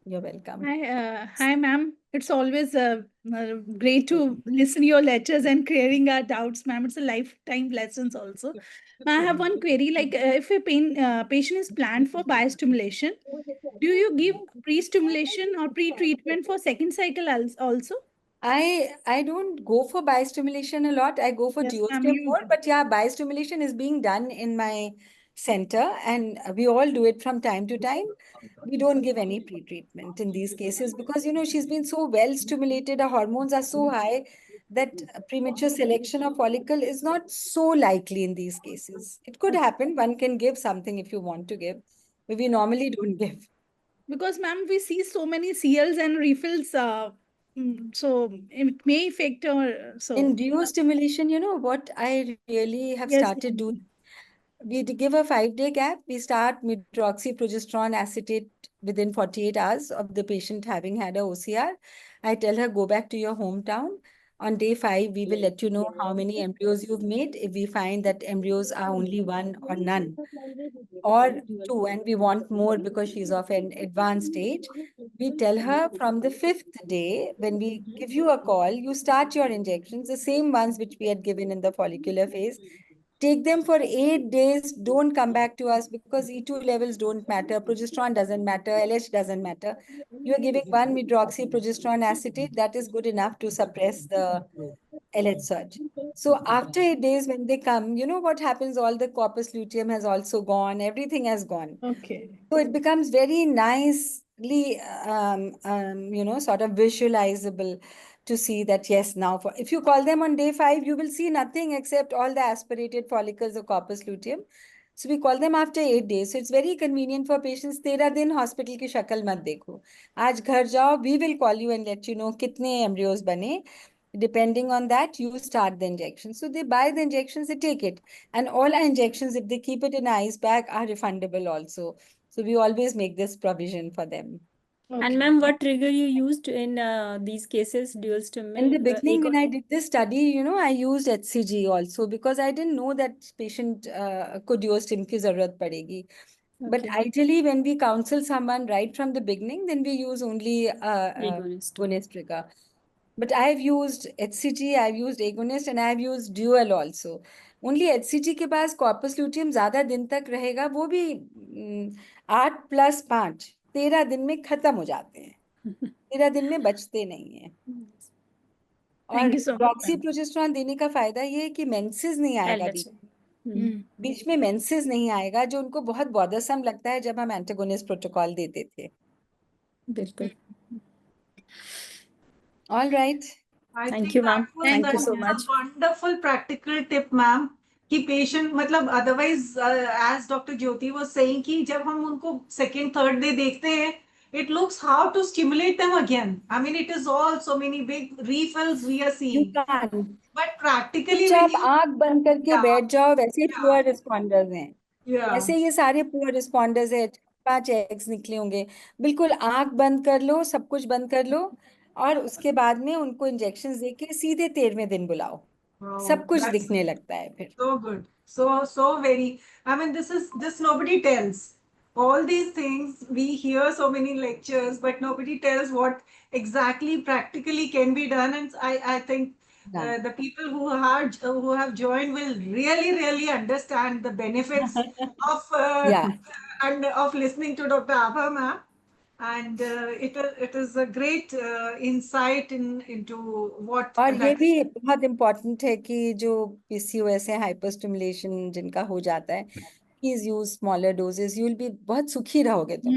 S7: You're welcome.
S10: Hi, ma'am. It's always great to listen to your lectures and clearing our doubts, ma'am. It's a lifetime lessons also. I have one query, like if a patient is planned for biostimulation, do you give pre-stimulation or pre-treatment for second cycle also?
S7: I don't go for biostimulation a lot. I go for
S10: Yes, ma'am,
S7: duostim more, but yeah, biostimulation is being done in my center and we all do it from time to time. We don't give any pre-treatment in these cases because, you know, she's been so well stimulated, her hormones are so high that premature selection of follicle is not so likely in these cases. It could happen. One can give something if you want to give, but we normally don't give.
S10: Because, ma'am, we see so many CLs and refills, so it may affect or so.
S7: In duostimulation, you know, what I really have
S10: Yes,
S7: started doing, we give a 5-day gap. We start medroxyprogesterone acetate within 48 hours of the patient having had a OCR. I tell her, go back to your hometown. On day 5, we will let you know how many embryos you've made. If we find that embryos are only 1 or none, or 2, and we want more because she's of an advanced age, we tell her from the 5th day, when we give you a call, you start your injections, the same ones which we had given in the follicular phase. Take them for 8 days. Don't come back to us because E2 levels don't matter. Progesterone doesn't matter. LH doesn't matter. You're giving 1 medroxyprogesterone acetate. That is good enough to suppress the LH surge. So after 8 days, when they come, you know what happens? All the corpus luteum has also gone. Everything has gone.
S10: Okay.
S7: So it becomes very nicely, you know, sort of visualizable to see that, yes, now if you call them on day 5, you will see nothing except all the aspirated follicles of corpus luteum. So we call them after 8 days. So it's very convenient for patients. 13 दिन hospital की शक्ल मत देखो. आज घर जाओ, we will call you and let you know कितने embryos बने. Depending on that, you start the injection. So they buy the injections, they take it. And all our injections, if they keep it in ice bag, are refundable also. So we always make this provision for them.
S9: Okay. And ma'am, what trigger you used in these cases, dual stim?
S7: In the beginning, when I did this study, you know, I used HCG also because I didn't know that patient could use stim ki zarurat padegi. But ideally, when we counsel someone right from the beginning, then we use only agonist trigger. But I've used HCG, I've used agonist, and I've used dual also. Only HCG के पास corpus luteum ज़्यादा दिन तक रहेगा, वो भी 8 + 5, 13 दिन में खत्म हो जाते हैं. 13 दिन में बचते नहीं हैं. और डॉक्सीप्रोजेस्टेरोन देने का फायदा ये है कि मेंसेस नहीं आएगा बीच में मेंसेस नहीं आएगा, जो उनको बहुत बॉदरसम लगता है जब हम एंटागोनिस्ट प्रोटोकॉल देते थे.
S9: बिल्कुल.
S7: All right.
S9: Thank you, ma'am. Thank you so much.
S11: Wonderful practical tip, ma'am. कि patient मतलब otherwise as Dr. Jyoti was saying कि जब हम उनको second third day देखते हैं, it looks how to stimulate them again. I mean, it is all so many big refills we are seeing.
S7: You can't.
S11: But practically
S7: when you आँख बंद करके बैठ जाओ, वैसे poor responders हैं. ऐसे ये सारे poor responders हैं. 5 eggs निकले होंगे. बिल्कुल आँख बंद कर लो, सब कुछ बंद कर लो, और उसके बाद में उनको इंजेक्शन देके सीधे 13वें दिन बुलाओ. सब कुछ दिखने लगता है फिर.
S11: So good. So very. I mean, this nobody tells. All these things we hear so many lectures, but nobody tells what exactly practically can be done. And I think the people who have joined will really understand the benefits of and of listening to Dr. Abha ma'am. And it is a great insight into what.
S7: और ये भी बहुत important है कि जो PCOS है, hyper stimulation जिनका हो जाता है, please use smaller doses. You will be बहुत सुखी रहोगे तुम.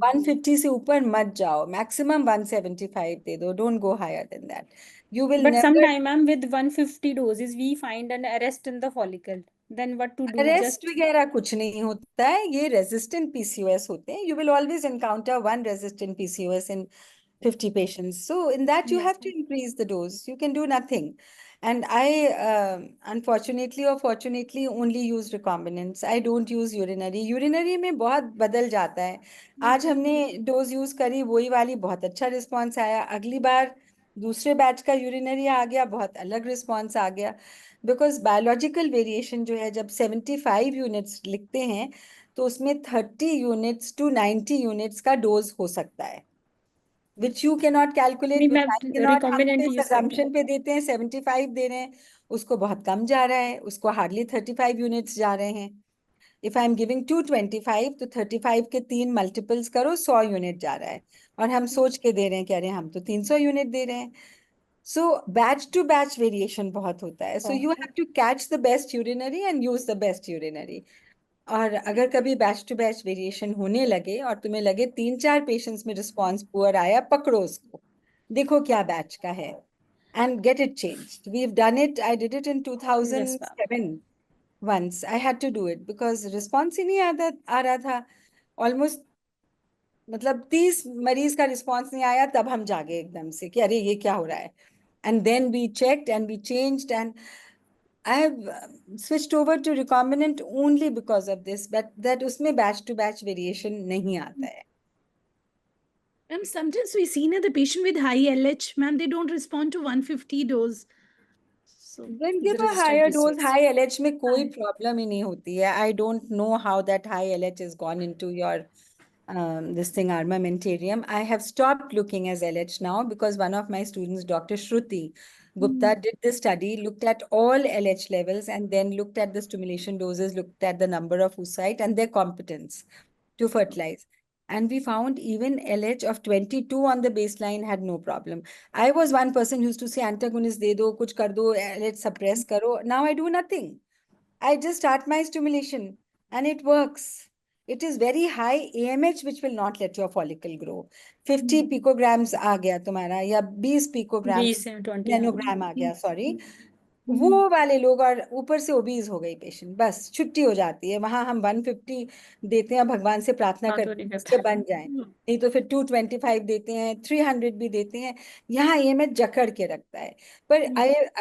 S7: 150 से ऊपर मत जाओ. मैक्सिमम 175 दे दो. Don't go higher than that. You will
S9: But
S7: never
S9: sometime, ma'am, with 150 doses, we find an arrest in the follicle. Then what to do?
S7: Arrest
S9: Just
S7: वगैरह कुछ नहीं होता है, ये रेजिस्टेंट पीसीओएस होते हैं. You will always encounter one resistant PCOS in 50 patients. So in that you
S9: yes,
S7: have to increase the dose. You can do nothing. And I unfortunately or fortunately only use recombinants. I don't use urinary. Urinary में बहुत बदल जाता है. आज हमने dose use करी, वही वाली बहुत अच्छा रिस्पॉन्स आया. अगली बार दूसरे बैच का यूरिनरी आ गया, बहुत अलग रिस्पॉन्स आ गया. बिकॉज बायोलॉजिकल वेरिएशन जो है, जब 75 यूनिट्स लिखते हैं तो उसमें 30 यूनिट्स टू 90 यूनिट्स का डोज हो सकता है, which you cannot calculate,
S9: नहीं
S7: which
S9: मैम,
S7: I cannot. हम
S9: recombinant
S7: इस
S9: use करते
S7: assumption पे देते हैं 75 दे रहे हैं, उसको बहुत कम जा रहा है, उसको hardly 35 यूनिट्स जा रहे हैं. If I am giving 225 तो 35 के 3 मल्टीपल्स करो, 100 यूनिट जा रहा है, और हम सोच के दे रहे हैं, कह रहे हैं हम तो 300 यूनिट दे रहे हैं. So batch to batch variation बहुत होता है. So you have to catch the best urinary and use the best urinary. और अगर कभी बैच टू बैच वेरिएशन होने लगे और तुम्हें लगे 3-4 पेशेंट्स में रिस्पॉन्स पुअर आया, पकड़ो उसको, देखो क्या बैच का है, and get it changed. We've done it. I did it in 2007 once. I had to do it because response ही नहीं आ रहा था. Almost मतलब 30 मरीज का रिस्पॉन्स नहीं आया, तब हम जागे एकदम से कि अरे ये क्या हो रहा है. And then we checked and we changed, and I have switched over to recombinant only because of this, but that उसमें batch to batch variation नहीं आता है.
S10: And sometimes we see that the patient with high LH, ma'am, they don't respond to 150 dose. So
S7: Then give a higher dose. High LH में कोई problem ही नहीं होती है. I don't know how that high LH has gone into your this thing armamentarium. I have stopped looking as LH now because one of my students, Dr. Shruti Gupta, did this study, looked at all LH levels and then looked at the stimulation doses, looked at the number of oocyte and their competence to fertilize. And we found even LH of 22 on the baseline had no problem. I was one person who used to say antagonist de do, kuch kar do, LH suppress karo. Now I do nothing. I just start my stimulation and it works. It is very high AMH which will not let your follicle grow. 50 picograms आ गया तुम्हारा, या 20 picograms
S9: 20
S7: nanogram आ गया, sorry, वो वाले लोग, और ऊपर से ओबीज हो गई पेशेंट, बस छुट्टी हो जाती है. वहां हम 150 देते हैं, भगवान से प्रार्थना करते हैं कि बन जाए, नहीं तो फिर 225 देते हैं, 300 भी देते हैं. यहाँ एएमएच जकड़ के रखता है. पर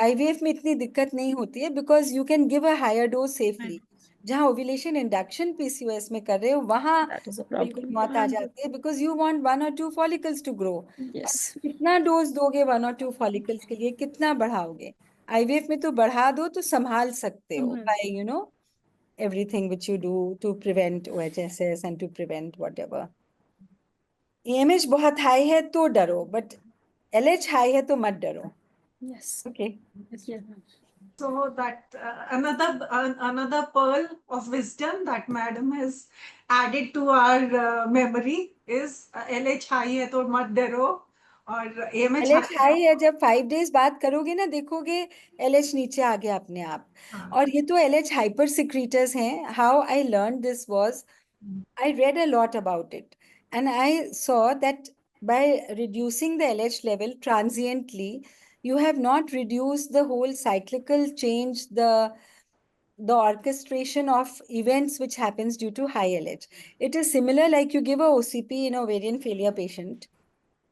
S7: आईवीएफ में इतनी दिक्कत नहीं होती है because you can give a higher dose safely. जहाँ ओव्यूलेशन इंडक्शन पीसीओएस में कर रहे हो, वहां बिल्कुल मौत आ जाती है because you want 1 or 2 follicles to grow. कितना डोज दोगे 1 or 2 फॉलिकल्स के लिए, कितना बढ़ाओगे? आईवीएफ में तो बढ़ा दो तो संभाल सकते हो by everything which you do to prevent OHSS and to prevent whatever. AMH बहुत हाई है तो डरो, but LH हाई है तो मत डरो.
S9: Yes.
S7: Okay.
S11: So that another pearl of wisdom that madam has added to our memory is LH high है तो मत डरो, और AMH
S7: LH हाई है, जब 5 days बाद करोगे ना, देखोगे LH नीचे आ गया अपने आप. और ये तो LH हाइपर सिक्रीटर्स हैं. How I learn this was, I read a lot about it and I saw that by reducing the LH level transiently, you have not reduced the whole cyclical change, the orchestration of events which happens due to high LH. It is similar like you give a OCP in a ovarian failure patient,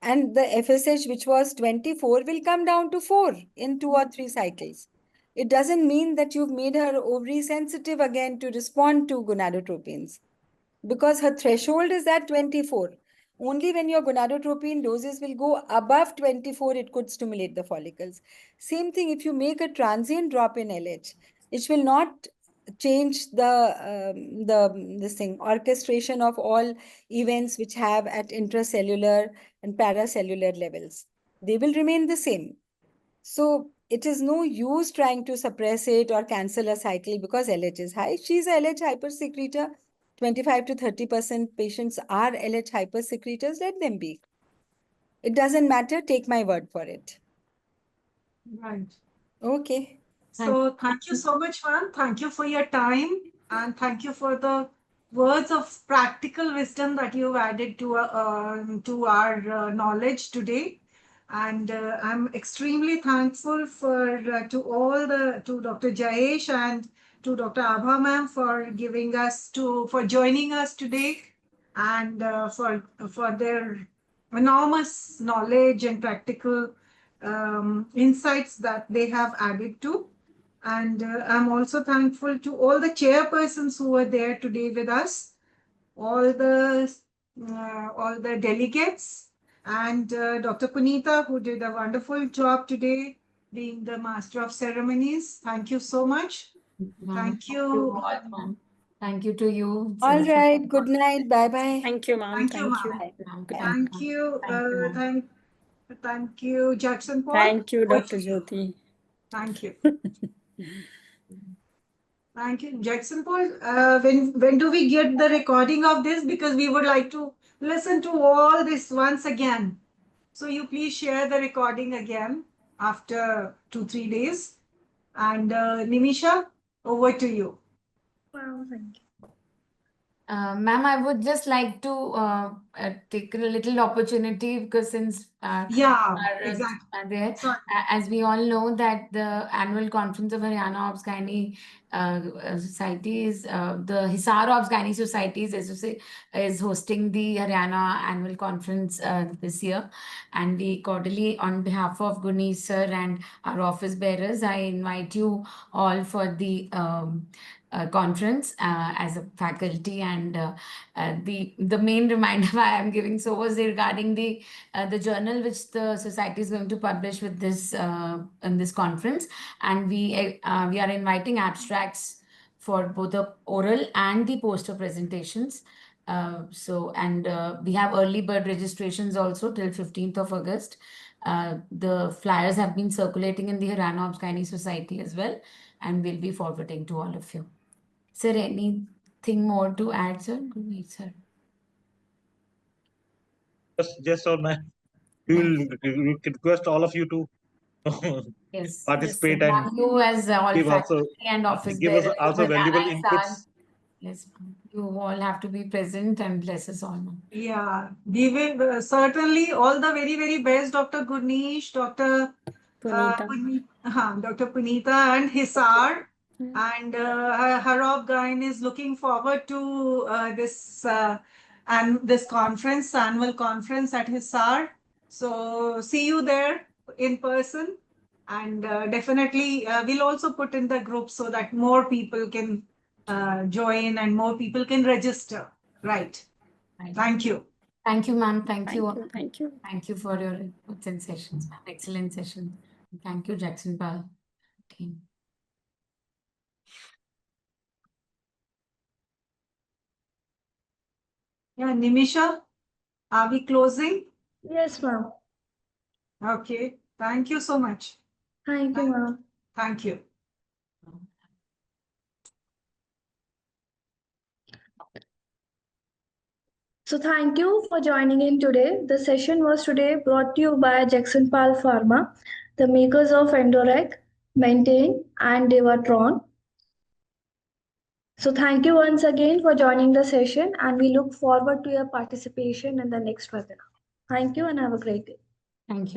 S7: and the FSH, which was 24, will come down to 4 in 2 or 3 cycles. It doesn't mean that you've made her ovary sensitive again to respond to gonadotropins, because her threshold is at 24. Only when your gonadotropin doses will go above 24, it could stimulate the follicles. Same thing if you make a transient drop in LH, it will not change this thing, orchestration of all events which have at intracellular and paracellular levels. They will remain the same. So it is no use trying to suppress it or cancel a cycle because LH is high. She's a LH hypersecretor. 25 to 30% patients are LH hypersecretors. Let them be. It doesn't matter. Take my word for it.
S11: Right.
S7: Okay.
S11: So thank you so much, ma'am. Thank you for your time, and thank you for the words of practical wisdom that you've added to our knowledge today. And I'm extremely thankful to Dr. Jayesh and to Dr. Abha ma'am for for joining us today, and for their enormous knowledge and practical insights that they have added to. And I'm also thankful to all the chairpersons who were there today with us, all the delegates, and Dr. Puneeta, who did a wonderful job today, being the master of ceremonies. Thank you so much. Thank you.
S2: all, ma'am. Thank you to you.
S7: All right. Good night. Bye-bye.
S9: Thank you, ma'am.
S11: Thank you,
S9: Thank you.
S11: ma'am.
S2: Ma'am. Good night,
S11: Thank
S2: ma'am.
S11: you.
S2: Thank you, ma'am.
S11: Thank you, Jagsonpal.
S9: Thank you,
S11: Over
S9: Dr.
S11: to you.
S9: Jyoti.
S11: Thank you. Thank you, Jagsonpal. When do we get the recording of this? Because we would like to listen to all this once again. So you please share the recording again after 2-3 days. And Nimisha, over to you.
S1: Wow, thank you.
S2: Ma'am, I would just like to take a little opportunity, because since
S11: Exactly. Sorry.
S2: as we all know that the annual conference of Haryana Obs Gynae Society is the ISAR Obs Gynae Society is hosting the Haryana annual conference this year, and we cordially, on behalf of Guneesh sir and our office bearers, I invite you all for the conference as a faculty, and the main reminder why I'm giving so was regarding the journal which the society is going to publish with this in this conference, and we are inviting abstracts for both the oral and the poster presentations. We have early bird registrations also till 15th of August. The flyers have been circulating in the Haryana Obs Gynae Society as well, and we'll be forwarding to all of you. Sir, anything more to add, sir? Good, sir.
S8: Just on my, we will request all of you to
S2: yes,
S8: participate,
S2: yes,
S8: and
S2: you as all
S8: give
S2: faculty
S8: also
S2: and office
S8: give us
S2: bearers
S8: also
S2: with
S8: valuable
S2: ISAR.
S8: inputs.
S2: Yes, you all have to be present and bless us all.
S11: Yeah, we will certainly all the very, very best, Dr. Guneesh, Dr. Dr. Puneeta and Hisar. And Harob Gain is looking forward to this conference, annual conference at Hisar. So see you there in person, and definitely we'll also put in the group so that more people can join and more people can register. Right. Thank you.
S2: Thank you, ma'am. Thank you.
S9: Thank you.
S2: Thank you for your inputs and sessions, ma'am. Excellent session. Thank you, Jagsonpal team.
S11: Yeah, Nimisha, are we closing?
S1: Yes, ma'am.
S11: Okay. Thank you so much.
S1: Thank you, ma'am.
S11: Thank you.
S1: So thank you for joining in today. The session was today brought to you by Jagsonpal Pharma, the makers of Endorec, Maintain, and Devatron. So thank you once again for joining the session, and we look forward to your participation in the next webinar. Thank you and have a great day.
S2: Thank you.